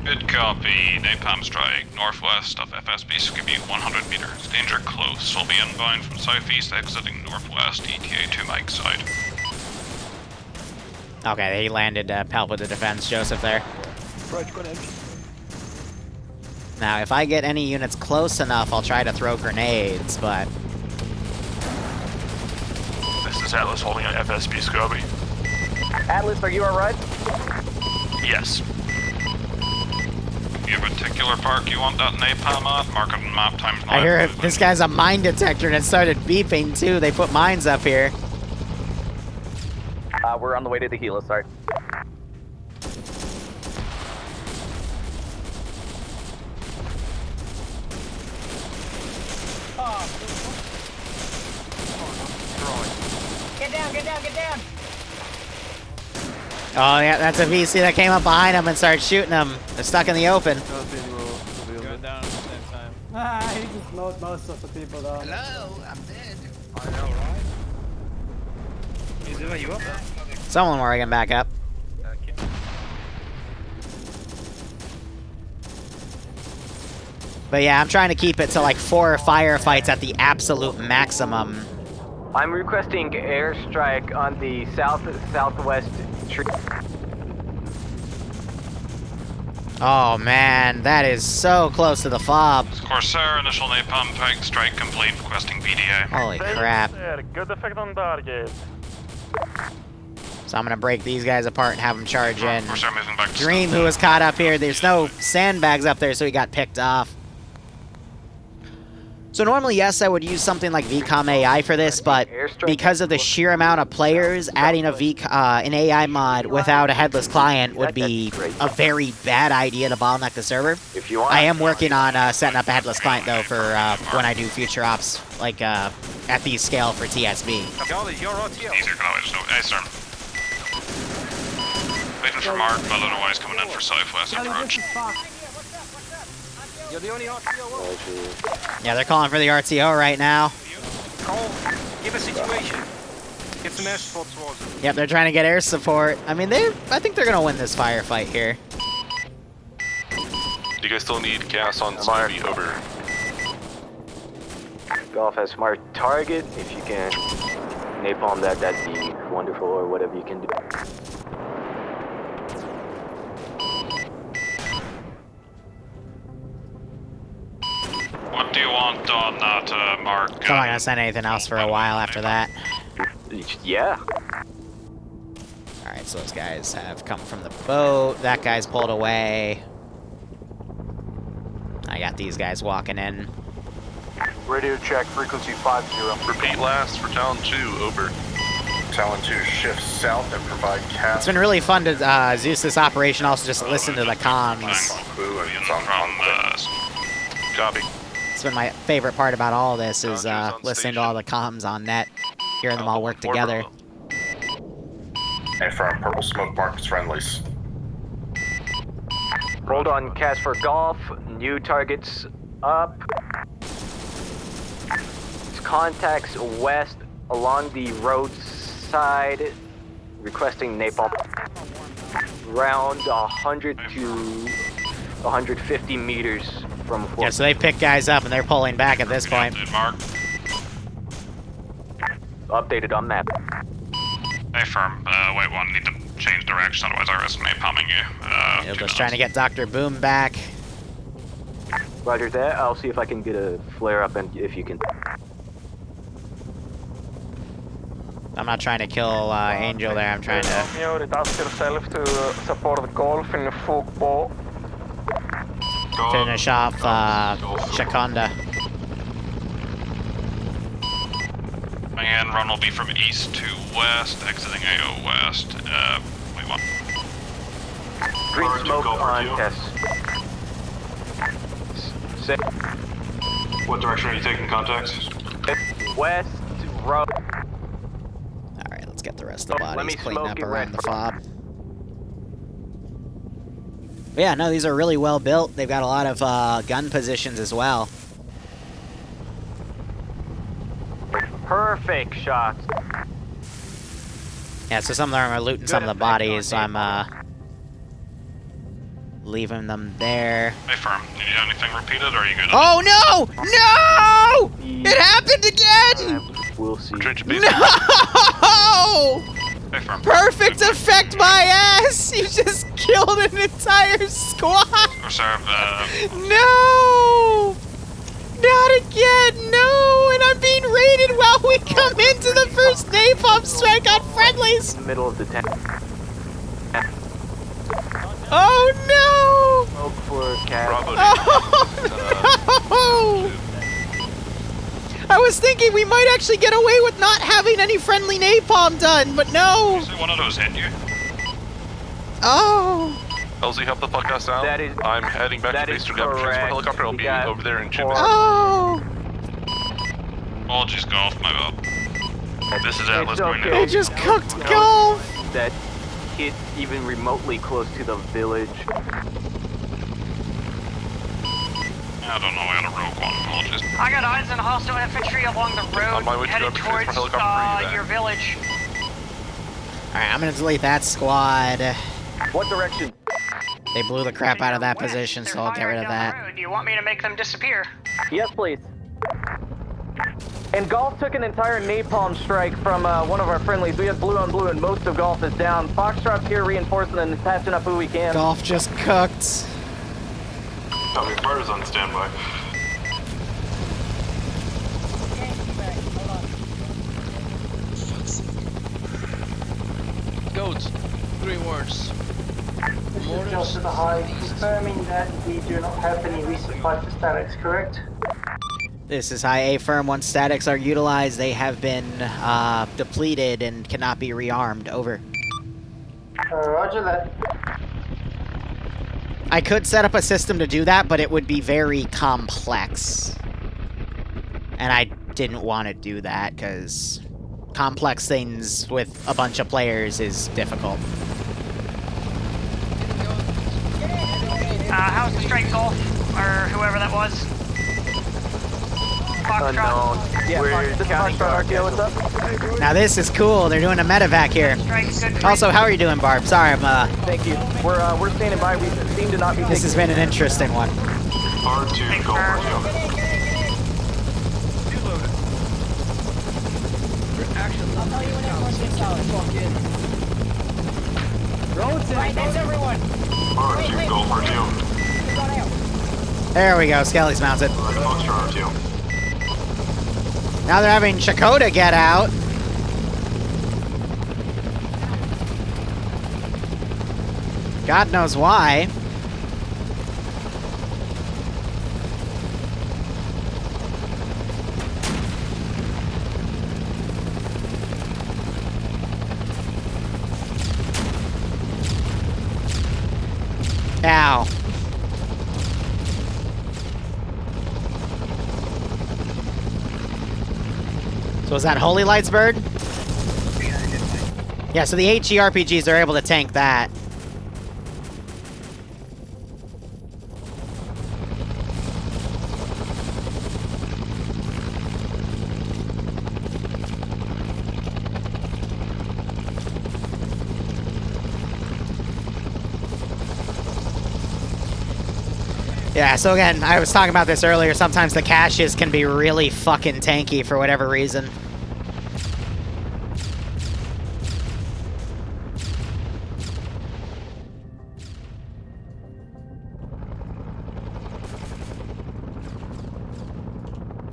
Good copy. Napalm strike, northwest of FSB Scooby, 100 meters. Danger close. Will be inbound from southeast, exiting northwest, ETA to Mike's side. Okay, they landed help with the defense, Joseph there. Right, go ahead. Now, if I get any units close enough, I'll try to throw grenades, but... This is Atlas holding on FSB Scobie. Atlas, are you alright? Yes. You have a particular park you want that napalm at? Mark it on map times 9. I hear this guy's a mine detector and it started beeping too. They put mines up here. We're on the way to the helo site. Get down, get down, get down! Oh yeah, that's a VC that came up behind him and started shooting him. They're stuck in the open. Going down at the same time. He just mowed most of the people down. Hello, I'm dead. I know, right? Is it you up? Someone were getting back up. But yeah, I'm trying to keep it to like 4 firefights at the absolute maximum. I'm requesting airstrike on the southwest tree. Oh man, that is so close to the fob. Corsair, initial napalm strike complete, requesting VDA. Holy crap. Good effect on target. So I'm gonna break these guys apart and have them charge in. Corsair moving back to Dream, who was caught up here, there's no sandbags up there, so he got picked off. So normally, yes, I would use something like VCOM AI for this, but because of the sheer amount of players, adding a an AI mod without a headless client would be a very bad idea to bottleneck the server. I am working on setting up a headless client, though, for when I do future ops, like at the scale for TSB. Easier, can always know. Hey, sir. Waiting for Mark, but otherwise coming in for southwest approach. You're the only RTO. Yeah, they're calling for the RTO right now. Cole, give a situation. Get some air support towards them. Yep, they're trying to get air support. I mean, I think they're gonna win this firefight here. Do you guys still need gas on Smart? Over. Golf has smart target. If you can napalm that, that'd be wonderful, or whatever you can do. What do you want on that, Mark? I'm not gonna send anything else for a while after that. Yeah. Alright, so those guys have come from the boat. That guy's pulled away. I got these guys walking in. Radio check, frequency 50. Repeat last for Talon 2, over. Talon 2 shifts south and provide cast. It's been really fun to Zeus this operation, also just listen to the comms. Copy. It's been my favorite part about all this is listening to all the comms on net, hearing them all work together. And from purple smoke marks friendlies. Rolled on cast for golf. New targets up. Contacts west along the roadside. Requesting napalm. Round 100 to 150 meters from. Yeah, so they pick guys up and they're pulling back at this point. Mark. Updated on map. Hey, firm. Wait one. Need to change direction, otherwise I risk napalming you. They're just trying to get Dr. Boom back. Roger that. I'll see if I can get a flare up and if you can. I'm not trying to kill Angel there. I'm trying to Task yourself to support golf in football. finish off Shakonda. My end run will be from east to west, exiting AO west. Wait one. Green smoke on test. What direction are you taking contacts? West road. Alright, let's get the rest of the bodies cleaned up around the fob. But yeah, no, these are really well built. They've got a lot of gun positions as well. Perfect shots. Yeah, so some of them are looting some of the bodies, so I'm leaving them there. Hey, firm. You need anything repeated, or are you good? Oh no! No! It happened again! We'll see. No! Hey, firm. Perfect effect, my ass! You just killed an entire squad! Reserve, No! Not again, no! And I'm being raided while we come into the first napalm strike on friendlies! In the middle of the tent. Oh no! Smoke for cat. Oh no! I was thinking we might actually get away with not having any friendly napalm done, but no! So one of those hit you? Oh! LZ, help the podcast out. That is- I'm heading back to base to grab a transport helicopter. I'll be over there in 2 minutes. Oh! Apologies, Golf, my bad. This is Atlas going They just cooked Golf! That hit even remotely close to the village. I don't know, I had a rogue one, apologies. I got eyes on hostile infantry along the road On my way to headed grab a transport towards helicopter for you your village. Alright, I'm gonna delete that squad. What direction? They blew the crap out of that position, so I'll get rid of that. Do you want me to make them disappear? Yes, please. And Golf took an entire napalm strike from one of our friendlies. We have blue on blue, and most of Golf is down. Foxtrot's here reinforcing and patching up who we can. Golf just cooked. Copy, Barter's on standby. Goats, 3 words. This is Joshua the High, confirming that we do not have any resupply for statics, correct? This is High A firm. Once statics are utilized, they have been depleted and cannot be rearmed. Over. Roger that. I could set up a system to do that, but it would be very complex. And I didn't want to do that, because complex things with a bunch of players is difficult. How's the strike, Golf? Or whoever that was? Unknown. Yeah, we're counting RTO, what's up? Now this is cool. They're doing a medevac here. Also, how are you doing, Barb? Sorry, I'm Thank you. We're standing by. We seem to not be. This has been an interesting one. R2, go R2. Right, that's everyone. R2, go R2. There we go. Skelly's mounted. R2. Now they're having Chakota get out. God knows why. Ow. So is that Holy Lights bird? Yeah, so the HE RPGs are able to tank that. Yeah, so again, I was talking about this earlier, sometimes the caches can be really fucking tanky for whatever reason.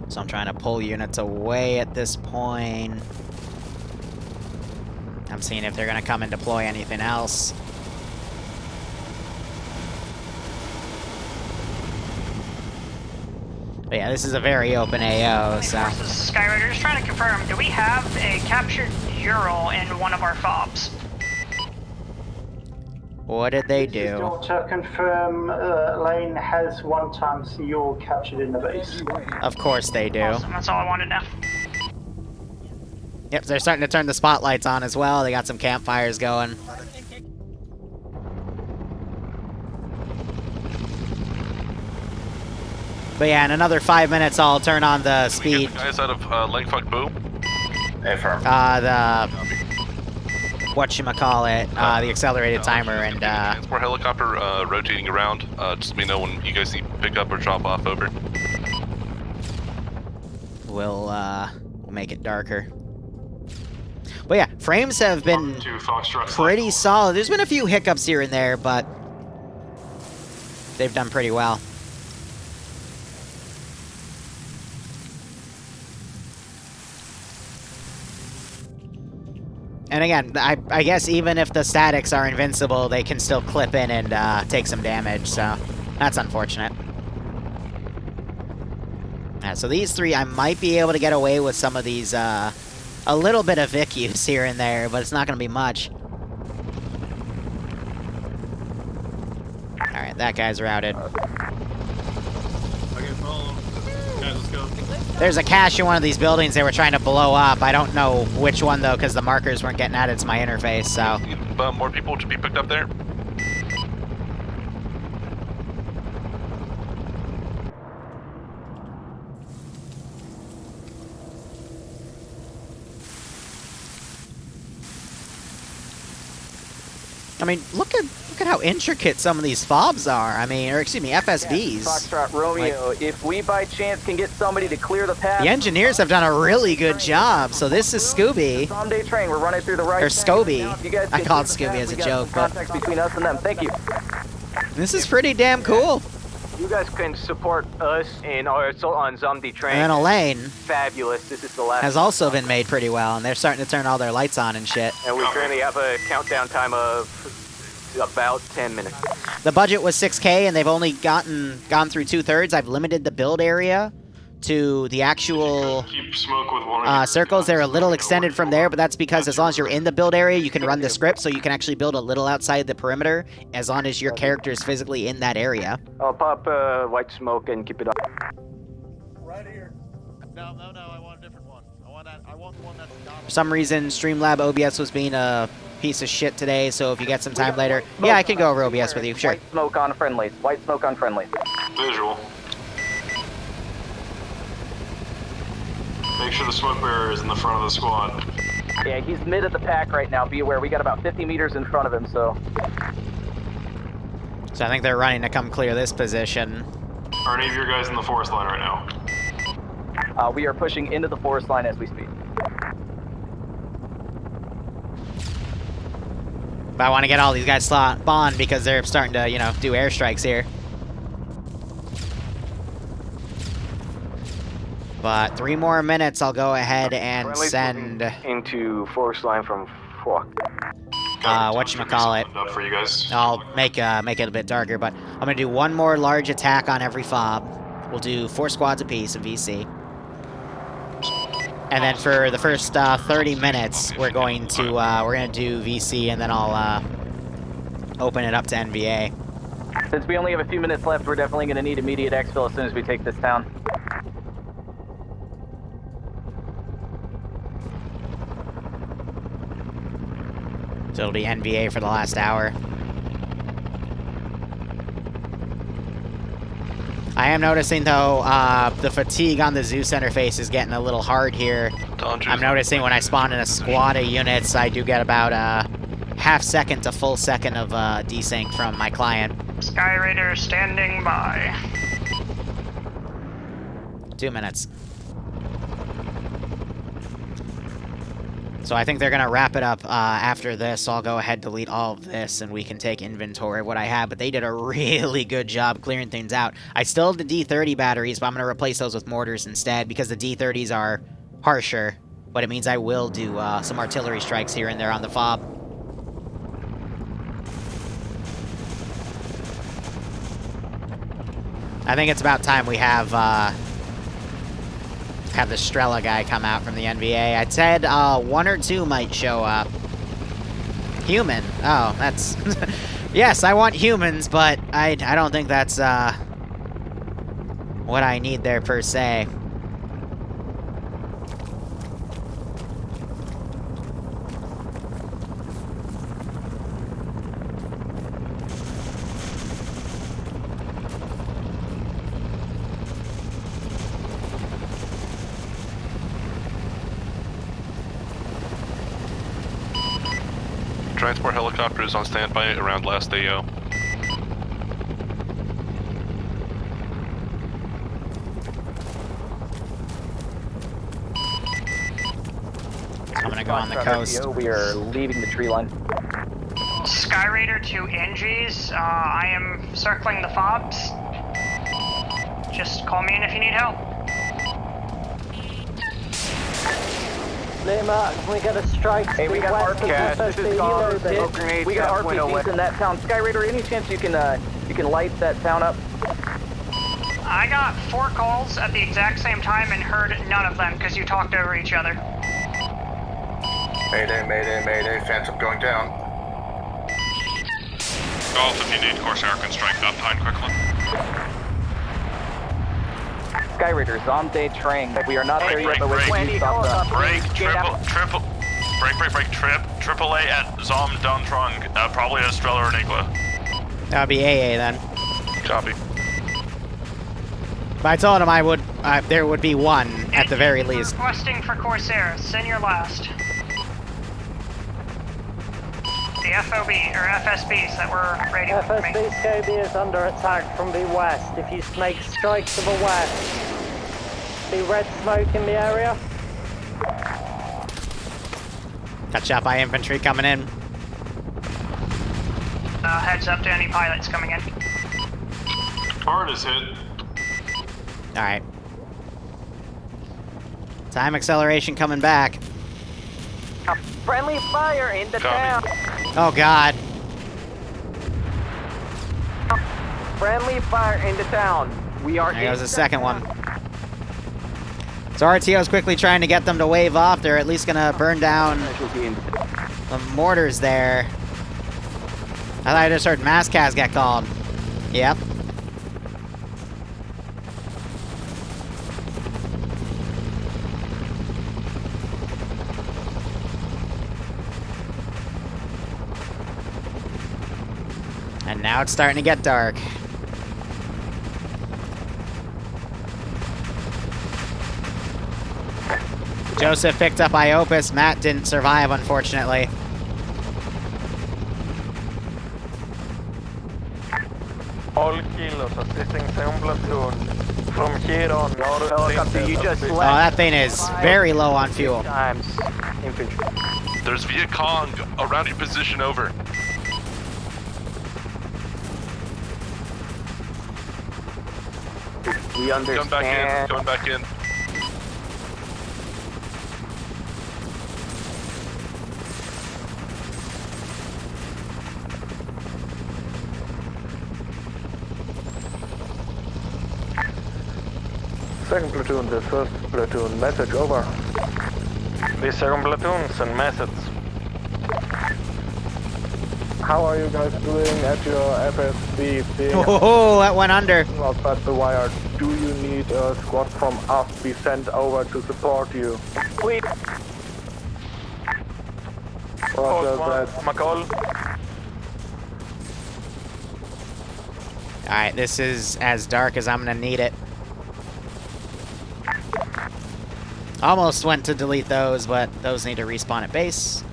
So I'm trying to pull units away at this point. I'm seeing if they're gonna come and deploy anything else. But yeah, this is a very open AO, so... Skyrider, just trying to confirm, do we have a captured Ural in one of our fobs? What did they do? To confirm, Lane has 1 times Ural captured in the base. Of course they do. Awesome, that's all I wanted to know. Yep, they're starting to turn the spotlights on as well. They got some campfires going. But yeah, in another 5 minutes, I'll turn on the speed. Guys out of Langfuck Boo. Affirm. The whatchamacallit, the accelerated timer, and Transport helicopter rotating around. Just let me know when you guys need to pick up or drop off. Over. we'll make it darker. But yeah, frames have been pretty solid. There's been a few hiccups here and there, but they've done pretty well. And again, I guess even if the statics are invincible, they can still clip in and take some damage, so that's unfortunate. Yeah, so these three, I might be able to get away with some of these, a little bit of Vic use here and there, but it's not going to be much. Alright, that guy's routed. Okay, follow. Guys, let's go. There's a cache in one of these buildings they were trying to blow up. I don't know which one, though, because the markers weren't getting added to my interface, so... More people to be picked up there? I mean, look at how intricate some of these fobs are. I mean, or excuse me, FSBs. Foxtrot Romeo, if we by chance can get somebody to clear the path. The engineers have done a really good job. So this is Scooby. Someday train, we're running through the right. Or Scooby. Right, I called Scooby as a joke, but context between us and them. Thank you. This is pretty damn cool. You guys can support us in our assault on Zombie train. And then Elaine Fabulous. This is the last. has also been made pretty well, and they're starting to turn all their lights on and shit. And we currently have a countdown time of about 10 minutes. The budget was 6K, and they've only gone through 2/3. I've limited the build area to the actual Keep smoke with one circles. They're a little extended from there, but that's because as long as you're in the build area, you can run the script, so you can actually build a little outside the perimeter, as long as your character is physically in that area. I'll pop white smoke and keep it up. Right here. No, I want a different one. I want the one that's not. For some reason, Streamlab OBS was being a piece of shit today, so if you get some time later, yeah, I can go over OBS with you, sure. White smoke on friendlies. White smoke on friendlies. Visual. Make sure the smoke bearer is in the front of the squad. Yeah, he's mid of the pack right now. Be aware, we got about 50 meters in front of him, so. So I think they're running to come clear this position. Are any of your guys in the forest line right now? We are pushing into the forest line as we speak. But I want to get all these guys spawned because they're starting to, you know, do airstrikes here. But 3 more minutes, I'll go ahead and send into forest line from whatchamacallit. For you guys. I'll make it a bit darker, but I'm gonna do 1 more large attack on every fob. We'll do 4 squads apiece of VC. And then for the first 30 minutes, we're gonna do VC, and then I'll open it up to NVA. Since we only have a few minutes left, we're definitely gonna need immediate exfil as soon as we take this town. So it'll be NVA for the last hour. I am noticing, though, the fatigue on the Zeus interface is getting a little hard here. I'm noticing when I spawn in a squad of units, I do get about a half second to full second of desync from my client. Sky Raider standing by. 2 minutes. So I think they're going to wrap it up after this, so I'll go ahead and delete all of this, and we can take inventory of what I have. But they did a really good job clearing things out. I still have the D30 batteries, but I'm going to replace those with mortars instead, because the D30s are harsher. But it means I will do some artillery strikes here and there on the fob. I think it's about time we have the Strela guy come out from the NVA. I said 1 or 2 might show up. Human. Oh, that's... Yes, I want humans, but I don't think that's what I need there per se. Transport helicopter is on standby around last AO. I'm gonna go on the coast. We are leaving the tree line. Sky Raider to NGs. I am circling the fobs. Just call me in if you need help. Lima, we got a strike. Hey, we got RPGs. This is Gauntlet. Smoke grenades. We got RPGs in that town. Sky Raider, any chance you can light that town up? I got 4 calls at the exact same time and heard none of them because you talked over each other. Mayday, mayday, mayday. Phantom going down. Golf, if you need, Corsair can strike that pine quickly. Sky Raiders on day train. We are not there yet, but we're break, triple A at Zom Dontrong, probably a Strela or Nigla. That'd be AA then. Copy. But I told him I would, there would be one at the very least. Requesting for Corsair, send your last. The FOB, or FSBs that were ready for me. FSB Scobie is under attack from the west. If you make strike to the west, see red smoke in the area? Got shot by infantry coming in. Heads up to any pilots coming in. Hard is hit. Alright. Time acceleration coming back. Friendly fire in the town. Oh god. Friendly fire in the town. We are. There goes the second one. So RTO's quickly trying to get them to wave off. They're at least gonna burn down the mortars there. I thought I just heard mass cas get called. Yep. And now it's starting to get dark. Joseph picked up Iopus. Matt didn't survive, unfortunately. All kilos assisting second platoon. From here on, helicopter, you just left. Oh, that thing is very low on fuel. There's Viet Cong around your position, over. We understand. Going back in. Second platoon, the first platoon, message over. The second platoon send message. How are you guys doing at your FSB? Oh, that went under. Outside the wire, do you need a squad from us be sent over to support you? Please. Roger that. McCall. Alright, this is as dark as I'm gonna need it. Almost went to delete those, but those need to respawn at base.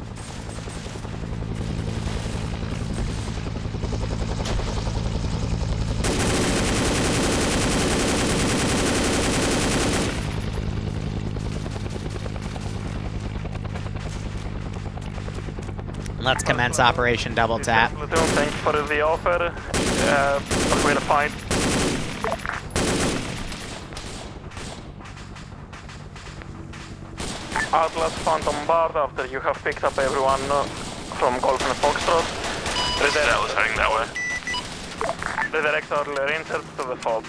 Let's commence Operation Double Tap. Platoon, thanks for the offer. But we're fine. Atlas Phantom Bard, after you have picked up everyone from Golf and Foxtrot. That was heading that way. Redirect our inserts to the FOB.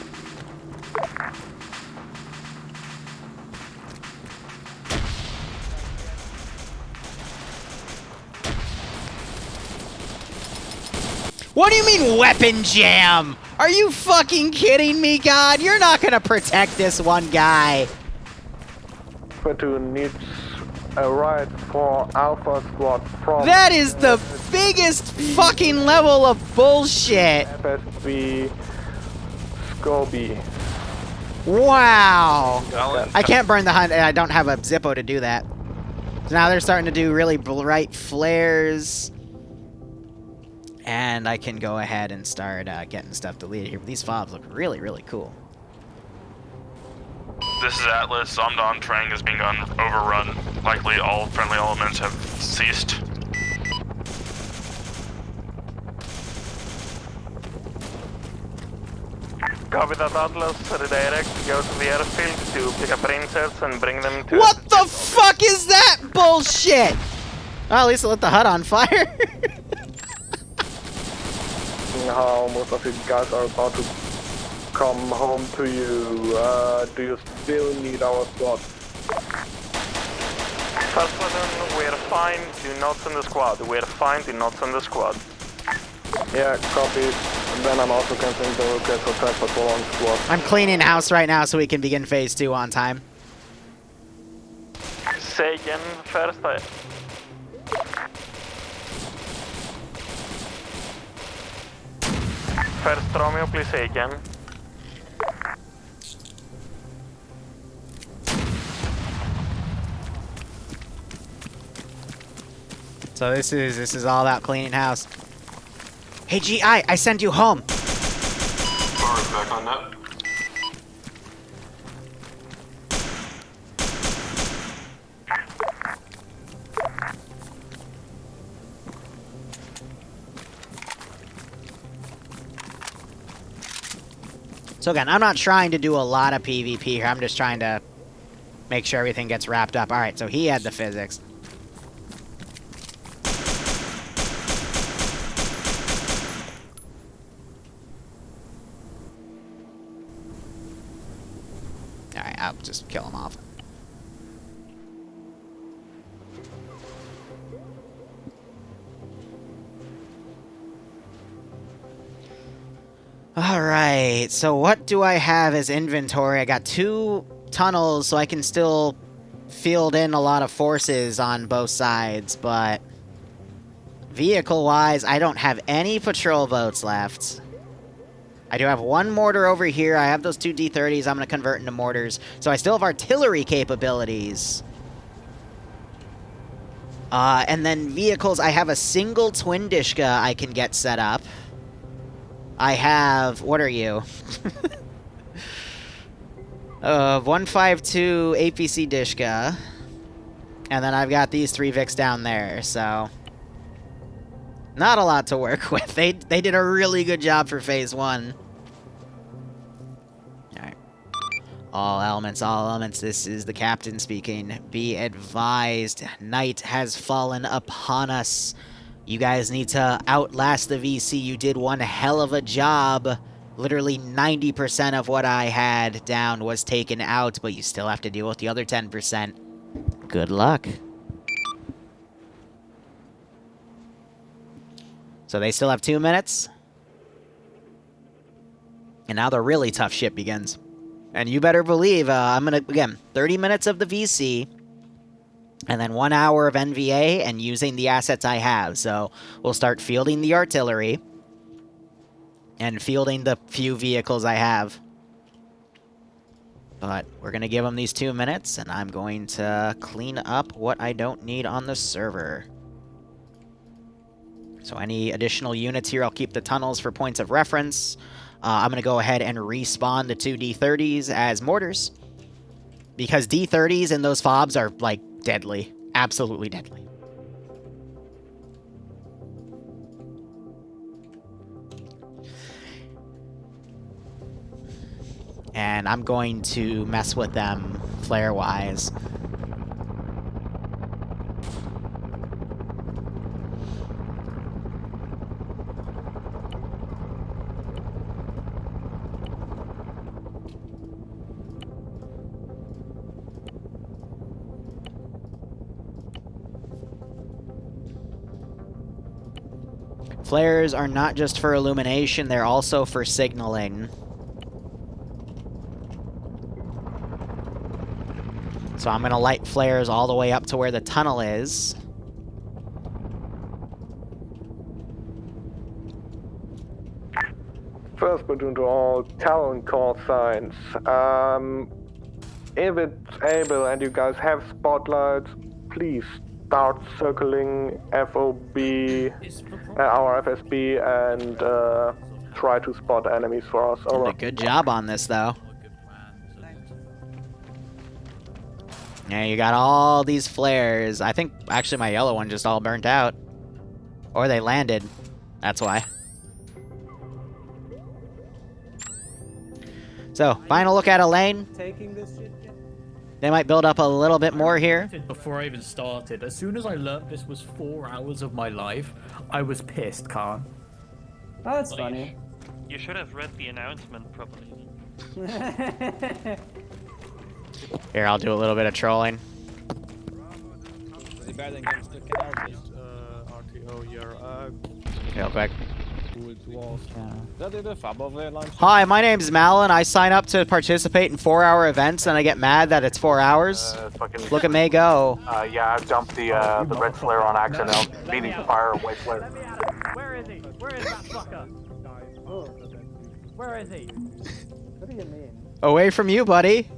What do you mean weapon jam? Are you fucking kidding me, God? You're not gonna protect this one guy. Platoon needs a ride for Alpha Squad from... That is the biggest fucking level of bullshit. FSB Scobie. Wow. I can't burn the hunt, and I don't have a Zippo to do that. So now they're starting to do really bright flares. And I can go ahead and start getting stuff deleted here. These fobs look really, really cool. This is Atlas. Zomdon Trang is being overrun. Likely all friendly elements have ceased. Copy that, Atlas. Redirect, go to the airfield to pick up inserts and bring them to... What the fuck is that bullshit? Well, at least I lit the hut on fire. How most of you guys are about to come home to you. Do you still need our squad? First platoon, we're fine, do not send the squad. We're fine, do not send the squad. Yeah, copy. Then I'm also canceling the request for transport for on squad. I'm cleaning house right now so we can begin phase 2 on time. Say again first. First Romeo, please say again. So this is all about cleaning house. Hey GI, I sent you home. Sorry, back on that. So again, I'm not trying to do a lot of PvP here. I'm just trying to make sure everything gets wrapped up. All right, so he had the physics. All right, I'll just kill him off. Alright, so what do I have as inventory? I got 2 tunnels, so I can still field in a lot of forces on both sides, but vehicle-wise, I don't have any patrol boats left. I do have 1 mortar over here. I have those 2 D-30s I'm going to convert into mortars, so I still have artillery capabilities. And then vehicles, I have a single twin Dishka I can get set up. I have... What are you? 152 APC Dishka. And then I've got these 3 Vics down there, so... Not a lot to work with. They did a really good job for phase 1. Alright. All elements, this is the captain speaking. Be advised, night has fallen upon us. You guys need to outlast the VC. You did one hell of a job. Literally 90% of what I had down was taken out, but you still have to deal with the other 10%. Good luck. So they still have 2 minutes. And now the really tough shit begins. And you better believe, I'm gonna, again, 30 minutes of the VC. And then 1 hour of NVA and using the assets I have. So we'll start fielding the artillery. And fielding the few vehicles I have. But we're going to give them these 2 minutes. And I'm going to clean up what I don't need on the server. So any additional units here, I'll keep the tunnels for points of reference. I'm going to go ahead and respawn the 2 D-30s as mortars. Because D-30s and those FOBs are, like, deadly. Absolutely deadly. And I'm going to mess with them flare-wise. Flares are not just for illumination, they're also for signaling. So I'm going to light flares all the way up to where the tunnel is. First platoon to all talent call signs. If it's able and you guys have spotlights, please start circling FOB, our FSB, and try to spot enemies for us. Did a good job on this, though. Yeah, you got all these flares. I think, actually, my yellow one just all burnt out. Or they landed. That's why. So, final look at a lane. They might build up a little bit more here. Before I even started, as soon as I learned this was 4 hours of my life, I was pissed, Khan. Oh, that's funny. You should have read the announcement properly. Here, I'll do a little bit of trolling. Is it better than going to the canal, please? RTO, you're Real quick. Is that the fob over there, Lime? Hi, my name's Malin. I sign up to participate in 4-hour events, and I get mad that it's 4 hours. Look at me go. Yeah, I've dumped the red flare on accident, meaning to fire a white flare. Where is he? Where is that fucker? Where is he? What do you mean? Away from you, buddy.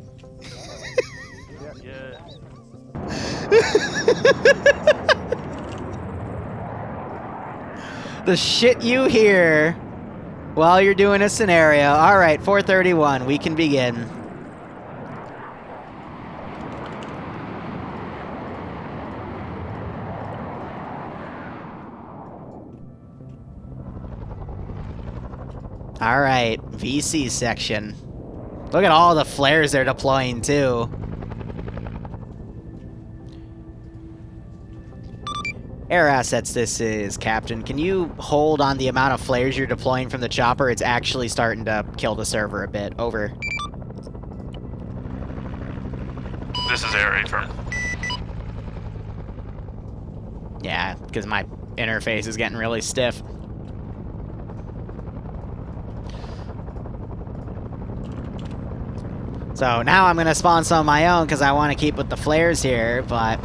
The shit you hear while you're doing a scenario. All right, 4:31. We can begin. All right, VC section. Look at all the flares they're deploying too. Air assets, this is Captain. Can you hold on the amount of flares you're deploying from the chopper? It's actually starting to kill the server a bit. Over. This is Air Affirm. Yeah, because my interface is getting really stiff. So now I'm going to spawn some of my own because I want to keep with the flares here, but...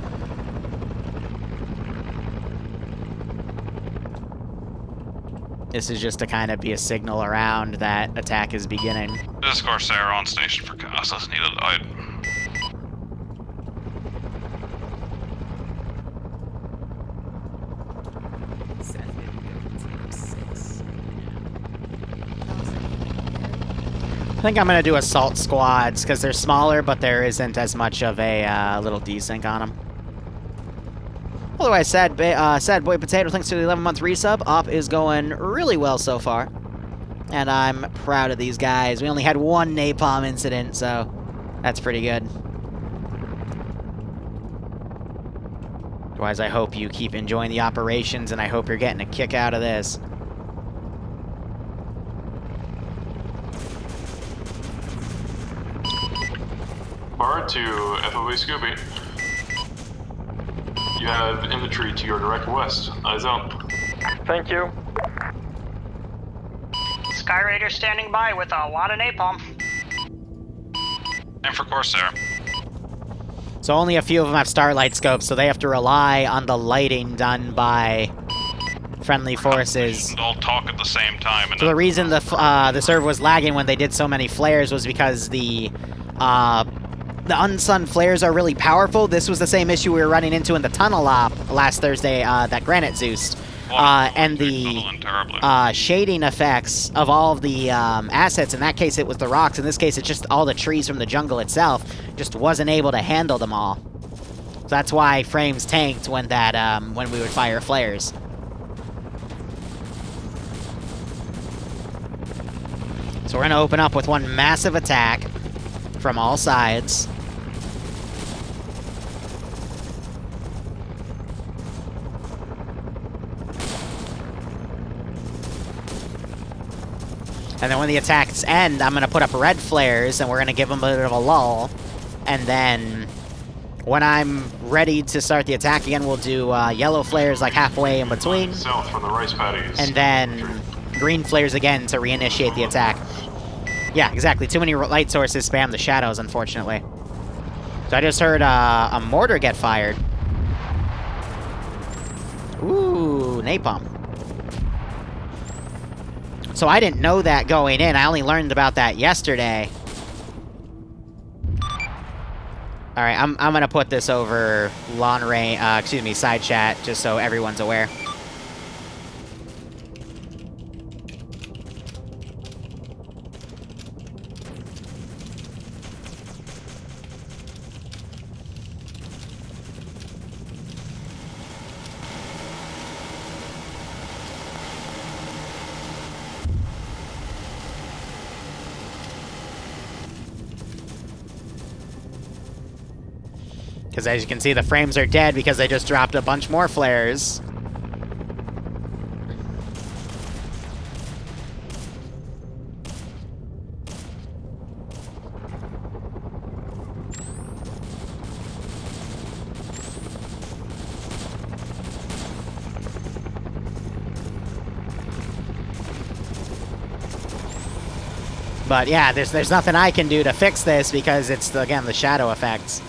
this is just to kind of be a signal around that attack is beginning. This is Corsair on station for gas as needed. I think I'm going to do assault squads because they're smaller, but there isn't as much of a little desync on them. Otherwise, Sad Boy Potato, thanks to the 11-month resub. Op is going really well so far. And I'm proud of these guys. We only had one napalm incident, so that's pretty good. Otherwise, I hope you keep enjoying the operations, and I hope you're getting a kick out of this. Bar to FOV Scooby. You have infantry to your direct west. Eyes up. Thank you. Sky Raider standing by with a lot of napalm. And for Corsair. So only a few of them have starlight scopes, so they have to rely on the lighting done by friendly forces. All talk at the same time. And so the reason the server was lagging when they did so many flares was because the unsun flares are really powerful. This was the same issue we were running into in the tunnel op last Thursday, that Granite Zeus. And the shading effects of all of the assets, in that case it was the rocks, in this case it's just all the trees from the jungle itself, just wasn't able to handle them all. So that's why frames tanked when when we would fire flares. So we're going to open up with one massive attack from all sides. And then when the attacks end, I'm going to put up red flares, and we're going to give them a bit of a lull. And then when I'm ready to start the attack again, we'll do yellow flares like halfway in between. South from the rice paddies. And then green flares again to reinitiate the attack. Yeah, exactly. Too many light sources spam the shadows, unfortunately. So I just heard a mortar get fired. Ooh, napalm. So I didn't know that going in. I only learned about that yesterday. All right, I'm gonna put this over side chat, just so everyone's aware. Because as you can see, the frames are dead because they just dropped a bunch more flares. But yeah, there's nothing I can do to fix this because it's, again, the shadow effects.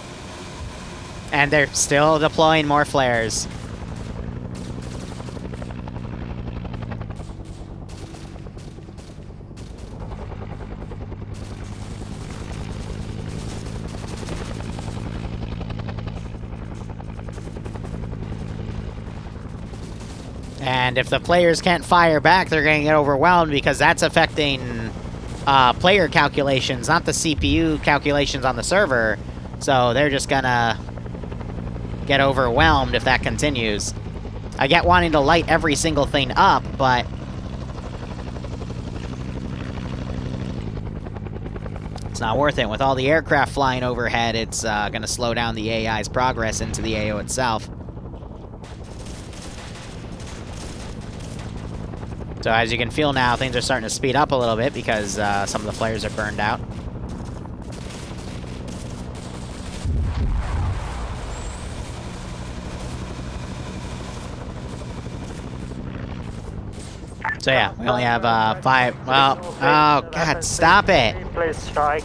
And they're still deploying more flares. And if the players can't fire back, they're going to get overwhelmed because that's affecting player calculations, not the CPU calculations on the server. So they're just going to get overwhelmed if that continues. I get wanting to light every single thing up, but it's not worth it. With all the aircraft flying overhead, it's going to slow down the AI's progress into the AO itself. So as you can feel now, things are starting to speed up a little bit because some of the flares are burned out. So yeah, we only have 5, well, oh god, stop it! Please strike.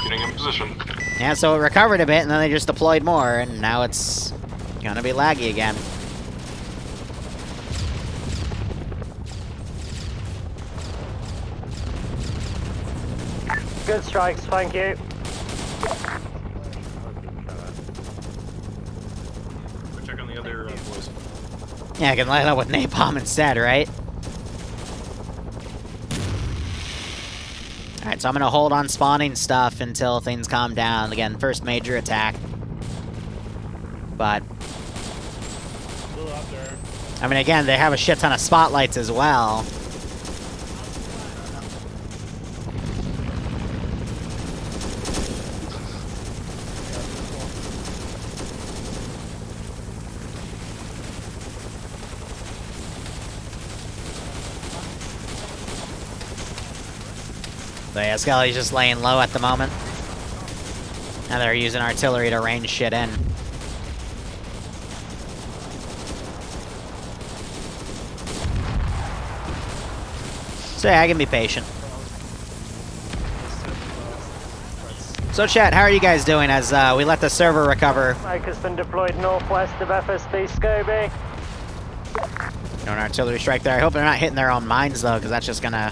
Getting in position. Yeah, so it recovered a bit and then they just deployed more and now it's gonna be laggy again. Good strikes, thank you. Check on the other boys. Yeah, I can light it up with napalm instead, right? Alright, so I'm gonna hold on spawning stuff until things calm down. Again, first major attack. But I mean, again, they have a shit ton of spotlights as well. So yeah, Skelly's just laying low at the moment. And they're using artillery to range shit in. So yeah, I can be patient. So chat, how are you guys doing as we let the server recover? Mike has been deployed northwest of FSB Scobie. Doing an artillery strike there. I hope they're not hitting their own mines though, because that's just gonna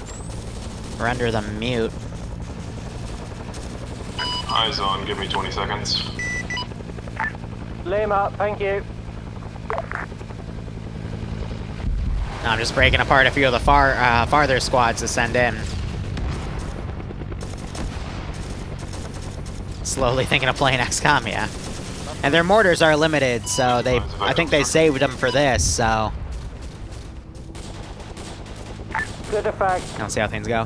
render them mute. Eyes on, give me 20 seconds. Lame up, thank you. No, I'm just breaking apart a few of the farther squads to send in. Slowly thinking of playing XCOM, yeah. And their mortars are limited, so I think they saved them for this, so. Good effect. Let's see how things go.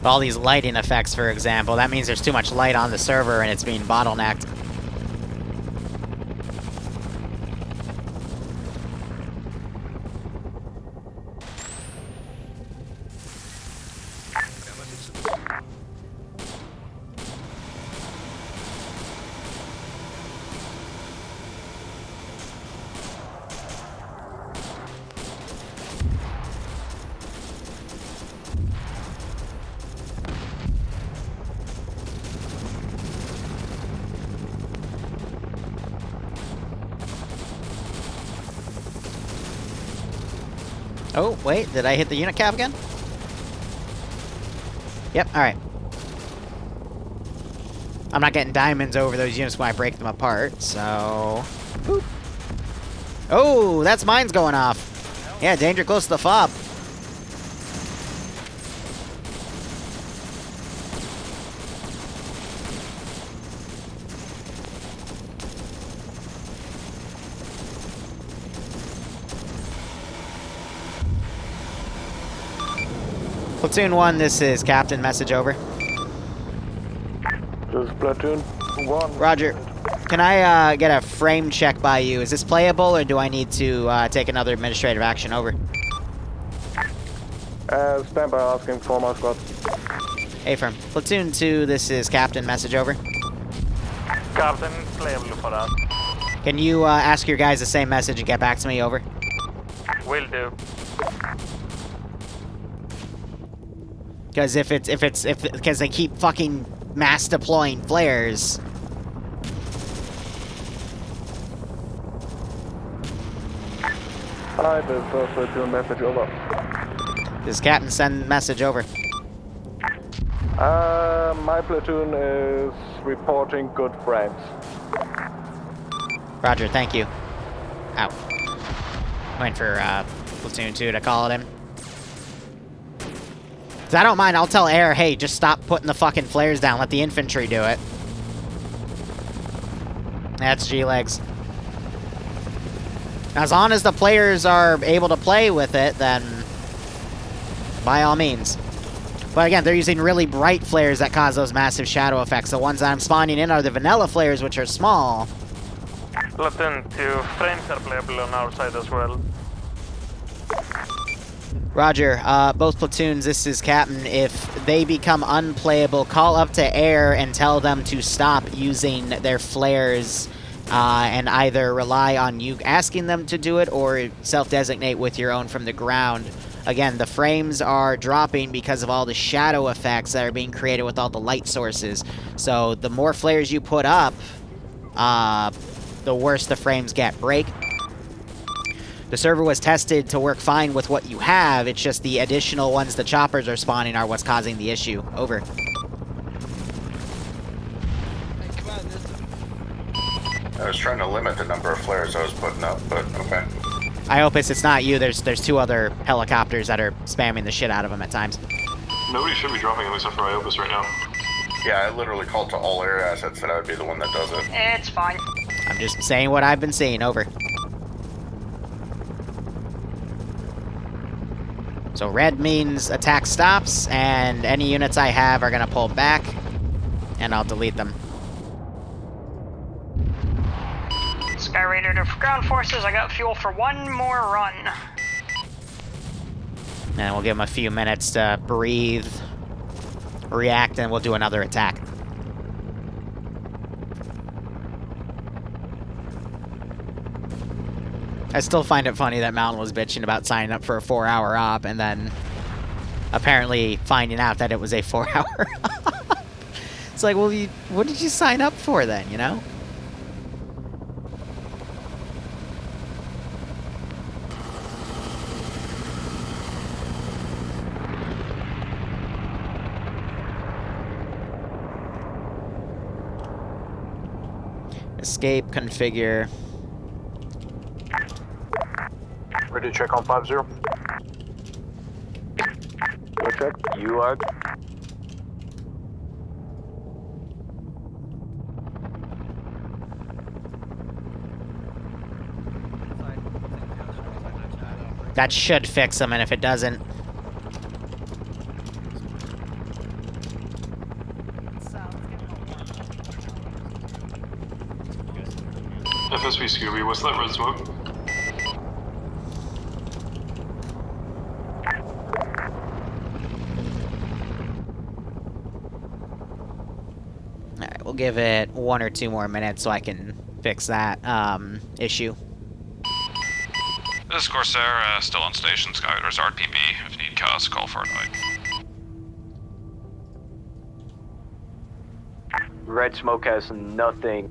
All these lighting effects, for example, that means there's too much light on the server and it's being bottlenecked. Oh, wait, did I hit the unit cap again? Yep, alright. I'm not getting diamonds over those units when I break them apart, so. Boop. Oh, that's mines going off. Yeah, danger close to the fob. Platoon 1, this is Captain, message over. This is Platoon 1. Roger. Can I get a frame check by you? Is this playable, or do I need to take another administrative action? Over. Stand by, asking for my squad. Affirm. Platoon 2, this is Captain, message over. Captain, playable for us. Can you ask your guys the same message and get back to me? Over. Will do. Because because they keep fucking mass deploying flares. Hi, this is also to a message over. This captain send message over. My platoon is reporting good frames. Roger, thank you. Ow. Waiting for platoon 2 to call it in. 'Cause I don't mind, I'll tell Air, hey, just stop putting the fucking flares down, let the infantry do it. That's G-Legs. As long as the players are able to play with it, then by all means. But again, they're using really bright flares that cause those massive shadow effects. The ones that I'm spawning in are the vanilla flares, which are small. Platoon 2, frames are playable on our side as well. Roger, both platoons, this is Captain. If they become unplayable, call up to Air and tell them to stop using their flares and either rely on you asking them to do it or self-designate with your own from the ground. Again, the frames are dropping because of all the shadow effects that are being created with all the light sources. So the more flares you put up, the worse the frames get. Break. The server was tested to work fine with what you have, it's just the additional ones the choppers are spawning are what's causing the issue. Over. I was trying to limit the number of flares I was putting up, but okay. I hope it's not you. There's 2 other helicopters that are spamming the shit out of them at times. Nobody should be dropping them except for Iopus right now. Yeah, I literally called to all air assets that I would be the one that does it. It's fine. I'm just saying what I've been seeing. Over. So red means attack stops, and any units I have are gonna pull back, and I'll delete them. Sky Raider to ground forces, I got fuel for one more run. And we'll give them a few minutes to breathe, react, and we'll do another attack. I still find it funny that Mountain was bitching about signing up for a 4-hour op and then apparently finding out that it was a 4-hour op. It's like, well, what did you sign up for then, you know? Escape, configure. Ready to check on 5-0? Go check. You are. That should fix them, and if it doesn't... FSB Scooby, what's that red smoke? Alright, we'll give it 1 or 2 more minutes so I can fix that issue. This is Corsair, still on station. Skyriders RPP. If you need chaos, call for it. Red smoke has nothing.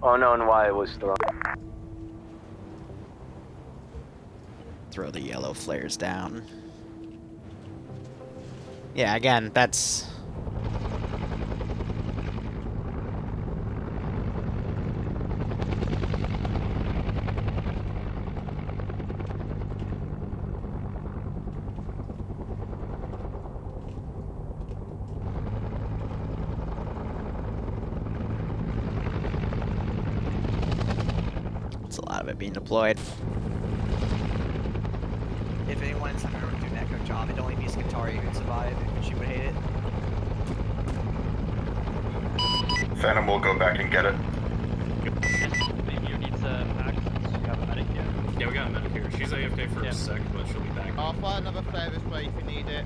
Unknown why it was thrown. Throw the yellow flares down. Yeah, again, that's... It's a lot of it being deployed. If anyone is ever do an echo job, it'd only be Skitari who'd survive, and she would hate it. Phantom will go back and get it. You need to act. You have a medic here. Yeah, we got a medic here. She's AFK for a sec, but she'll be back. I'll find another flare this way if you need it.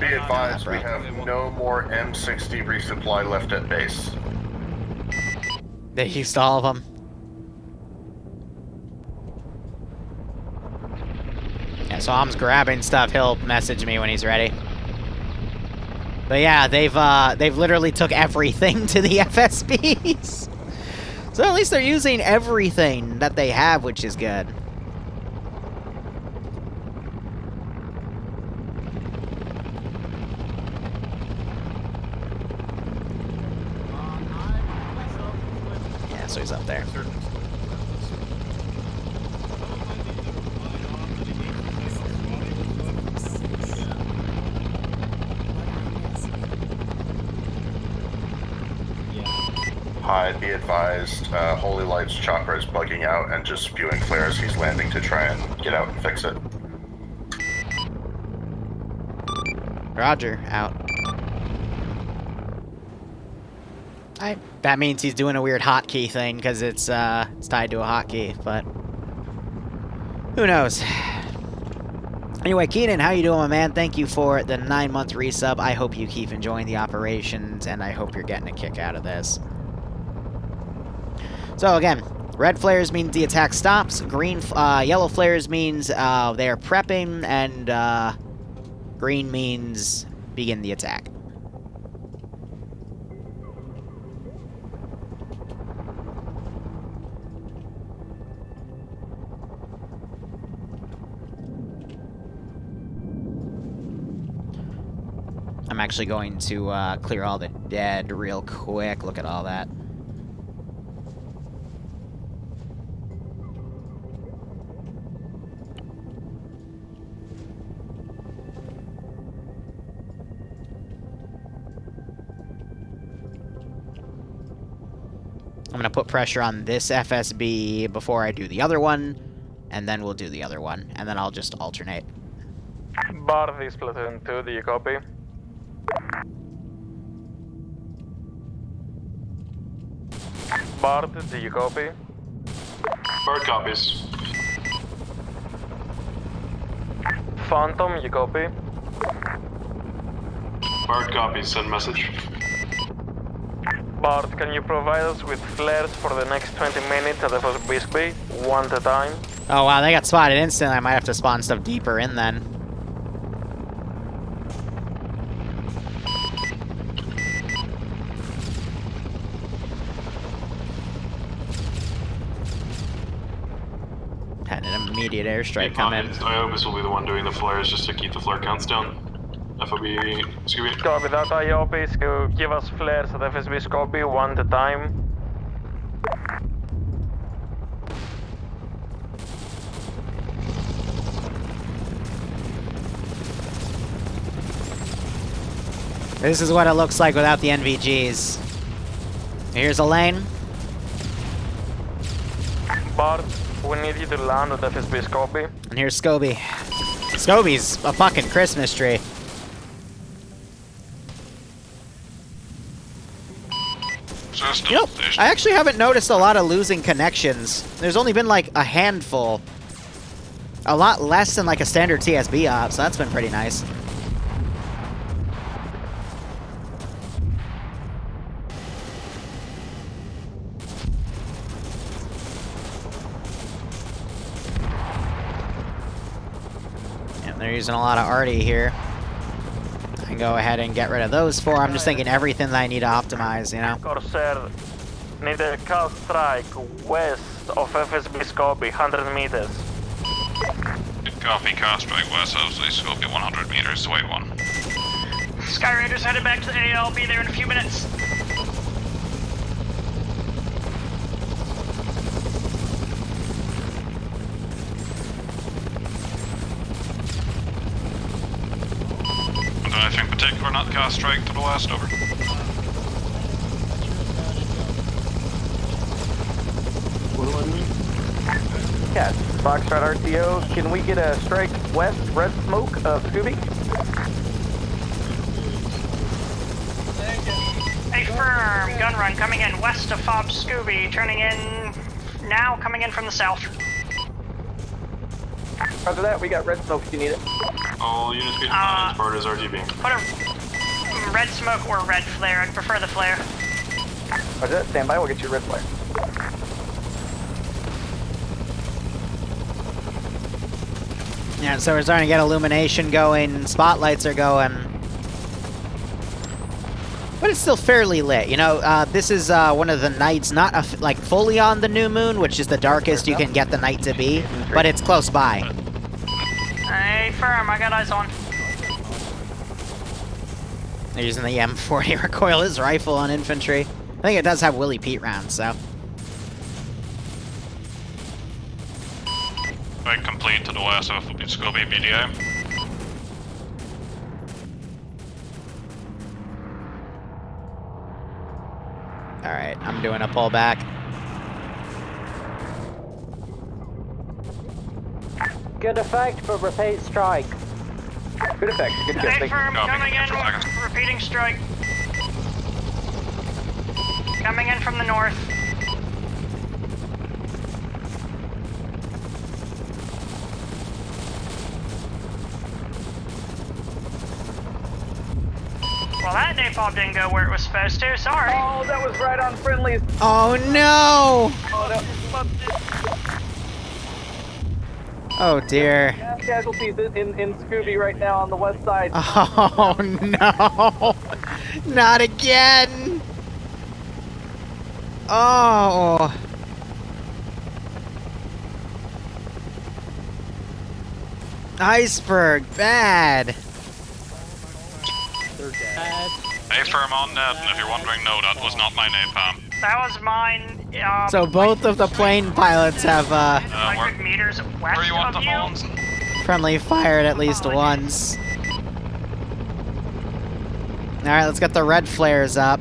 Be advised, we have no more M60 resupply left at base. They used all of them. Yeah, so Om's grabbing stuff. He'll message me when he's ready. But yeah, they've literally took everything to the FSBs. So at least they're using everything that they have, which is good. Yeah, so he's up there. Hi, be advised, Holy Light's chopper is bugging out and just spewing flares. He's landing to try and get out and fix it. Roger, out. That means he's doing a weird hotkey thing, because it's tied to a hotkey, but who knows? Anyway, Keenan, how you doing, my man? Thank you for the 9-month resub. I hope you keep enjoying the operations, and I hope you're getting a kick out of this. So again, red flares means the attack stops. Yellow flares means they are prepping, and green means begin the attack. I'm actually going to clear all the dead real quick. Look at all that. I'm going to put pressure on this FSB before I do the other one, and then we'll do the other one, and then I'll just alternate. Bar this platoon 2, do you copy? Bard, do you copy? Bard copies. Phantom, you copy? Bard copies, send message. Bard, can you provide us with flares for the next 20 minutes at the first Bisbee, one at a time? Oh wow, they got spotted instantly. I might have to spawn stuff deeper in then. Had an immediate airstrike come in. IOBIS will be the one doing the flares just to keep the flare counts down. FOB, Scooby. Copy that, IOBIS. Can you give us flares at FSB Scopy, one at a time? This is what it looks like without the NVGs. Here's a lane. Bard, we need you to land at FSB Scopy. And here's Scobie. Scobie's a fucking Christmas tree. Yep. I actually haven't noticed a lot of losing connections. There's only been like a handful. A lot less than like a standard TSB op, so that's been pretty nice. And they're using a lot of arty here. I can go ahead and get rid of those four. I'm just thinking everything that I need to optimize, you know? Corsair, need a cal strike west of FSB Scopy, 100 meters. Copy, car strike west of the Scopy, 100 meters, away one. Sky Raiders headed back to the AL, be there in a few minutes. Anything particular, not car strike to the west, over. What am I doing? Yeah, Foxtrot RTO, can we get a strike west, red smoke of Scooby? Affirm, gun run coming in west of Fob Scooby, turning in now, coming in from the south. After that, we got red smoke if you need it. All units be advised, Bard is RGB. Put a red smoke or red flare, I'd prefer the flare. Roger that, stand by, we'll get you a red flare. Yeah, so we're starting to get illumination going, spotlights are going. But it's still fairly lit, you know, this is one of the nights, not like fully on the new moon, which is the darkest you can get the night to be, but it's close by. Hey, firm, I got eyes on. They're using the M40 recoilless rifle on infantry. I think it does have Willie Pete rounds, so. Right, complete to the west of Scobie BDA. Alright, I'm doing a pullback. Good effect, but repeat strike. Good effect. Good Hey, effect. firm, coming in, repeating strike. Coming in from the north. Well, that napalm didn't go where it was supposed to, sorry. Oh, that was right on friendlies. Oh no! Oh, no. Oh dear. Casualties in Scooby right now on the west side. Oh no! Not again! Oh! Iceberg, bad! They're dead. Hey, firm on net, and if you're wondering, no, that was not my napalm. That was mine. So both of the plane pilots have, 100 meters west of you. friendly fired at least once. Alright, let's get the red flares up.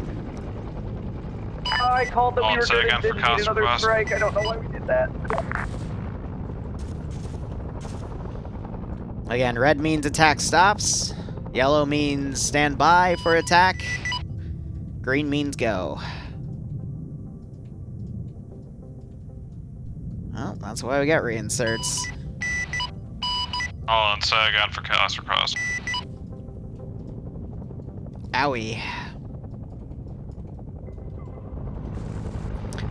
Oh, I called that we were say again for didn't need cast another request. strike. I don't know why we did that. Again, red means attack stops. Yellow means stand by for attack. Green means go. Well, that's why we got reinserts. Oh, and say again for cast request. Owie.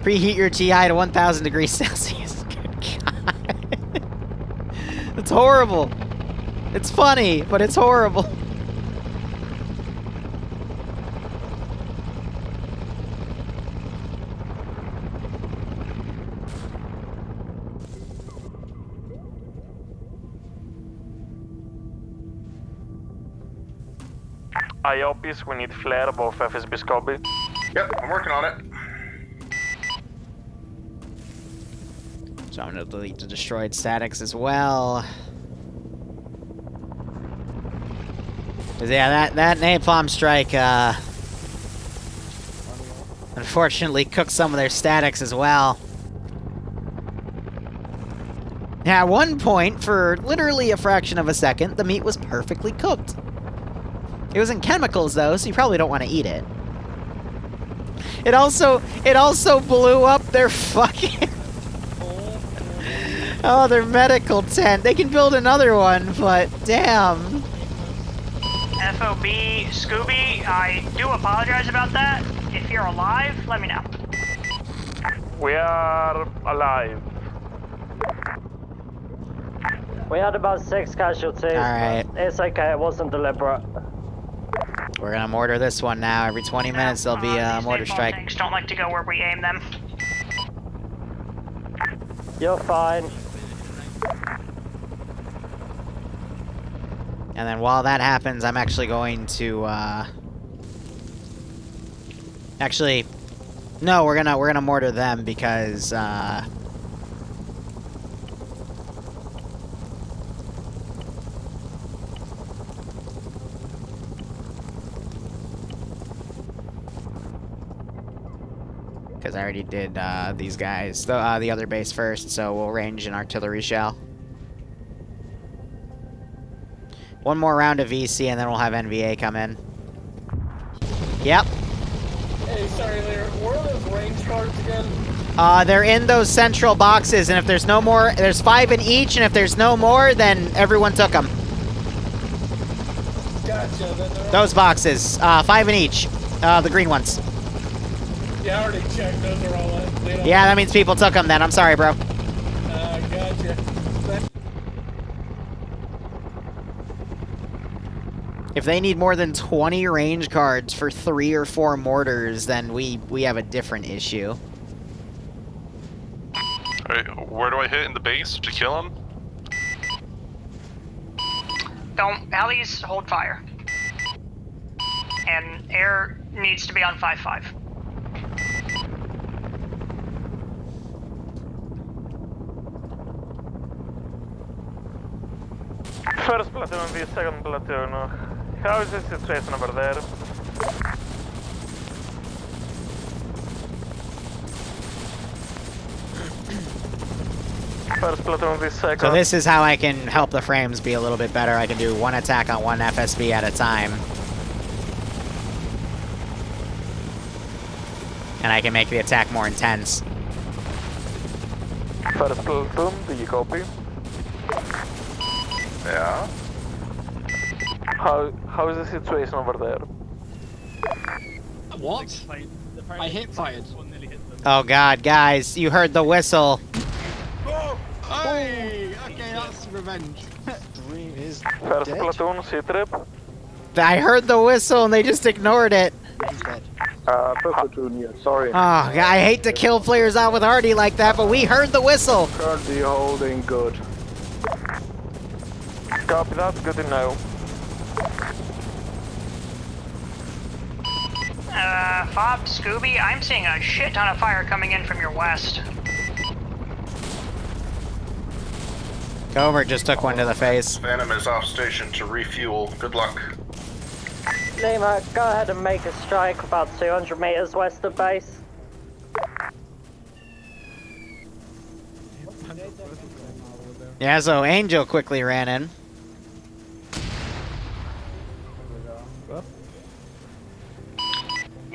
Preheat your TI to 1000 degrees Celsius. Good God. It's horrible. It's funny, but it's horrible. IOPs, we need flare above FSB Scobie. Yep, I'm working on it. So I'm gonna delete the destroyed statics as well. 'Cause yeah, that napalm strike, unfortunately cooked some of their statics as well. Now, at one point, for literally a fraction of a second, the meat was perfectly cooked. It was in chemicals, though, so you probably don't want to eat it. It also blew up their fucking... oh, their medical tent. They can build another one, but damn. FOB Scooby, I do apologize about that. If you're alive, let me know. We are alive. We had about 6 casualties. Alright. It's okay, it wasn't deliberate. We're gonna mortar this one now. Every 20 minutes there'll be a mortar Napalm strike. tanks don't like to go where we aim them. You're fine. And then while that happens, I'm actually going to, actually, no, we're gonna mortar them because, I already did, these guys, the other base first, so we'll range an artillery shell. One more round of VC, and then we'll have NVA come in. Yep. Hey, sorry, Liru. Where are those range cards again? They're in those central boxes, and if there's no more, there's 5 in each, and if there's no more, then everyone took them. Gotcha. Then Those boxes, 5 in each, the green ones. Yeah, I already checked. Those are all in. They don't- Yeah, that means people took them then. I'm sorry, bro. Gotcha. If they need more than 20 range cards for 3 or 4 mortars, then we have a different issue. Alright, where do I hit in the base to kill him? Don't. Helis hold fire. And air needs to be on 5-5. First platoon, the second platoon. How is the situation over there? First platoon, the second. So this is how I can help the frames be a little bit better. I can do 1 attack on 1 FSB at a time. And I can make the attack more intense. First platoon, do you copy? Yeah. How is the situation over there? What? I hit fired. Oh god, guys, you heard the whistle. Hey, okay, that's revenge. Dream is First dead. platoon, C-trip. I heard the whistle and they just ignored it. He's dead. First platoon, yeah, sorry. Oh, I hate to kill players out with Artie like that, but we heard the whistle. Currently holding good. Copy that, good to know. Fob, Scooby, I'm seeing a shit ton of fire coming in from your west. Covert just took one to the face. Phantom is off station to refuel. Good luck. Lima, go ahead and make a strike about 200 meters west of base. Yeah, so Angel quickly ran in.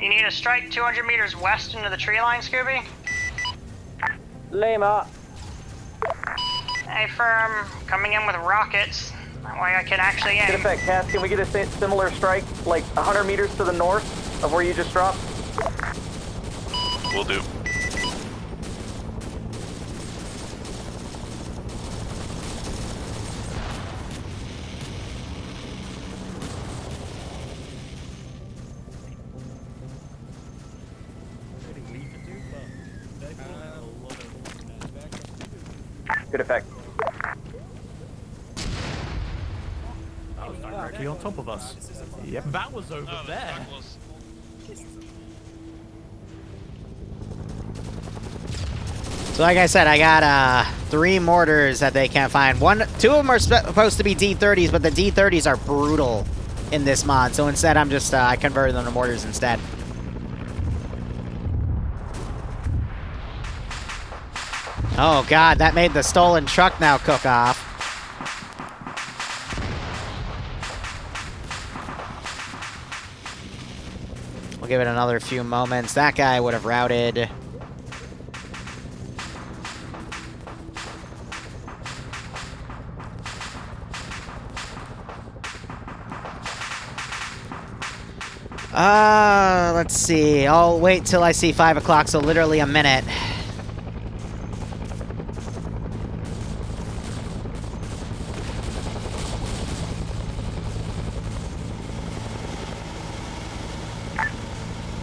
You need a strike 200 meters west into the tree line, Scooby? Lima. Hey, firm, coming in with rockets. That way I can actually Good aim. effect, Cass. Can we get a similar strike, like 100 meters to the north of where you just dropped? Will do. Good effect. That was directly on top of us. Yep. That was over there. So like I said, I got 3 mortars that they can't find. 2 of them are supposed to be D30s, but the D30s are brutal in this mod. So instead, I'm just I converted them to mortars instead. Oh god, that made the stolen truck now cook off. We'll give it another few moments. That guy would have routed. Let's see. I'll wait till I see 5 o'clock, so literally a minute.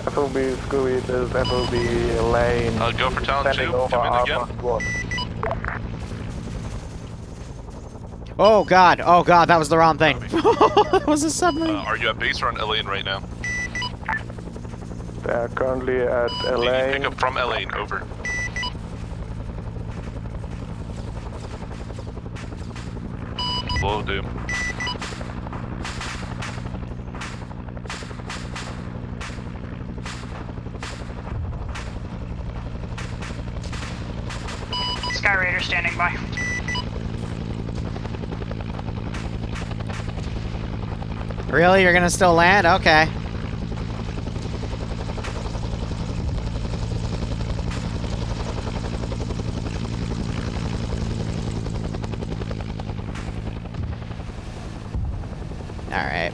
FOB Scooby, there's FOB lane. Go for Talon 2. Sending over Come in our again. squad. Oh god, that was the wrong thing. That was a submarine. Are you at base or on Elaine right now? They're currently at Do you LA. pick up from Elaine, over. Will do. Sky Raider standing by. Really? You're gonna still land? Okay. Alright.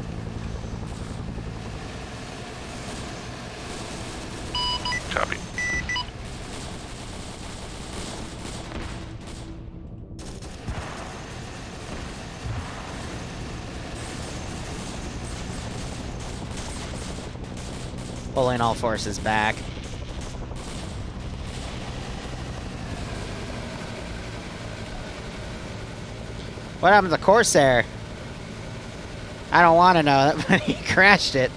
Copy. Pulling all forces back. What happened to the Corsair? I don't want to know, but he crashed it.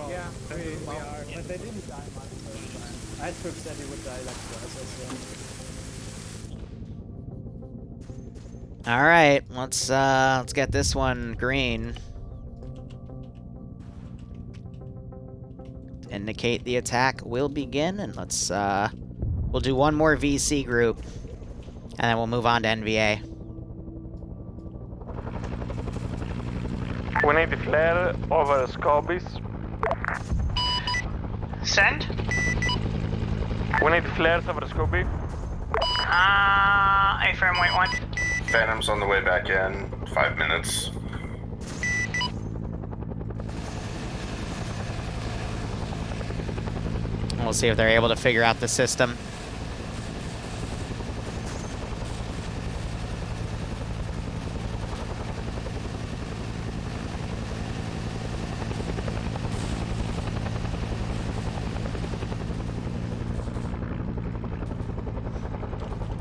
Yeah, we are, but they didn't die much. I had troops said he would die like twice. All right, let's get this one green. Indicate the attack will begin, and let's we'll do one more VC group, and then we'll move on to NVA. We need flare over Scobies. Send. We need flares over Scooby. A-frame, wait one. Phantom's on the way back in. 5 minutes. We'll see if they're able to figure out the system.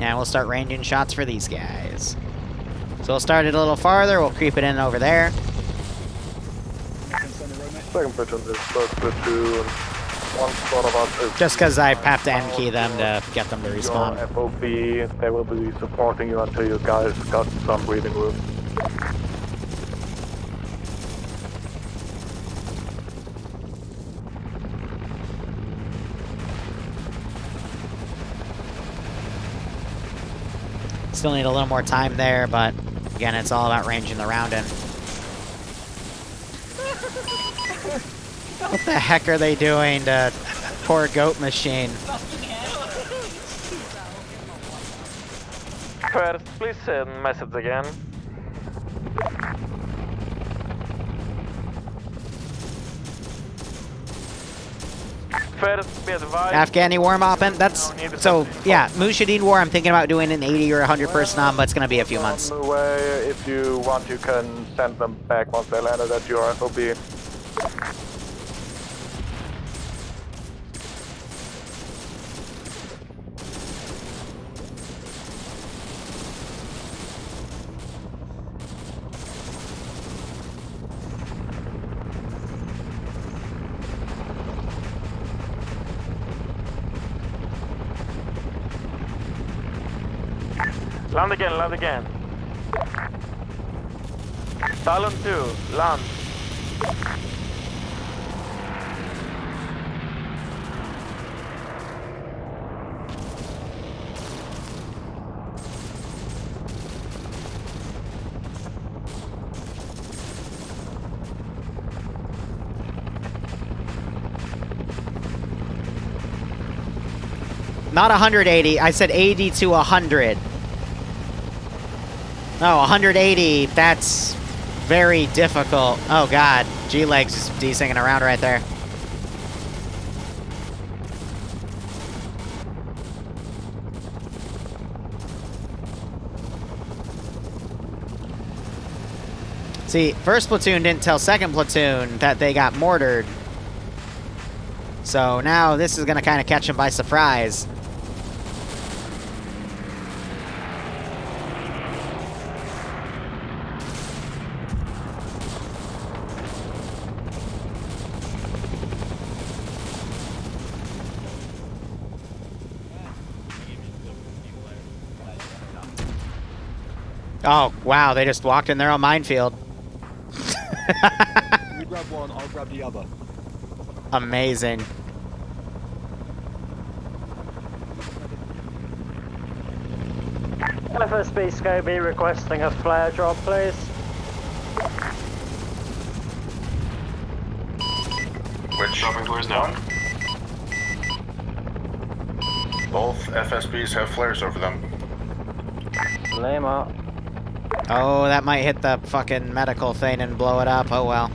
And we'll start ranging shots for these guys. So we'll start it a little farther, we'll creep it in over there. Second platoon is first platoon. One squad of us is... Just because I have to end key them to get them to respawn. Your FOB, they will be supporting you until you guys got some breathing room. Still need a little more time there, but again, it's all about ranging the round in. What the heck are they doing to poor Goat Machine? First, please send message again. First, be advised. Afghani warm up, and that's so yeah. Mujahideen war. I'm thinking about doing an 80 or 100 person on, but it's gonna be a few months. On the way, if you want, you can send them back once they landed at your FOB. Land again, land again. Talon 2, land. Not 180. I said 80 to 100. No, 180, that's very difficult. Oh god, G-Legs is D-singing around right there. See, first platoon didn't tell second platoon that they got mortared. So now this is gonna kind of catch them by surprise. Oh, wow, they just walked in their own minefield. You grab one, I'll grab the other. Amazing. FSB Scobie requesting a flare drop, please. Which dropping towards now? Both FSBs have flares over them. Lame up. Oh, that might hit the fucking medical thing and blow it up. Oh well.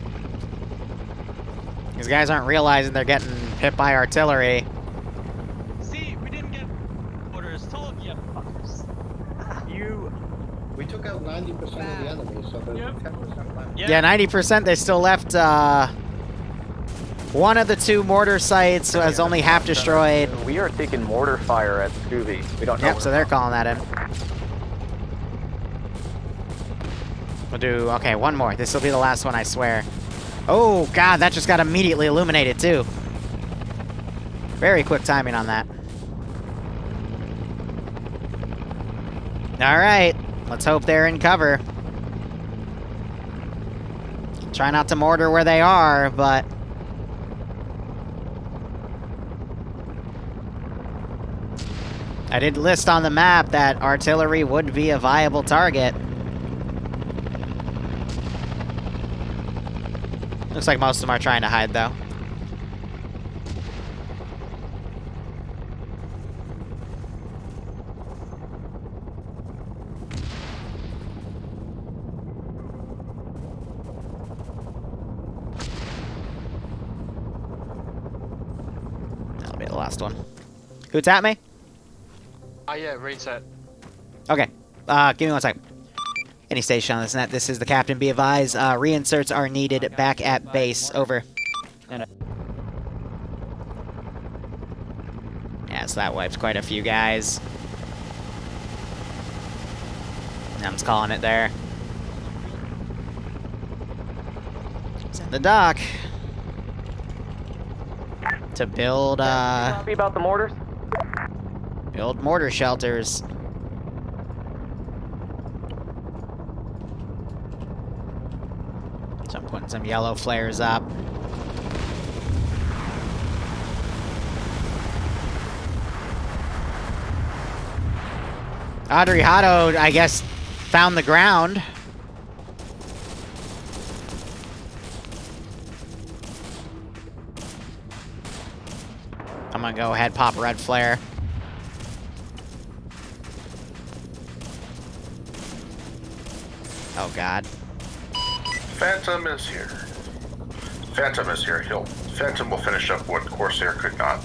These guys aren't realizing they're getting hit by artillery. See, we didn't get orders. Told you, fuckers. We took out 90% of the enemy, so there's 10% left. Yeah, 90%. They still left. One of the 2 mortar sites was only half destroyed. We are taking mortar fire at Scooby. We don't know. Yep, so they're calling that in. We'll do, okay, one more. This will be the last one, I swear. Oh, God, that just got immediately illuminated, too. Very quick timing on that. All right, let's hope they're in cover. Try not to mortar where they are, but... I did list on the map that artillery would be a viable target. Looks like most of them are trying to hide, though. That'll be the last one. Who tapped me? Yeah, reset. Okay. Give me 1 second. Any station on this net, this is the captain. Be advised, reinserts are needed back at base. Over. Yeah, so that wipes quite a few guys. I'm just calling it there. Send the dock. To build, Copy about the mortars? Build mortar shelters. So I'm putting some yellow flares up. Adriano, I guess, found the ground. I'm gonna go ahead, pop red flare. Oh, God. Phantom is here. Phantom is here. Phantom will finish up what Corsair could not.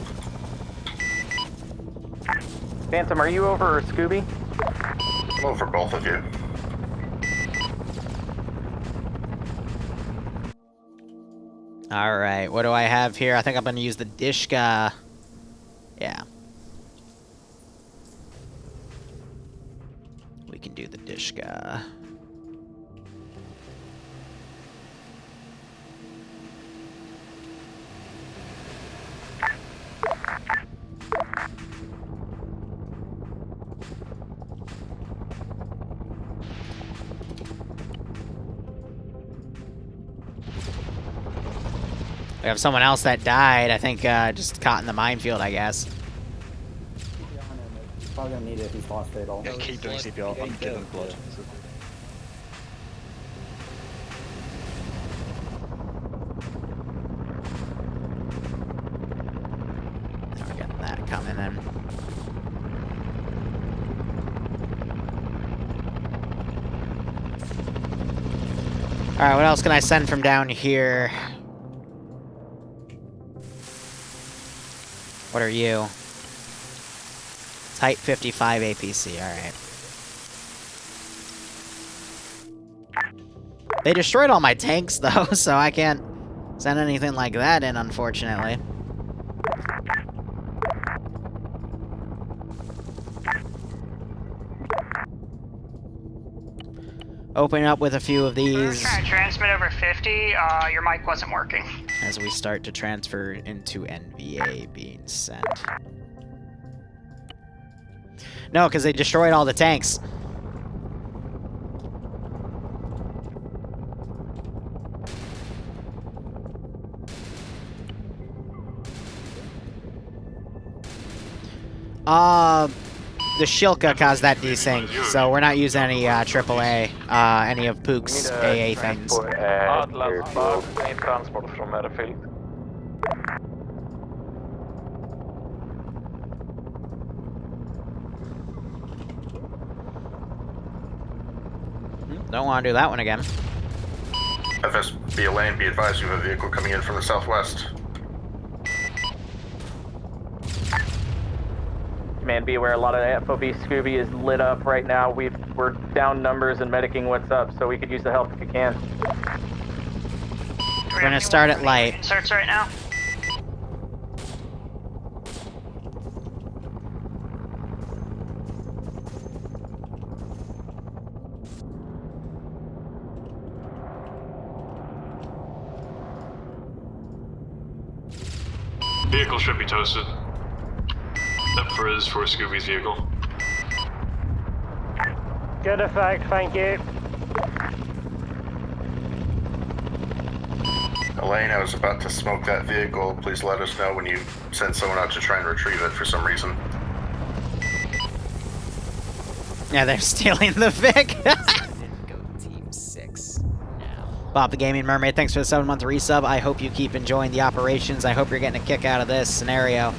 Phantom, are you over Scooby? I'm over both of you. Alright, what do I have here? I think I'm gonna use the Dishka. Yeah. We can do the Dishka. We have someone else that died, I think, just caught in the minefield, I guess. Probably gonna need it if he's lost fatal. Yeah, keep doing CPR. I'm giving blood. Now we're getting that coming in. Alright, what else can I send from down here? What are you? Type 55 APC, alright. They destroyed all my tanks, though, so I can't send anything like that in, unfortunately. Opening up with a few of these. We're trying to transmit over 50. Your mic wasn't working. As we start to transfer into NVA being sent. No, because they destroyed all the tanks. The Shilka caused that desync, so we're not using any AAA, any of Pook's AA things. Atlas 5, need transport from airfield. Don't want to do that one again. FSB Elaine, be advised you have a vehicle coming in from the southwest. Command, be aware, a lot of FOB Scooby is lit up right now. We're down numbers and medicing what's up, so we could use the help if you can. We're gonna start at light. Inserts right now. Vehicle should be toasted. Except for Scooby's vehicle. Good effect, thank you. Elaine, I was about to smoke that vehicle. Please let us know when you send someone out to try and retrieve it for some reason. Yeah, they're stealing the Vic. Go Team 6 now. Bob the Gaming Mermaid, thanks for the 7-month resub. I hope you keep enjoying the operations. I hope you're getting a kick out of this scenario.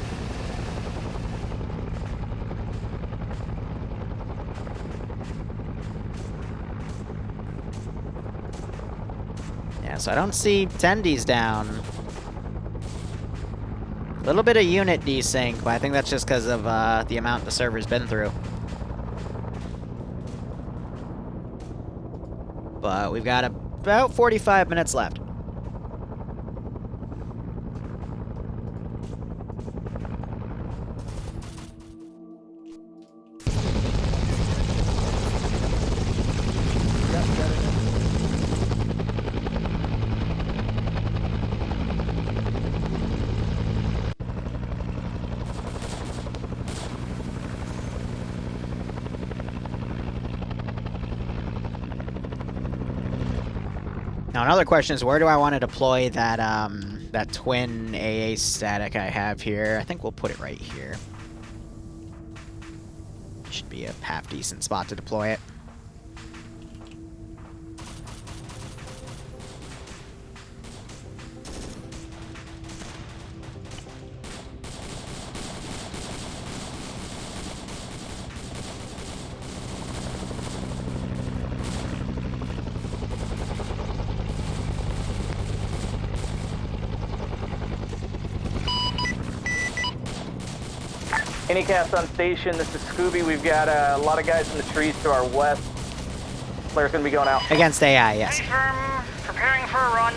Yeah, so I don't see tendies down. A little bit of unit desync, but I think that's just because of the amount the server's been through. But we've got about 45 minutes left. Now another question is, where do I want to deploy that that twin AA static I have here? I think we'll put it right here. Should be a half decent spot to deploy it. Any cats on station, this is Scooby. We've got a lot of guys in the trees to our west. Player's gonna be going out. Against AI, yes. Confirm, preparing for a run.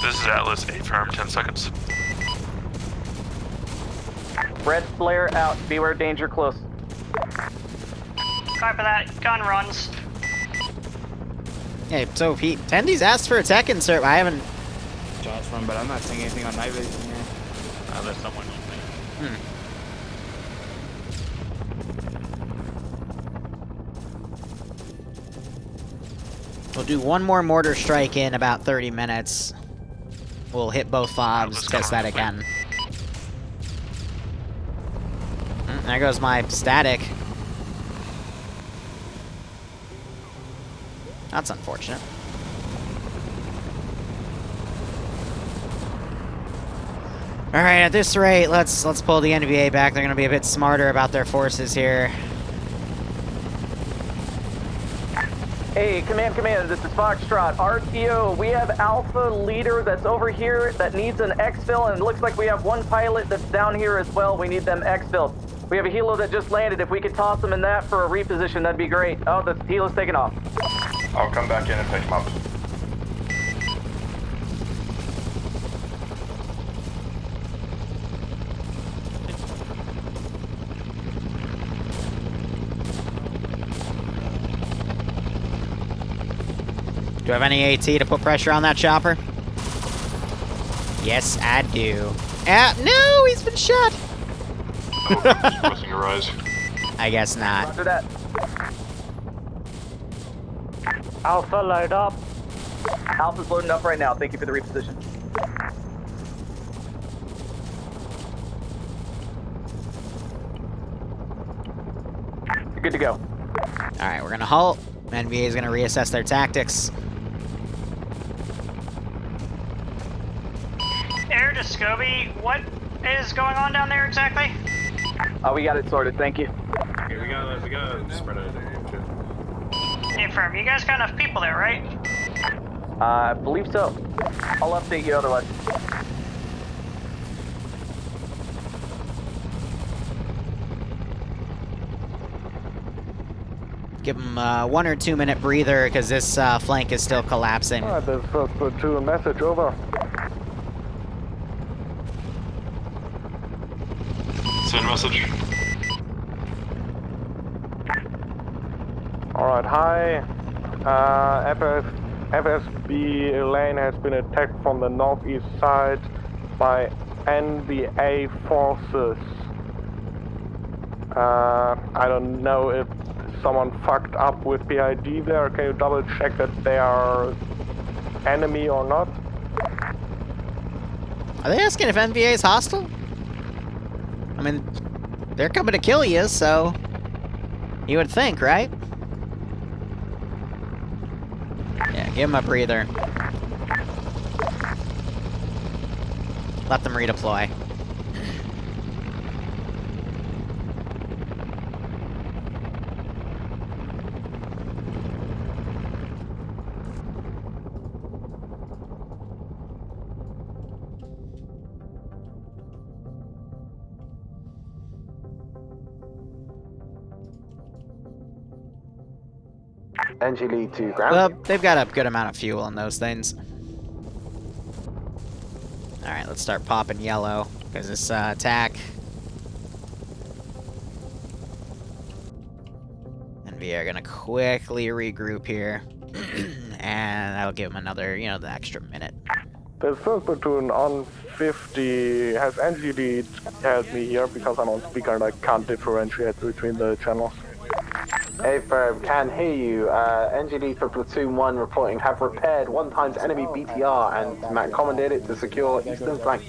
This is Atlas, A firm, 10 seconds. Red flare out, beware danger close. Copy that, gun runs. Hey, so Tendy's asked for a tech insert, I haven't... Shots from, but I'm not seeing anything on night vision here. There's someone on me. We'll do one more mortar strike in about 30 minutes. We'll hit both fobs, test that again. There goes my static. That's unfortunate. All right, at this rate, let's pull the NBA back. They're going to be a bit smarter about their forces here. Hey, command, this is Foxtrot. RTO, we have Alpha Leader that's over here that needs an exfil, and it looks like we have one pilot that's down here as well. We need them exfilled. We have a helo that just landed. If we could toss them in that for a reposition, that'd be great. Oh, the helo's taking off. I'll come back in and pick him up. Do I have any AT to put pressure on that chopper? Yes, I do. No, he's been shot! Oh, crossing your eyes. I guess not. Roger that. Alpha, load up. Alpha's loading up right now. Thank you for the reposition. You're good to go. Alright, we're gonna halt. NVA is gonna reassess their tactics. Air to Scooby, what is going on down there exactly? Oh, we got it sorted, thank you. Okay, we gotta spread out. Confirm. You guys got enough people there, right? I believe so. I'll update you otherwise. Give them a 1 or 2 minute breather because this flank is still collapsing. Alright, there's first platoon message over. Send message. Alright, hi. FSB lane has been attacked from the northeast side by NVA forces. I don't know if someone fucked up with PID there. Can you double check that they are enemy or not? Are they asking if NVA is hostile? I mean, they're coming to kill you, so you would think, right? Yeah, give them a breather. Let them redeploy. NG lead to ground. Well, they've got a good amount of fuel in those things. Alright, let's start popping yellow, because this attack... NVA are gonna quickly regroup here. And that'll give them another, you know, the extra minute. There's first platoon on 50. Has NG lead helped me here because I'm on speaker and I can't differentiate between the channels. A-Firm, can hear you. NGD for Platoon 1 reporting have repaired 1 times enemy BTR and commandeered it to secure eastern flank.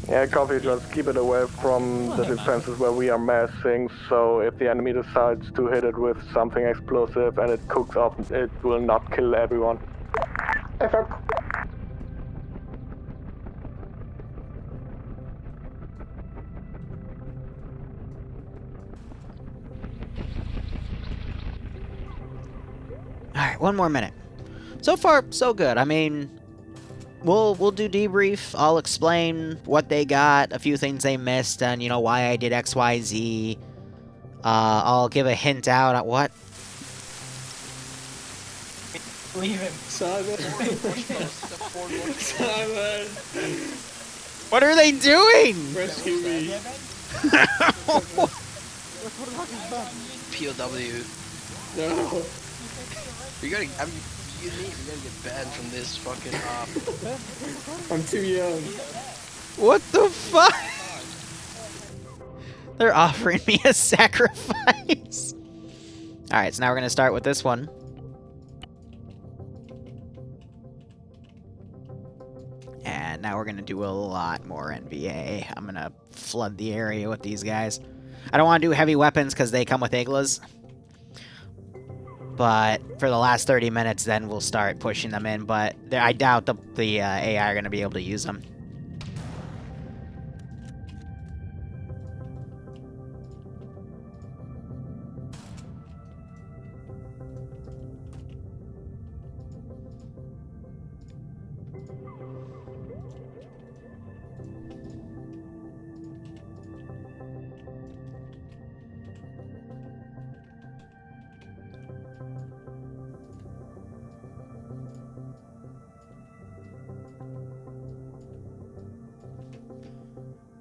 Yeah, copy, just keep it away from the defenses where we are massing, so if the enemy decides to hit it with something explosive and it cooks off, it will not kill everyone. A-Firm. Alright, 1 more minute. So far, so good. I mean, we'll do debrief. I'll explain what they got, a few things they missed, and, you know, why I did X, Y, Z. I'll give a hint out at what. Leave him. Simon. Simon. What are they doing? Rescue me. POW. No. You gotta, I mean, you gotta get banned from this fucking, I'm too young. What the fuck? They're offering me a sacrifice. Alright, so now we're gonna start with this one. And now we're gonna do a lot more NVA. I'm gonna flood the area with these guys. I don't want to do heavy weapons because they come with Iglas. But for the last 30 minutes, then we'll start pushing them in. But I doubt the AI are going to be able to use them.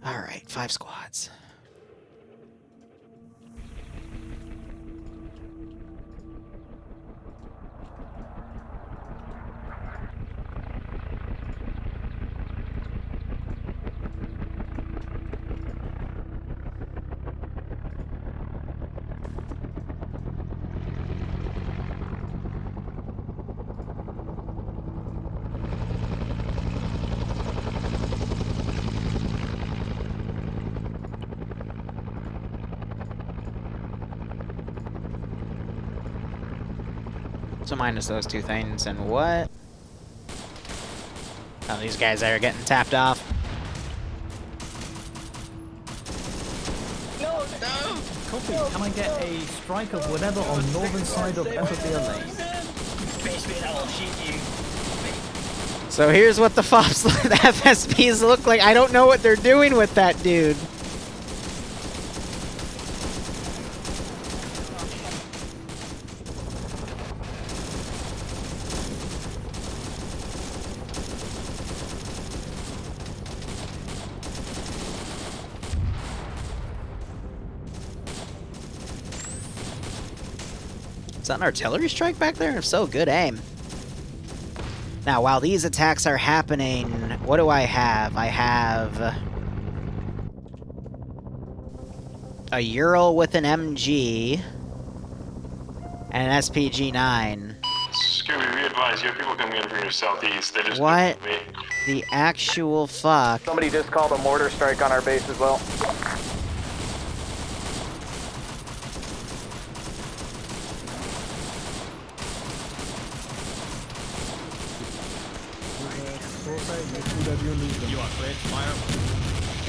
Alright, 5 squads. So minus those 2 things, and what? Oh, these guys are getting tapped off. Copy. Can I get a strike of whatever on northern side of Empathy Lane? So here's what the FOPs, the FSPs look like. I don't know what they're doing with that dude. Is that an artillery strike back there? If so, good aim. Now, while these attacks are happening, what do I have? I have a Ural with an MG and an SPG-9. Scooby, be advised, you have people coming in from your southeast. They just What the actual fuck? Somebody just called a mortar strike on our base as well. You are clear to fire.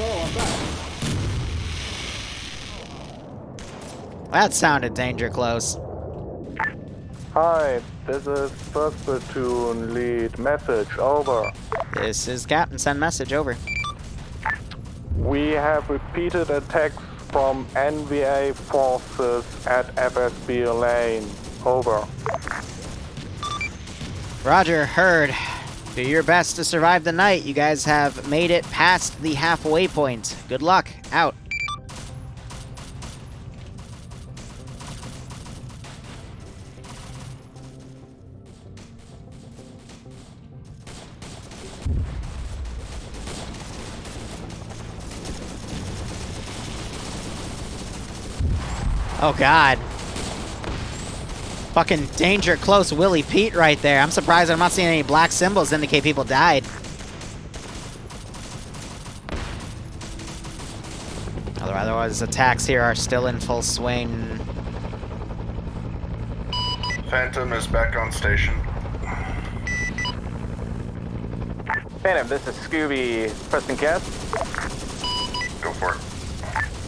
Oh, I'm back. That sounded danger close. Hi, this is 1st Platoon Lead. Message, over. This is Captain. Send message, over. We have repeated attacks from NVA forces at FSB Lane. Over. Roger, heard. Do your best to survive the night. You guys have made it past the halfway point. Good luck. Out. Oh, God. Fucking danger close Willie Pete right there. I'm surprised I'm not seeing any black symbols indicate people died. Otherwise, attacks here are still in full swing. Phantom is back on station. Phantom, this is Scooby. Preston Cast. Go for it.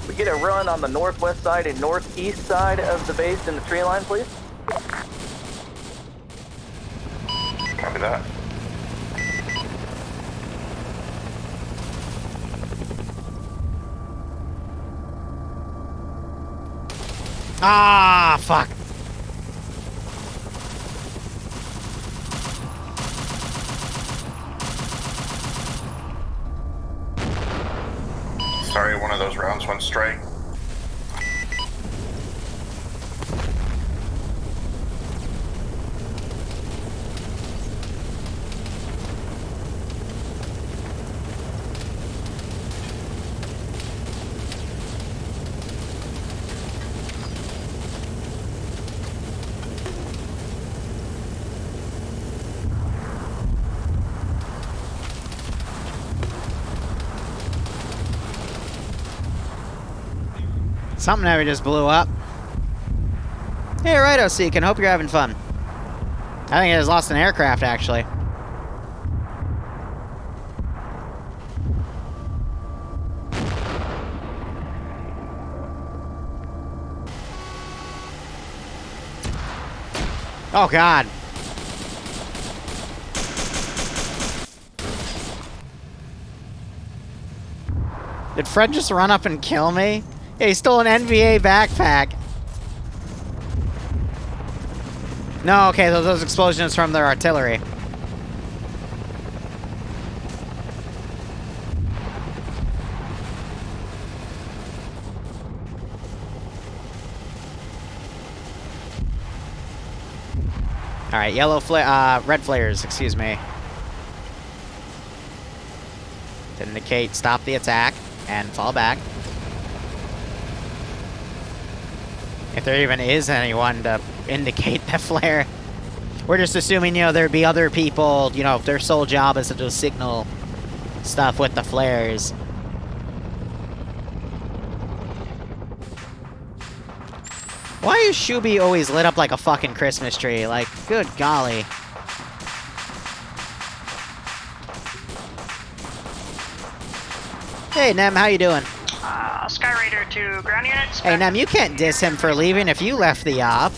We get a run on the northwest side and northeast side of the base in the tree line, please. Copy that. Ah, fuck. Sorry, one of those rounds went straight. Something heavy just blew up. Hey, right, Oseekin. Hope you're having fun. I think it has lost an aircraft, actually. Oh, God. Did Fred just run up and kill me? Yeah, he stole an NVA backpack. No, okay, those explosions from their artillery. Alright, red flares, excuse me. To indicate stop the attack and fall back. If there even is anyone to indicate the flare. We're just assuming, you know, there'd be other people, you know, their sole job is to do signal stuff with the flares. Why is Shubi always lit up like a fucking Christmas tree? Like, good golly. Hey, Nem, how you doing? Sky Raider to ground units. Hey, Nem, you can't diss him for leaving if you left the op.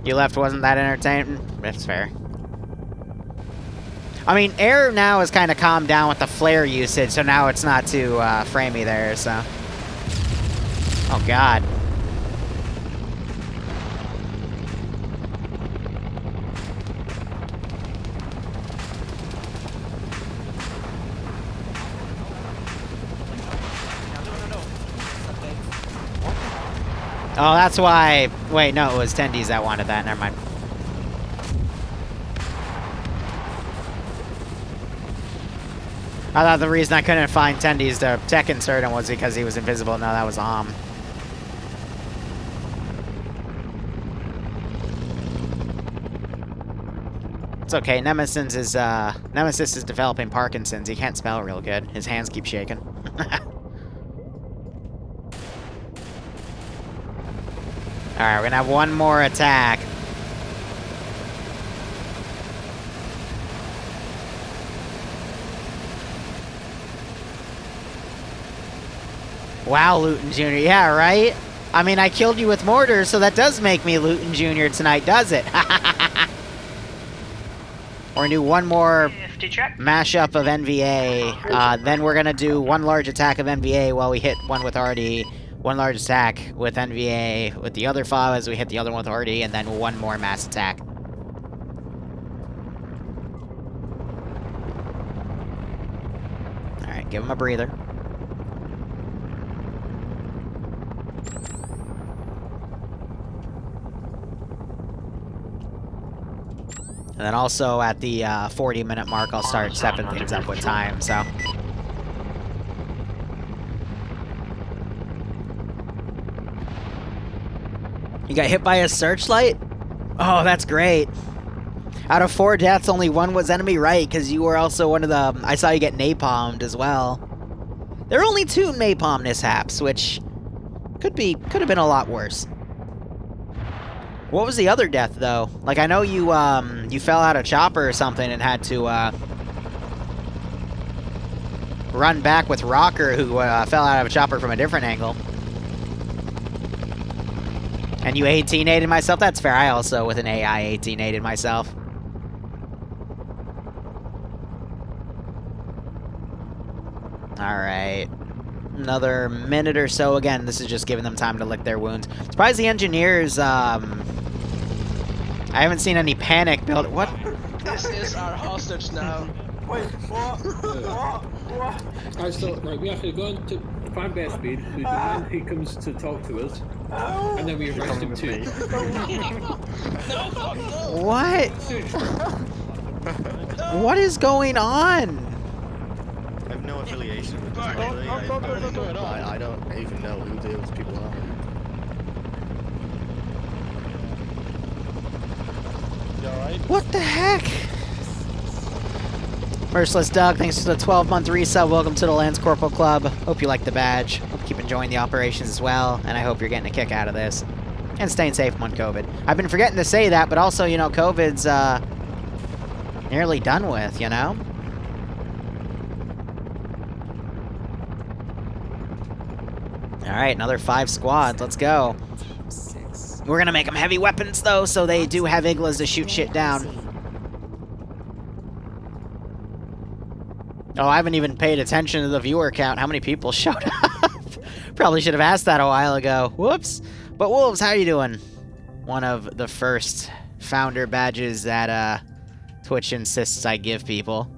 You left wasn't that entertaining? That's fair. I mean, air now has kind of calmed down with the flare usage, so now it's not too framey there, so. Oh, God. Oh, that's why... Wait, no, it was Tendies that wanted that. Never mind. I thought the reason I couldn't find Tendies to tech insert him was because he was invisible. No, that was It's okay. Nemesis is developing Parkinson's. He can't spell real good. His hands keep shaking. Alright, we're gonna have one more attack. Wow, Luton Jr. Yeah, right? I mean, I killed you with mortars, so that does make me Luton Jr. tonight, does it? We're gonna do one more mashup of NVA. Then we're gonna do one large attack of NVA while we hit one with RD. One large attack with NVA with the other fob as we hit the other one with RD, and then one more mass attack. Alright, give him a breather. And then also at the 40-minute mark, I'll start stepping things up with time, so. You got hit by a searchlight? Oh, that's great. Out of 4 deaths, only 1 was enemy right, because you were also one of the... I saw you get napalmed as well. There are only 2 napalm mishaps, which could have been a lot worse. What was the other death, though? Like, I know you, you fell out of chopper or something and had to, run back with Rocker, who, fell out of a chopper from a different angle. And you 18-aided myself? That's fair. I also, with an AI, 18-aided myself. Alright. Another minute or so. Again, this is just giving them time to lick their wounds. Surprised the engineers, I haven't seen any panic build. What? This is our hostage now. Wait, what? Alright, so, like, we have to go into find base speed, we demand he comes to talk to us, and then we arrest him too. What? What is going on? I have no affiliation with this family. I don't even know who those people are. You alright? What the heck? Merciless Doug, thanks for the 12-month resub. Welcome to the Lance Corporal Club. Hope you like the badge. Hope you keep enjoying the operations as well, and I hope you're getting a kick out of this. And staying safe on COVID. I've been forgetting to say that, but also, you know, COVID's nearly done with, you know? Alright, another 5 squads. Let's go. We're gonna make them heavy weapons, though, so they do have iglas to shoot shit down. Oh, I haven't even paid attention to the viewer count. How many people showed up? Probably should have asked that a while ago. Whoops. But Wolves, how are you doing? One of the first founder badges that Twitch insists I give people.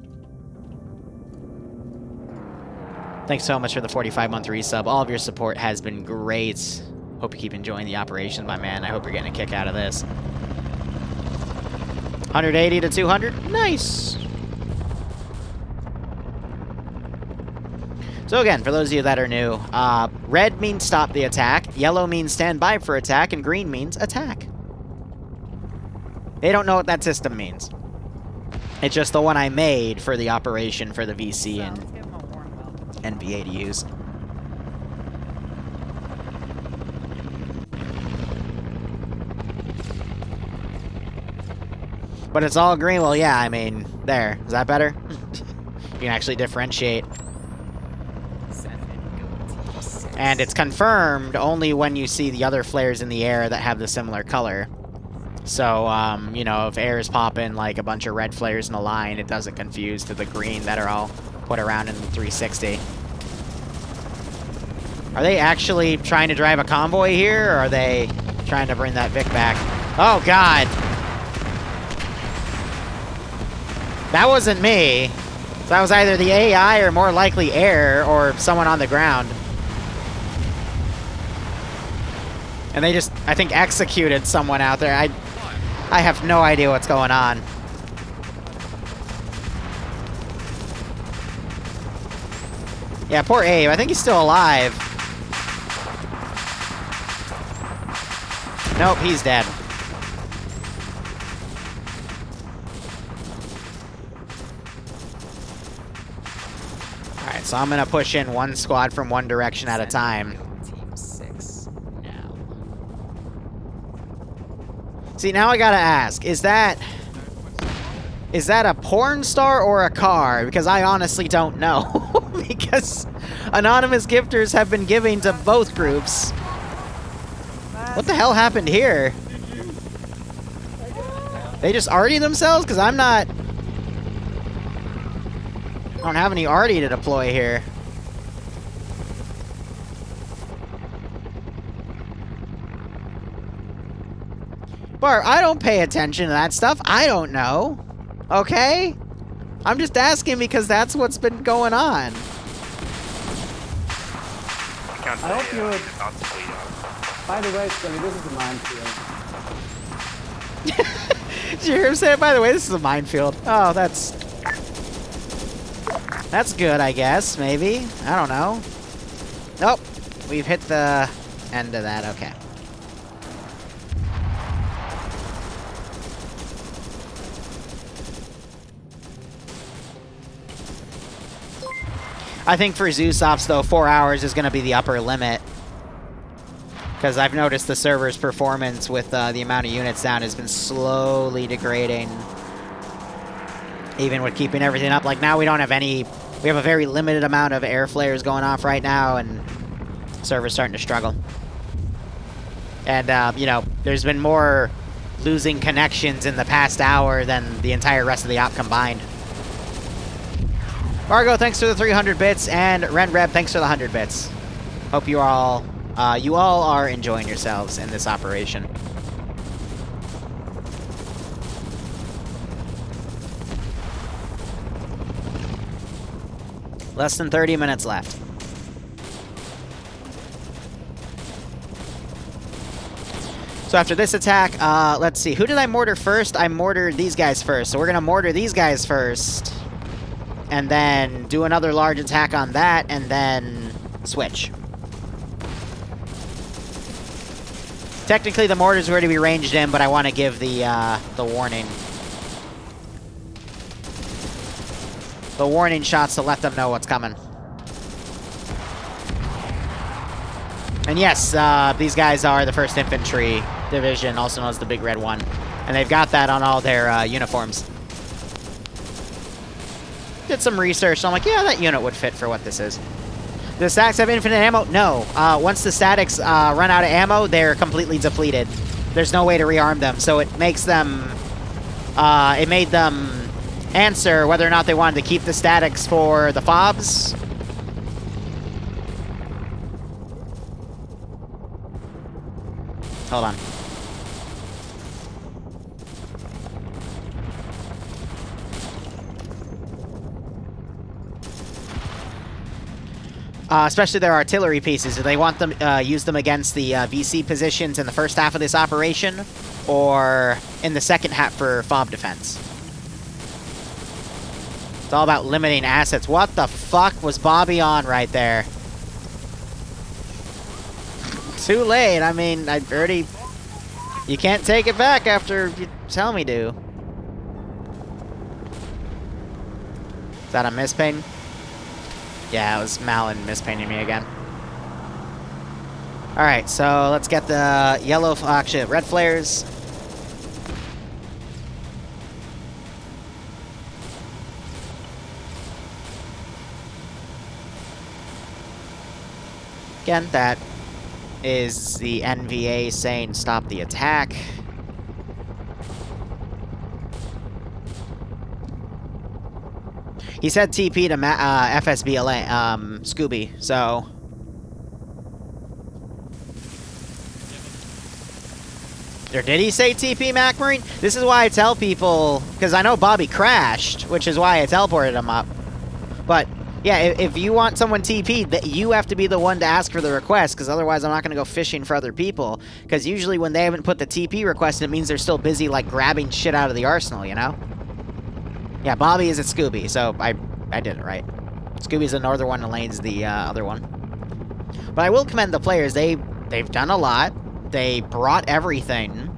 Thanks so much for the 45-month resub. All of your support has been great. Hope you keep enjoying the operation, my man. I hope you're getting a kick out of this. 180 to 200. Nice. So again, for those of you that are new, red means stop the attack, yellow means stand by for attack, and green means attack. They don't know what that system means. It's just the one I made for the operation for the VC, and NVA to use. But it's all green. Well, yeah, I mean, there. Is that better? You can actually differentiate. And it's confirmed only when you see the other flares in the air that have the similar color. So, you know, if air is popping like a bunch of red flares in a line, it doesn't confuse to the green that are all put around in the 360. Are they actually trying to drive a convoy here, or are they trying to bring that Vic back? Oh, God! That wasn't me. So that was either the AI or more likely air or someone on the ground. And they just, I think, executed someone out there. I have no idea what's going on. Yeah, poor Abe. I think he's still alive. Nope, he's dead. Alright, so I'm gonna push in one squad from one direction at a time. See, now I gotta ask, is that a porn star or a car? Because I honestly don't know. Because anonymous gifters have been giving to both groups. What the hell happened here? They just arty themselves? Because I don't have any arty to deploy here. Bart, I don't pay attention to that stuff. I don't know. Okay? I'm just asking because that's what's been going on. I hope you're... By the way, Scully, this is a minefield. Did you hear him say it? By the way, this is a minefield. Oh, that's good, I guess. Maybe. I don't know. Nope. We've hit the end of that. Okay. I think for Zeus Ops, though, 4 hours is going to be the upper limit. Because I've noticed the server's performance with the amount of units down has been slowly degrading. Even with keeping everything up. Like, now we don't have any... We have a very limited amount of air flares going off right now, and the server's starting to struggle. And, you know, there's been more losing connections in the past hour than the entire rest of the op combined. Margo, thanks for the 300 bits, and Renreb, thanks for the 100 bits. Hope you all are enjoying yourselves in this operation. Less than 30 minutes left. So after this attack, let's see. Who did I mortar first? I mortared these guys first. So we're going to mortar these guys first. And then do another large attack on that, and then switch. Technically, the mortars were to be ranged in, but I want to give the warning. The warning shots to let them know what's coming. And yes, these guys are the 1st Infantry Division, also known as the Big Red One. And they've got that on all their uniforms. Did some research, and I'm like, yeah, that unit would fit for what this is. Do the statics have infinite ammo? No. Once the statics run out of ammo, they're completely depleted. There's no way to rearm them, so it makes them... it made them answer whether or not they wanted to keep the statics for the FOBs. Hold on. Especially their artillery pieces. Do they want them use them against the VC positions in the first half of this operation, or in the second half for FOB defense? It's all about limiting assets. What the fuck was Bobby on right there? Too late. I mean, I already... You can't take it back after you tell me to. Is that a miss, Payton? Yeah, it was Malin mispainting me again. Alright, so let's get the yellow, actually, red flares. Again, that is the NVA saying stop the attack. He said TP to FSB Scooby, so... Or did he say TP Mac Marine? This is why I tell people, because I know Bobby crashed, which is why I teleported him up. But, yeah, if you want someone TP'd, that you have to be the one to ask for the request, because otherwise I'm not going to go fishing for other people. Because usually when they haven't put the TP request, it means they're still busy, like, grabbing shit out of the arsenal, you know? Yeah, Bobby is at Scooby, so I did it right. Scooby's the northern one, and Elaine's the other one. But I will commend the players. They've done a lot. They brought everything.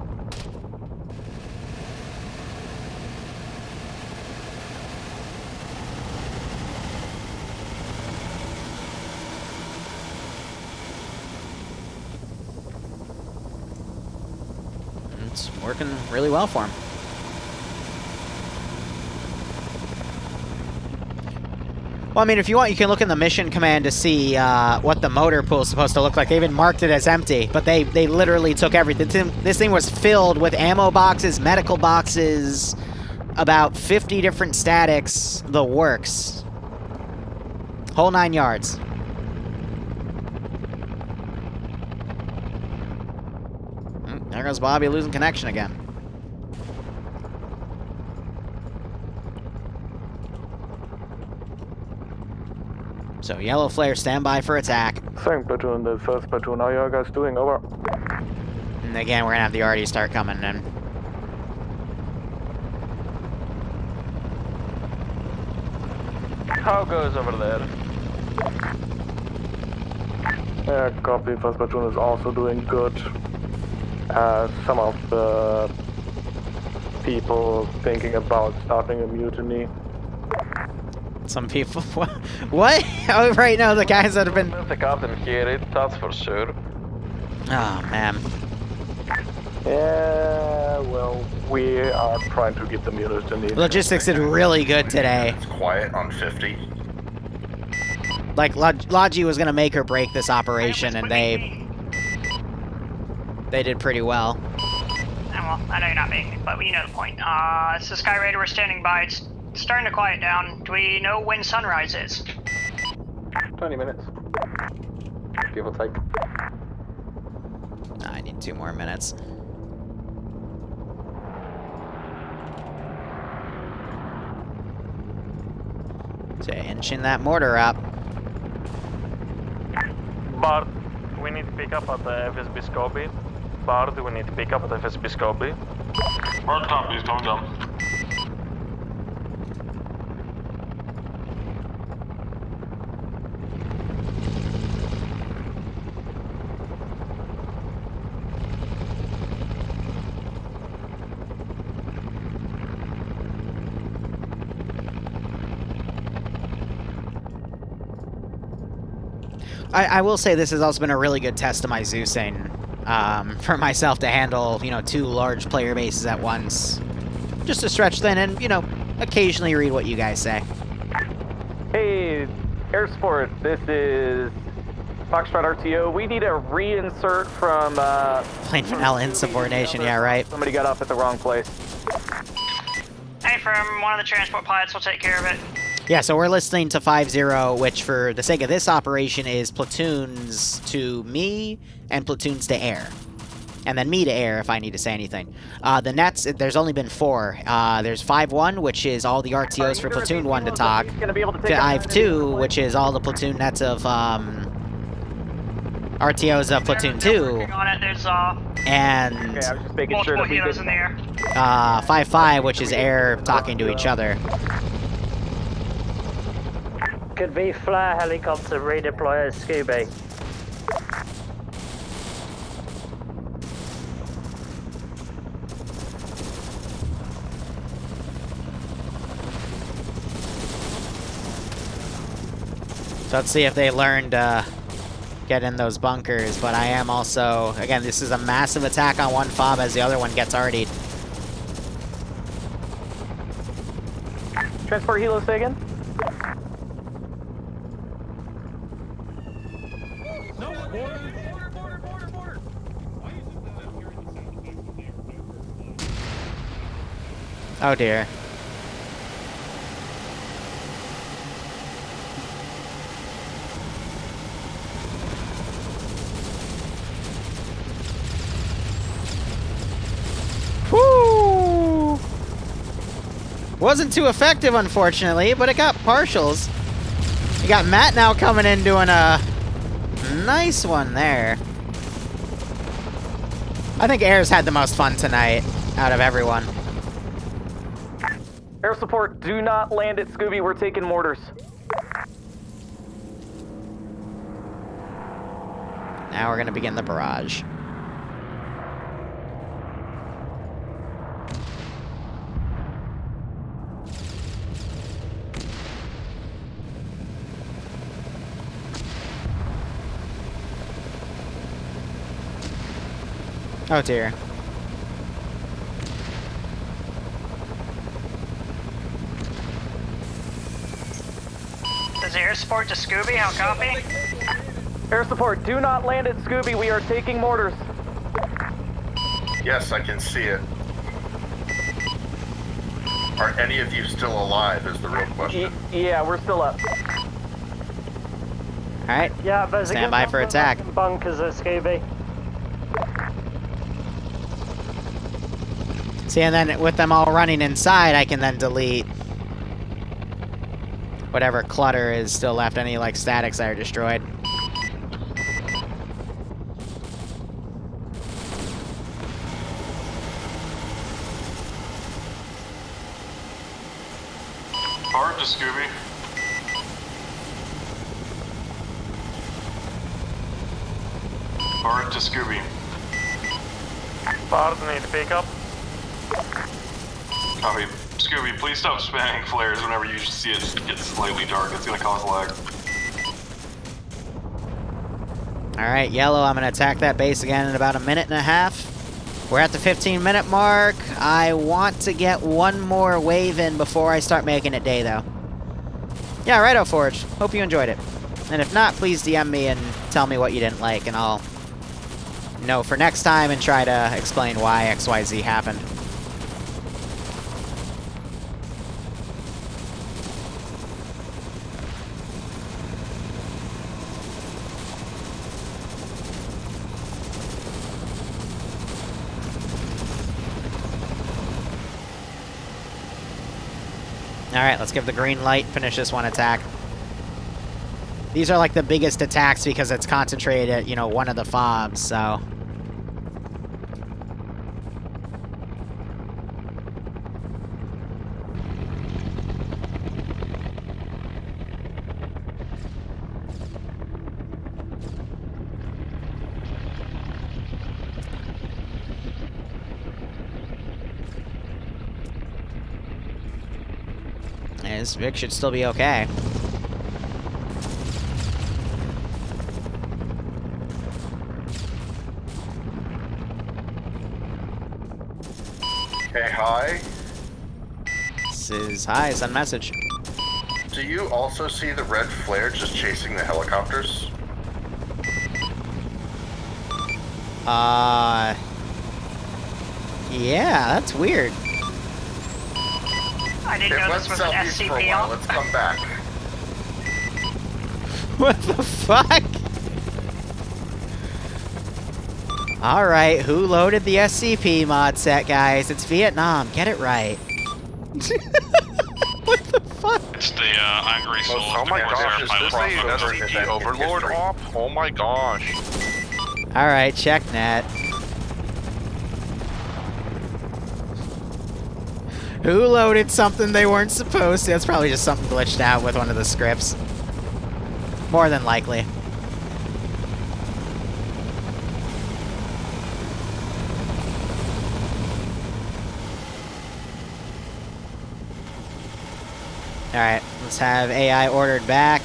It's working really well for them. Well, I mean, if you want, you can look in the mission command to see what the motor pool is supposed to look like. They even marked it as empty, but they literally took everything. This thing was filled with ammo boxes, medical boxes, about 50 different statics, the works. Whole 9 yards. There goes Bobby losing connection again. So, yellow flare, stand by for attack. Second platoon, the first platoon, how are you guys doing? Over. And again, we're gonna have the RD start coming in. How goes over there? Yeah, copy, first platoon is also doing good. Some of the people thinking about starting a mutiny. Some people... What? Oh, right now, the guys that have been... The captain here, that's for sure. Oh, man. Yeah, well, we are trying to get the mutiny. Logistics did really good today. It's quiet on 50. Like, Logi was gonna make or break this operation, and they did pretty well. Well, I know you're not making it, but you know the point. It's the Sky Raider, we're standing by. It's starting to quiet down. Do we know when sunrise is? 20 minutes. Give or take. I need 2 more minutes. So, inching that mortar up. Bard, we need to pick up at the FSB Scobie. Bard, we need to pick up at the FSB Scobie. Bard copies, coming down. I will say this has also been a really good test of my Zeusing. For myself to handle, 2 large player bases at once. Just to stretch thin and, occasionally read what you guys say. Hey, Air Sport, this is Foxtrot RTO. We need a reinsert from, Plain vanilla insubordination, yeah, right. Somebody got off at the wrong place. Hey, from one of the transport pilots, we'll take care of it. Yeah, so we're listening to 5-0, which for the sake of this operation is platoons to me and platoons to air. And then me to air if I need to say anything. The nets, there's only been 4. There's 5-1, which is all the RTOs for platoon 1 to talk. 5-2, which is all the platoon nets of RTOs of platoon 2. And okay, I was just making sure that we didn't. In the air. 5-5, which is air talking to each other. Could be flare helicopter redeploy as Scooby. So So let's see if they learned get in those bunkers, but I am also, again, this is a massive attack on one fob as the other one gets already. Transport helo, say again? Oh dear. Woo! Wasn't too effective, unfortunately, but it got partials. You got Matt now coming in doing a nice one there. I think Air's had the most fun tonight out of everyone. Air support, do not land at Scooby. We're taking mortars. Now we're gonna begin the barrage. Oh dear. Does air support to Scooby? How copy? Air support, do not land at Scooby. We are taking mortars. Yes, I can see it. Are any of you still alive is the real question. Yeah, we're still up. Alright, Yeah, there's stand by for attack. Bunkers at Scooby. See, and then with them all running inside, I can then delete whatever clutter is still left, any like statics that are destroyed. Bart to Scooby. Bart to Scooby. Bart need to pick up. Copy. Scooby, please stop spamming flares whenever you see it get slightly dark. It's gonna cause lag. Alright, Yellow, I'm gonna attack that base again in about a minute and a half. We're at the 15-minute mark. I want to get one more wave in before I start making it day, though. Yeah, righto, Forge. Hope you enjoyed it. And if not, please DM me and tell me what you didn't like, and I'll know for next time and try to explain why XYZ happened. Alright, let's give the green light, finish this one attack. These are like the biggest attacks because it's concentrated at, you know, one of the fobs, so. This Vic should still be okay. Hey, hi. This is hi, send message. Do you also see the red flare just chasing the helicopters? Yeah, that's weird. I didn't know this was an SCP. Let's come back. What the fuck? Alright, who loaded the SCP mod set, guys? It's Vietnam, get it right. What the fuck? It's the Angry Souls. Oh my gosh, is this a SCP Overlord op? Oh my gosh. Alright, check net. Who loaded something they weren't supposed to? That's probably just something glitched out with one of the scripts. More than likely. Alright, let's have AI ordered back.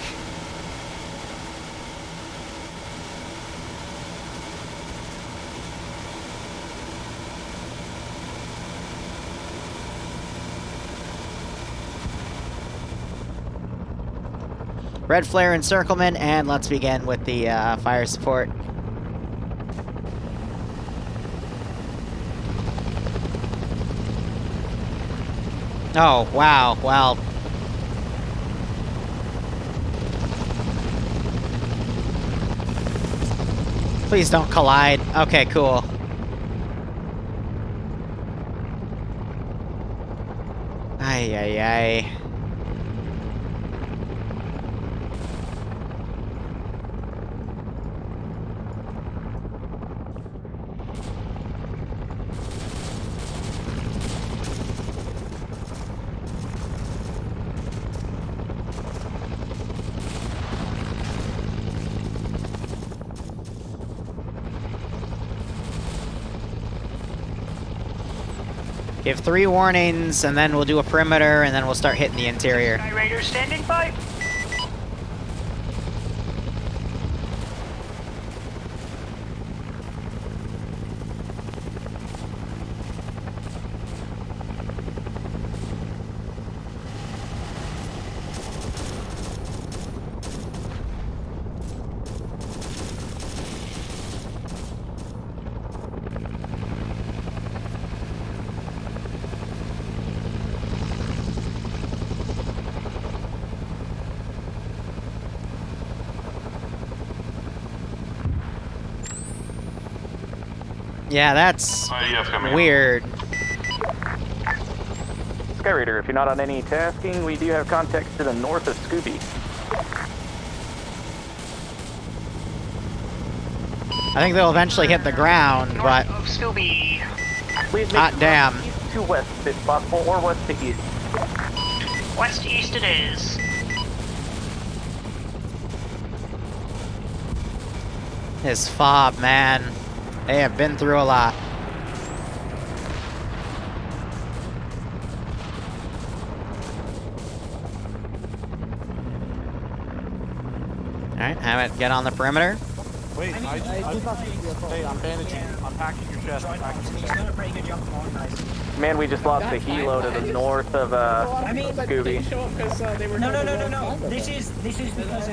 Red flare encirclement, and let's begin with the fire support. Oh, wow, well. Please don't collide. Okay, cool. Ay, ay, ay. Give 3 warnings, and then we'll do a perimeter, and then we'll start hitting the interior. Sky Raider standing by. Yeah, that's weird. Sky Raider, if you're not on any tasking, we do have context to the north of Scooby. I think they'll eventually hit the ground, but... North of Scooby. Please hot damn. East to west if possible, or west to east. West to east it is. This fob, man. They have been through a lot. Alright, have it get on the perimeter. Wait, hey, I'm bandaging. I'm packing your chest. I'm packing your chest. a pretty good jump on, nice. Man, we just lost the helo to the north of Scooby. No. This is because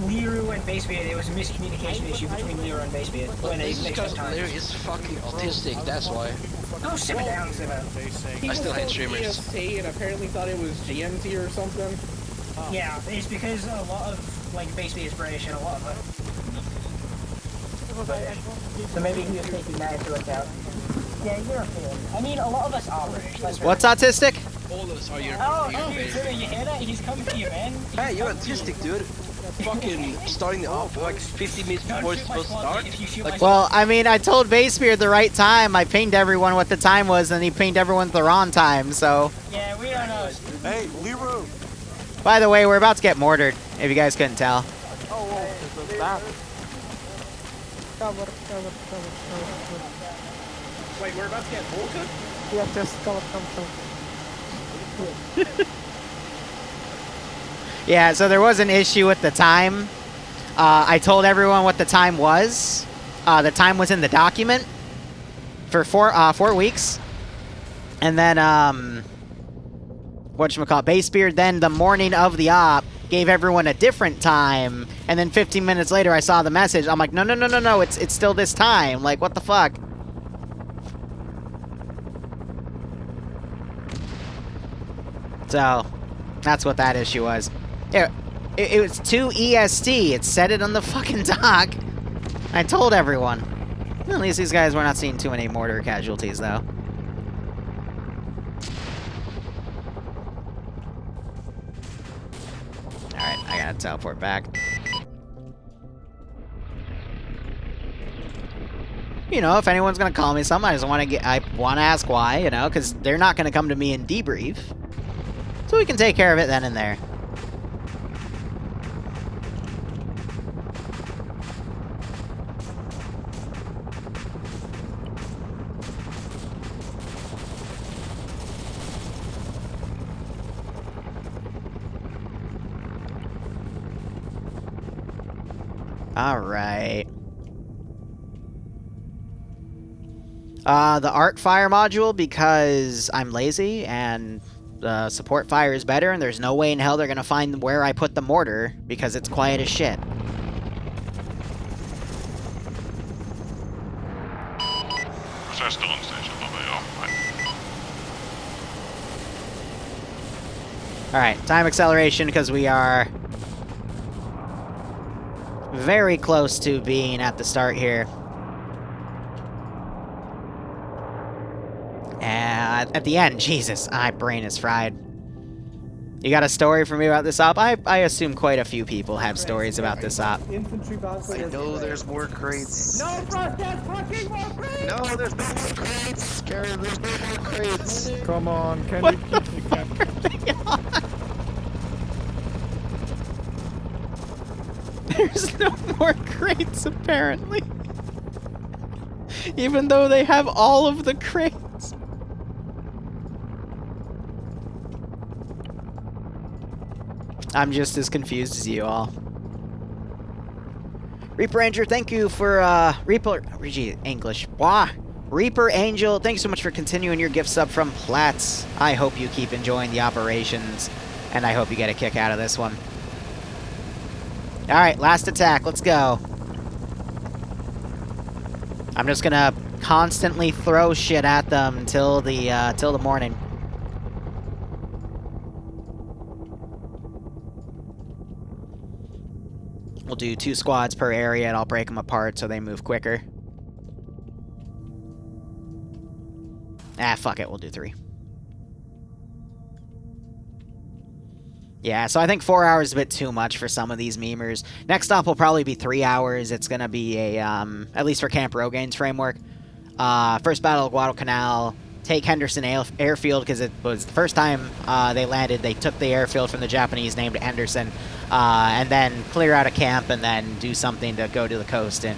Liru and Basebeard, there was a miscommunication issue between Liru and Basebeard when they This is mixed up because times. Liru is fucking autistic, that's why. Oh, simmer down, simmer. I still hate streamers. GST and apparently thought it was GMT or something. Yeah, it's because a lot of, like, Basebeard is British and a lot of it. So maybe he was taking that into account. Yeah, European. I mean, a lot of us are British. What's autistic? All of us are European. Oh, dude, Simmer, you hear that? He's coming for you, man. Hey, you're autistic, dude. Fucking starting off like 50 minutes before it's supposed to start. Like, Well, I mean, I told Basebeard the right time. I pinged everyone what the time was, and he pinged everyone the wrong time, so... Yeah, we don't know. Hey, Liru! By the way, we're about to get mortared, if you guys couldn't tell. Cover. Wait, we're about to get bolted? Yeah, just cover. Yeah, so there was an issue with the time. I told everyone what the time was. The time was in the document for 4 weeks. And then, whatchamacallit, Basebeard then, the morning of the op, gave everyone a different time. And then 15 minutes later, I saw the message. I'm like, no, it's still this time. Like, what the fuck? So, that's what that issue was. It was 2 EST. It said it on the fucking dock. I told everyone. Well, at least these guys were not seeing too many mortar casualties, though. Alright, I gotta teleport back. You know, if anyone's gonna call me something, I wanna ask why, you know, because they're not gonna come to me and debrief. So we can take care of it then and there. Alright. The art fire module, because I'm lazy and support fire is better, and there's no way in hell they're gonna find where I put the mortar, because it's quiet as shit. They're still on station, Alright, time acceleration, because we are very close to being at the start here. And at the end, Jesus, my brain is fried. You got a story for me about this op? I assume quite a few people have stories about this op. Infantry box. I know there's more crates. No, bro, there's fucking more crates! No, there's no more crates! Karen, there's no more crates! Come on, can we keep the camera? There's no more crates, apparently. Even though they have all of the crates. I'm just as confused as you all. Reaper Ranger, thank you for, English. Wah! Reaper Angel, thanks so much for continuing your gift sub from Platts. I hope you keep enjoying the operations, and I hope you get a kick out of this one. Alright, last attack, let's go. I'm just gonna constantly throw shit at them till the morning. We'll do 2 squads per area, and I'll break them apart so they move quicker. Ah, fuck it, we'll do 3. Yeah, so I think 4 hours is a bit too much for some of these memers. Next stop will probably be 3 hours. It's gonna be a, at least for Camp Rogain's framework. First Battle of Guadalcanal, take Henderson Airfield, because it was the first time they landed. They took the airfield from the Japanese named Henderson, and then clear out a camp, and then do something to go to the coast and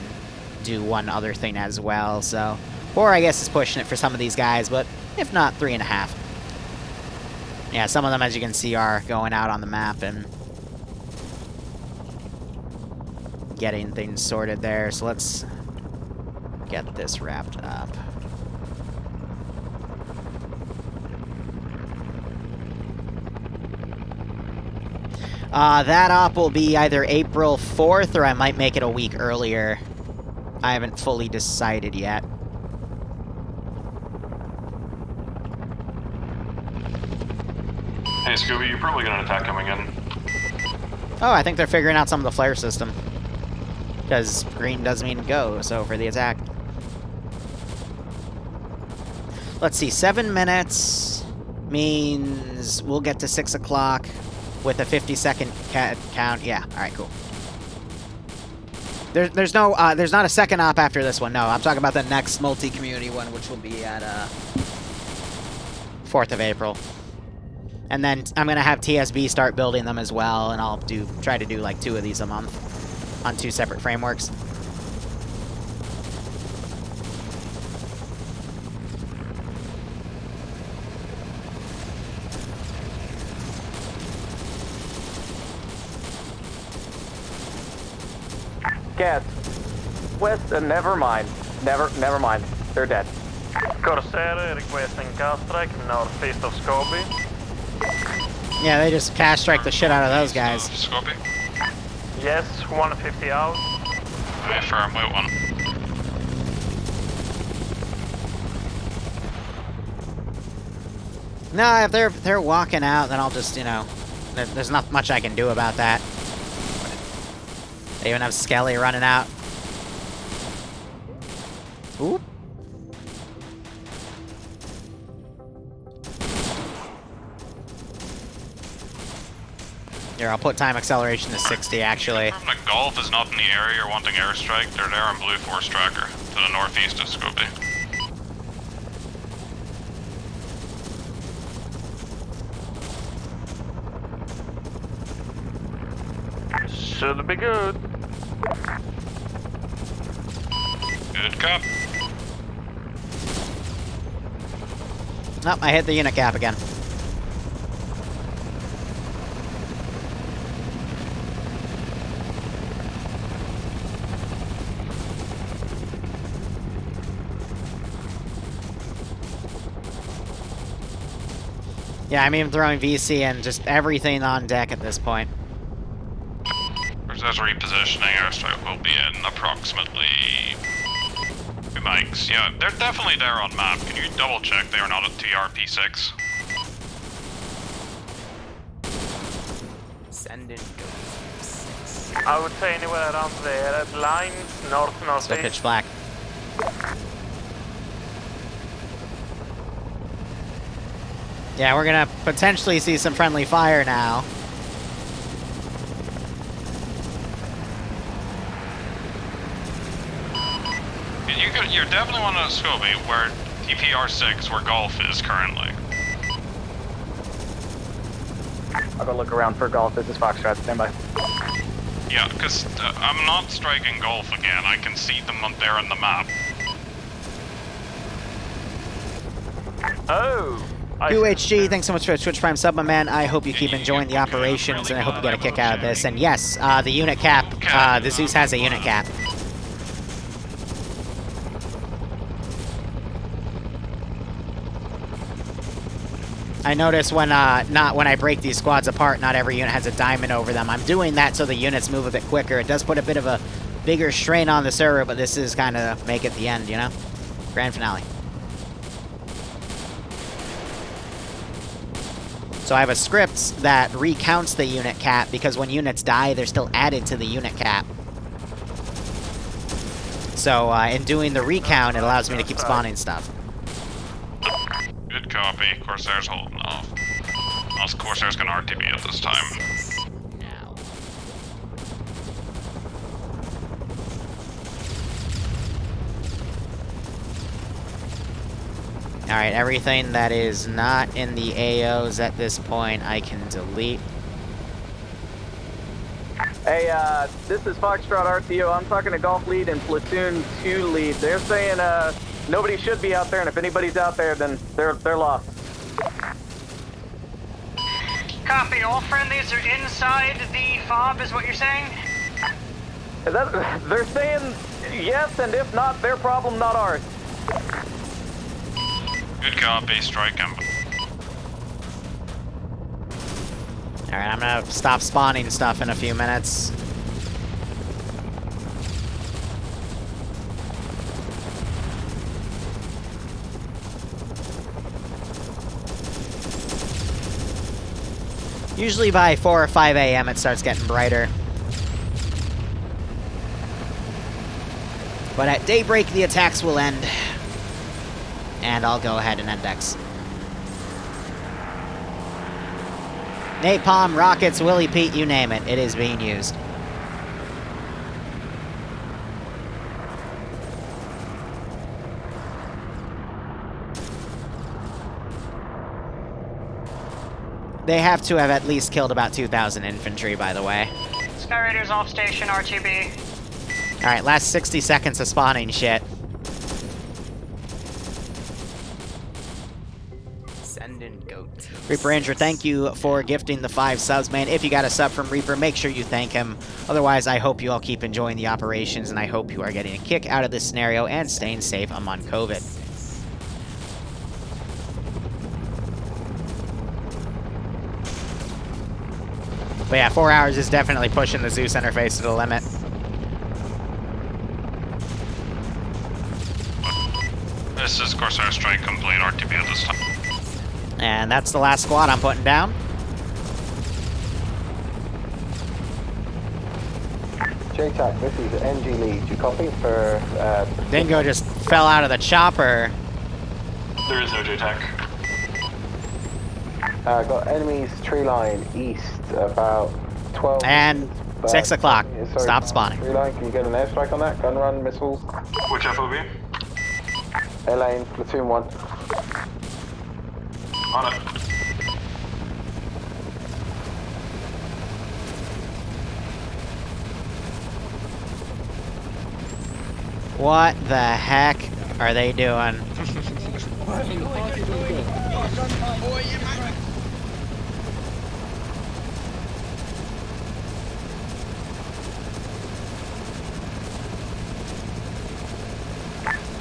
do one other thing as well. So 4, I guess, is pushing it for some of these guys, but if not, 3.5. Yeah, some of them, as you can see, are going out on the map and getting things sorted there. So let's get this wrapped up. That op will be either April 4th, or I might make it a week earlier. I haven't fully decided yet. Hey, Scooby, you're probably got an attack coming in. Oh, I think they're figuring out some of the flare system. Because green does mean go, so for the attack. Let's see, 7 minutes means we'll get to 6 o'clock with a 50-second count. Yeah, alright, cool. There's not a second op after this one, no. I'm talking about the next multi-community one, which will be at 4th of April. And then I'm gonna have TSB start building them as well, and I'll try to do like 2 of these a month on 2 separate frameworks. Cats. West, never mind. Never mind. They're dead. Corsair requesting cast strike northeast of Scobie. Yeah, they just cast strike the shit out of those guys. Scobie? Yes, 150 out. I affirm, wait 1. No, if they're walking out, then I'll just, you know, there's not much I can do about that. They even have Skelly running out. Oop. Here, I'll put time acceleration to 60, actually. The Gulf is not in the area you're wanting airstrike. They're there on Blue Force Tracker, to the northeast of Scobie. Should be good. Good cop. Nope, I hit the unit cap again. Yeah, I'm even throwing VC and just everything on deck at this point. As repositioning, airstrike will be in approximately 2 mics. Yeah, they're definitely there on map. Can you double check they are not at TRP6? Send in go. I would say anywhere around the red line, north-northeast. Still pitch black. Yeah, we're gonna potentially see some friendly fire now. You're definitely one of Scobie where TPR6, where golf is currently. I'll go look around for golf. This is Foxtrot. Stand by. Yeah, because I'm not striking golf again. I can see them up there on the map. Oh! QHG, thanks so much for the Twitch Prime sub, my man. I hope you keep enjoying the operations, and I hope you get a kick out of this. And yes, the unit cap, the Zeus has a unit cap. I notice when when I break these squads apart, not every unit has a diamond over them. I'm doing that so the units move a bit quicker. It does put a bit of a bigger strain on the server, but this is kind of make it the end, you know? Grand finale. So I have a script that recounts the unit cap, because when units die, they're still added to the unit cap. So in doing the recount, it allows me to keep spawning stuff. Good copy. Corsair's holding off. Also, Corsair's gonna RTB at this time. Alright, everything that is not in the AOs at this point, I can delete. Hey, this is Foxtrot RTO. I'm talking to Golf Lead and Platoon 2 Lead. They're saying, nobody should be out there, and if anybody's out there, then they're lost. Copy. All friendlies are inside the fob, is what you're saying? They're saying yes, and if not, their problem, not ours. Good copy. Strike him. Alright, I'm gonna stop spawning stuff in a few minutes. Usually by 4 or 5 a.m. it starts getting brighter. But at daybreak the attacks will end. And I'll go ahead and index. Napalm, rockets, Willy Pete, you name it. It is being used. They have to have at least killed about 2,000 infantry, by the way. Sky Raiders off station, RTB. Alright, last 60 seconds of spawning shit. Send in goat. Reaper Ranger, thank you for gifting the 5 subs, man. If you got a sub from Reaper, make sure you thank him. Otherwise, I hope you all keep enjoying the operations, and I hope you are getting a kick out of this scenario and staying safe among COVID. But yeah, 4 hours is definitely pushing the Zeus interface to the limit. This is Corsair Strike complete. RTB at this time. And that's the last squad I'm putting down. JTAC, this is NG Lead. You copy for... Dingo just fell out of the chopper. There is no JTAC. Got enemies tree line east about 12... And 6 o'clock. Stop spawning. Tree line, can you get an airstrike on that? Gun run, missiles? Which FOB? Lane, Platoon 1. On it. What the heck are they doing?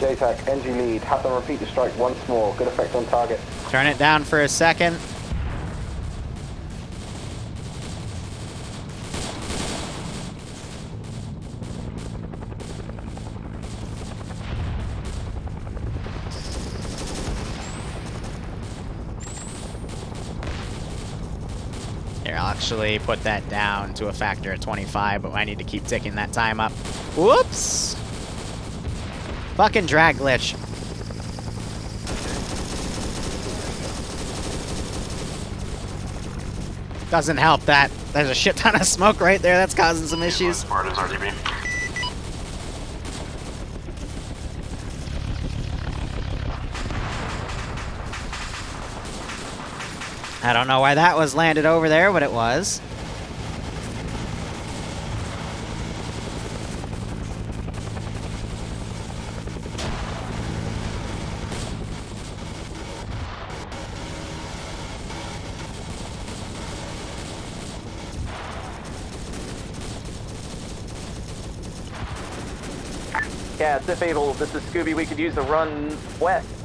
JTAC, NG Lead. Have them repeat the strike once more. Good effect on target. Turn it down for a second. actually put that down to a factor of 25, but I need to keep ticking that time up. Whoops! Fucking drag glitch. Doesn't help that there's a shit ton of smoke right there. That's causing some issues. Spartan's RTB. I don't know why that was landed over there, but it was. Yeah, it's able. This is Scooby. We could use a run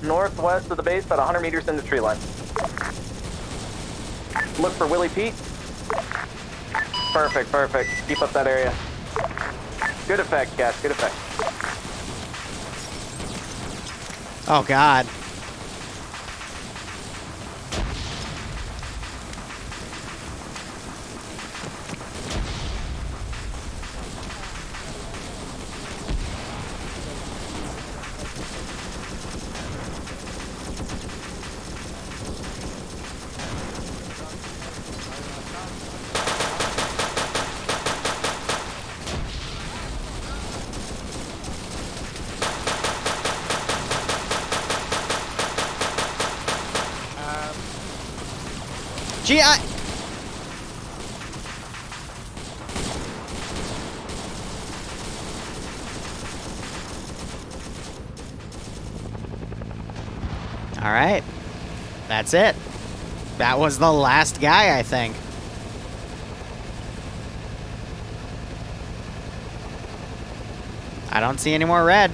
northwest of the base, about 100 meters in the tree line. Look for Willie Pete. Perfect, perfect. Keep up that area. Good effect, Cash, good effect. Oh, God. Gee, all right. That's it. That was the last guy, I think. I don't see any more red.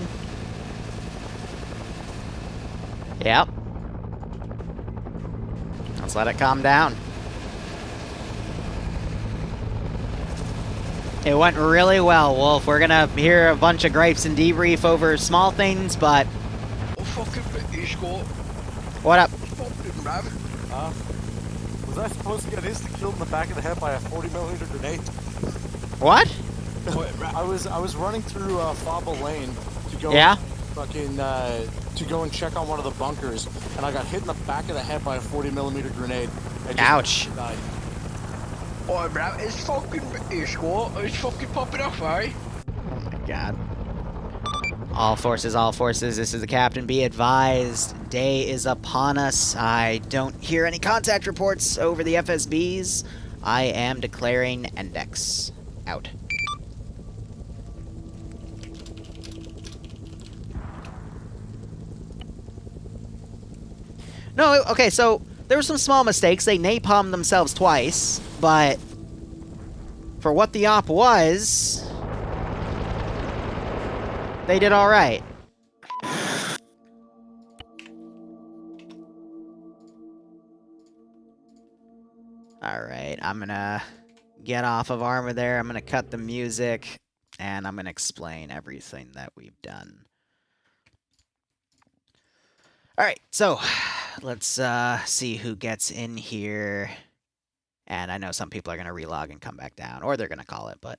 Yep. Let's let it calm down. It went really well, Wolf. We're gonna hear a bunch of gripes and debrief over small things, but... Oh, fucking British score. What up? Was I supposed to get insta-killed in the back of the head by a 40mm grenade? What? I was running through Fobble Lane to go fucking to go and check on one of the bunkers, and I got hit in the back of the head by a 40mm grenade. Ouch. Died. Oh, bro, it's fucking British score. It's fucking popping off, eh? Oh my God. All forces, this is the captain. Be advised, day is upon us. I don't hear any contact reports over the FSBs. I am declaring index. Out. No, okay, so there were some small mistakes. They napalmed themselves twice, but for what the op was, they did all right. All right, I'm gonna get off of armor there. I'm gonna cut the music, and I'm gonna explain everything that we've done. All right, so let's see who gets in here. And I know some people are gonna relog and come back down, or they're gonna call it, but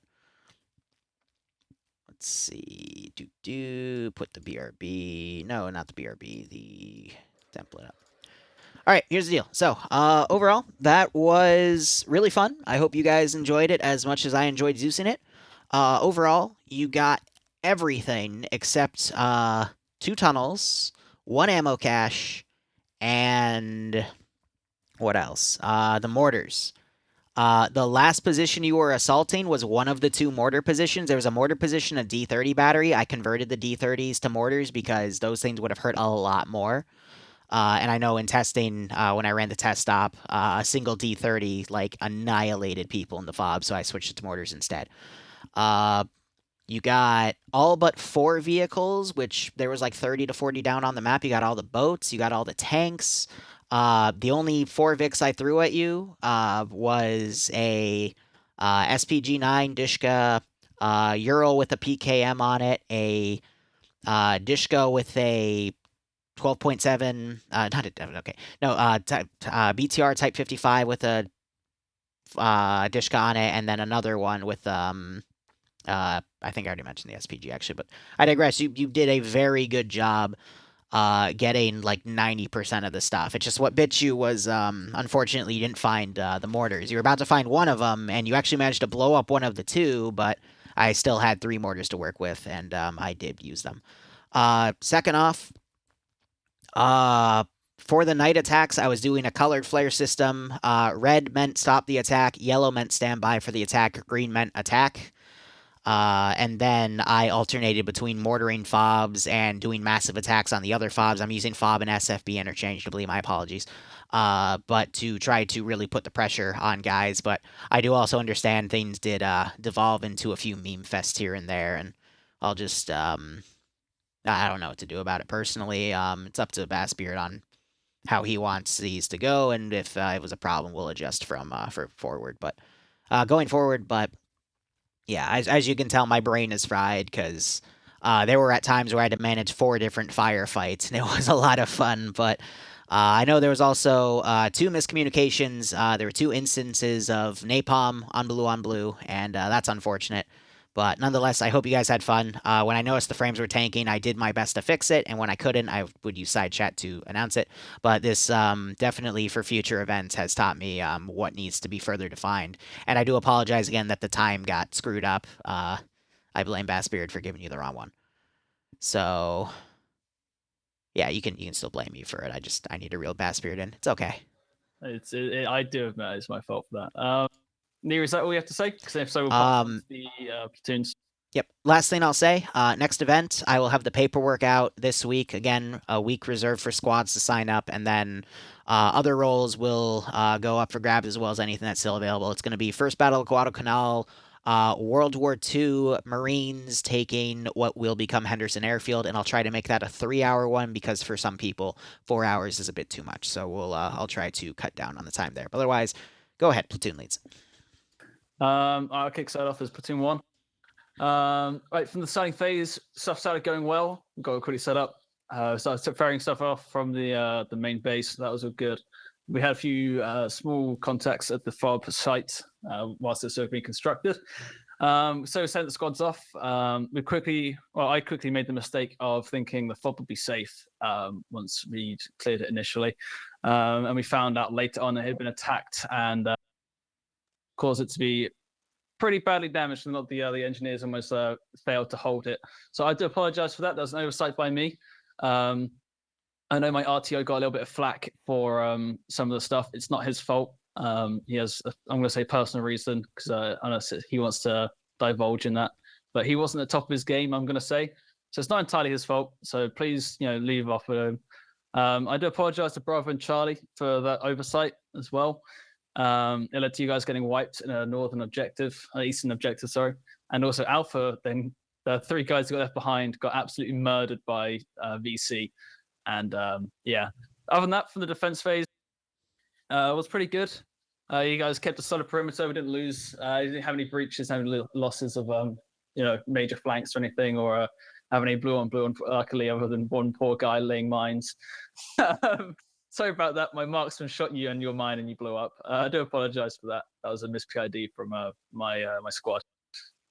let's see. Put the BRB. No, not the BRB. The template up. All right, here's the deal. So, overall, that was really fun. I hope you guys enjoyed it as much as I enjoyed Zeusing it. Overall, you got everything except 2 tunnels, 1 ammo cache, and what else? The mortars. The last position you were assaulting was one of the 2 mortar positions. There was a mortar position, a D30 battery. I converted the D30s to mortars because those things would have hurt a lot more. And I know in testing, when I ran the test stop, a single D30, like, annihilated people in the FOB, so I switched it to mortars instead. You got all but 4 vehicles, which there was like 30 to 40 down on the map. You got all the boats, you got all the tanks. The only 4 Vics I threw at you was a SPG-9 Dishka, Ural with a PKM on it, a Dishka with a 12.7, BTR Type 55 with a Dishka on it, and then another one with I think I already mentioned the SPG actually, but I digress. You did a very good job getting like 90% of the stuff. It's just what bit you was unfortunately you didn't find the mortars. You were about to find one of them, and you actually managed to blow up one of the two, but I still had 3 mortars to work with, and I did use them. Second off, for the night attacks, I was doing a colored flare system. Red meant stop the attack, yellow meant stand by for the attack, green meant attack. And then I alternated between mortaring fobs and doing massive attacks on the other fobs. I'm using fob and SFB interchangeably, my apologies. But to try to really put the pressure on guys. But I do also understand things did devolve into a few meme fests here and there, and I'll just I don't know what to do about it personally. It's up to Bassbeard on how he wants these to go, and if it was a problem, we'll adjust from for forward. But going forward, but yeah, as you can tell, my brain is fried because there were at times where I had to manage 4 different firefights, and it was a lot of fun. But I know there was also 2 miscommunications. There were 2 instances of napalm on blue, and that's unfortunate. But nonetheless, I hope you guys had fun. When I noticed the frames were tanking, I did my best to fix it, and when I couldn't, I would use side chat to announce it. But this definitely, for future events, has taught me what needs to be further defined. And I do apologize again that the time got screwed up. I blame Bassbeard for giving you the wrong one. So, yeah, you can still blame me for it. I need to reel Bassbeard in. It's okay. I do admit it's my fault for that. Liru, is that all you have to say? Because if so, we'll pass on to the platoons. Yep. Last thing I'll say, next event, I will have the paperwork out this week. Again, a week reserved for squads to sign up, and then other roles will go up for grabs as well as anything that's still available. It's going to be First Battle of Guadalcanal, World War II Marines taking what will become Henderson Airfield, and I'll try to make that a 3-hour one because for some people, 4 hours is a bit too much. So I'll try to cut down on the time there. But otherwise, go ahead, platoon leads. I'll kick that off as platoon 1. Right, from the starting phase, stuff started going well. Got it quickly set up. Started ferrying stuff off from the main base. That was all good. We had a few small contacts at the FOB site whilst it's being constructed. So we sent the squads off. I quickly made the mistake of thinking the FOB would be safe once we'd cleared it initially. And we found out later on it had been attacked and caused it to be pretty badly damaged, and not the engineers almost failed to hold it. So I do apologize for that. That was an oversight by me. I know my RTO got a little bit of flack for some of the stuff. It's not his fault. He has, I'm going to say, personal reason, because I know he wants to divulge in that. But he wasn't at the top of his game, I'm going to say. So it's not entirely his fault. So please, leave off with him. I do apologize to Bravo and Charlie for that oversight as well. It led to you guys getting wiped in a eastern objective, sorry. And also Alpha, then the 3 guys who got left behind got absolutely murdered by VC. And yeah, other than that, from the defense phase, it was pretty good. You guys kept a solid perimeter. We didn't lose. You didn't have any breaches, any losses of major flanks or anything, or have any blue on luckily, other than one poor guy laying mines. Sorry about that. My marksman shot you and your mine and you blew up. I do apologize for that. That was a mis-ID from my squad.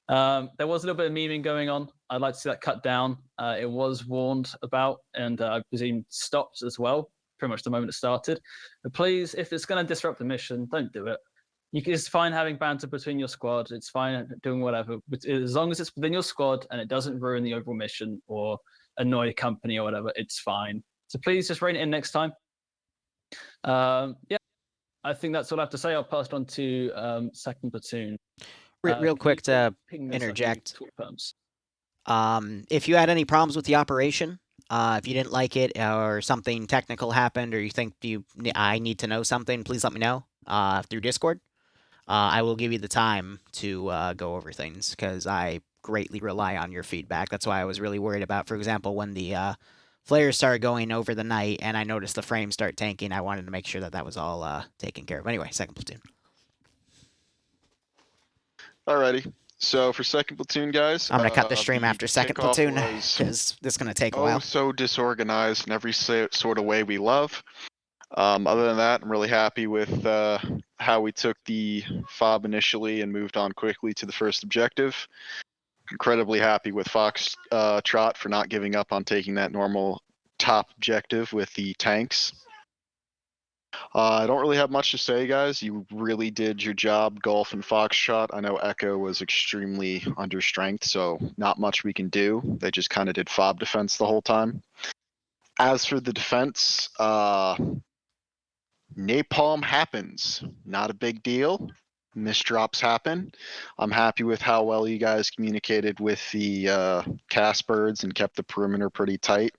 There was a little bit of memeing going on. I'd like to see that cut down. It was warned about and I presume stopped as well, pretty much the moment it started. But please, if it's going to disrupt the mission, don't do it. It's fine having banter between your squad. It's fine doing whatever. But as long as it's within your squad and it doesn't ruin the overall mission or annoy a company or whatever, it's fine. So please just rein it in next time. Yeah, I think that's all I have to say. I'll pass it on to second platoon. Real quick to interject. If you had any problems with the operation, if you didn't like it or something technical happened or you think I need to know something, please let me know through Discord. I will give you the time to go over things because I greatly rely on your feedback. That's why I was really worried about, for example, when the flares started going over the night and I noticed the frames start tanking. I wanted to make sure that was all taken care of. Anyway, second platoon. Alrighty. So for second platoon, guys, I'm gonna cut the stream after second platoon because this is gonna take a while. So disorganized in every sort of way we love. Other than that, I'm really happy with how we took the fob initially and moved on quickly to the first objective. Incredibly happy with Fox Trot for not giving up on taking that normal top objective with the tanks. I don't really have much to say, guys. You really did your job, Golf and Foxtrot. I know Echo was extremely under strength, so not much we can do. They just kind of did fob defense the whole time. As for the defense, napalm happens. Not a big deal. Misdrops happen. I'm happy with how well you guys communicated with the cast birds and kept the perimeter pretty tight.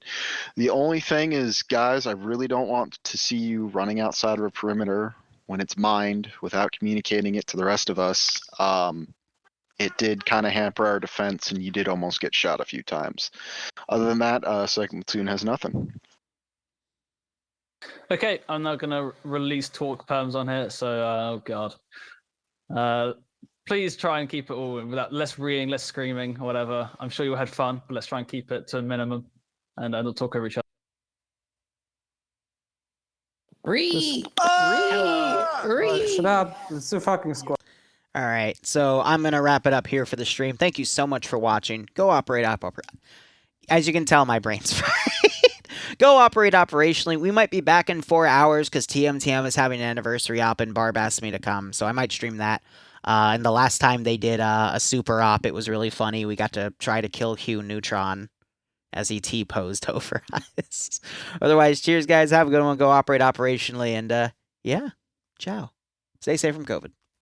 The only thing is, guys, I really don't want to see you running outside of a perimeter when it's mined without communicating it to the rest of us. It did kind of hamper our defense, and you did almost get shot a few times. Other than that, second platoon has nothing. Okay, I'm now going to release talk perms on here, so, oh god. Please try and keep it all without less reeing, less screaming, or whatever. I'm sure you had fun, but let's try and keep it to a minimum, and not talk over each other. Shut up. It's a fucking squad. All right, so I'm going to wrap it up here for the stream. Thank you so much for watching. Go operate up. As you can tell, my brain's fried. Go operate operationally. We might be back in 4 hours because TMTM is having an anniversary op and Barb asked me to come, so I might stream that. And the last time they did a super op, it was really funny. We got to try to kill Q Neutron as he T-posed over us. Otherwise, cheers, guys. Have a good one. Go operate operationally. And, yeah, ciao. Stay safe from COVID.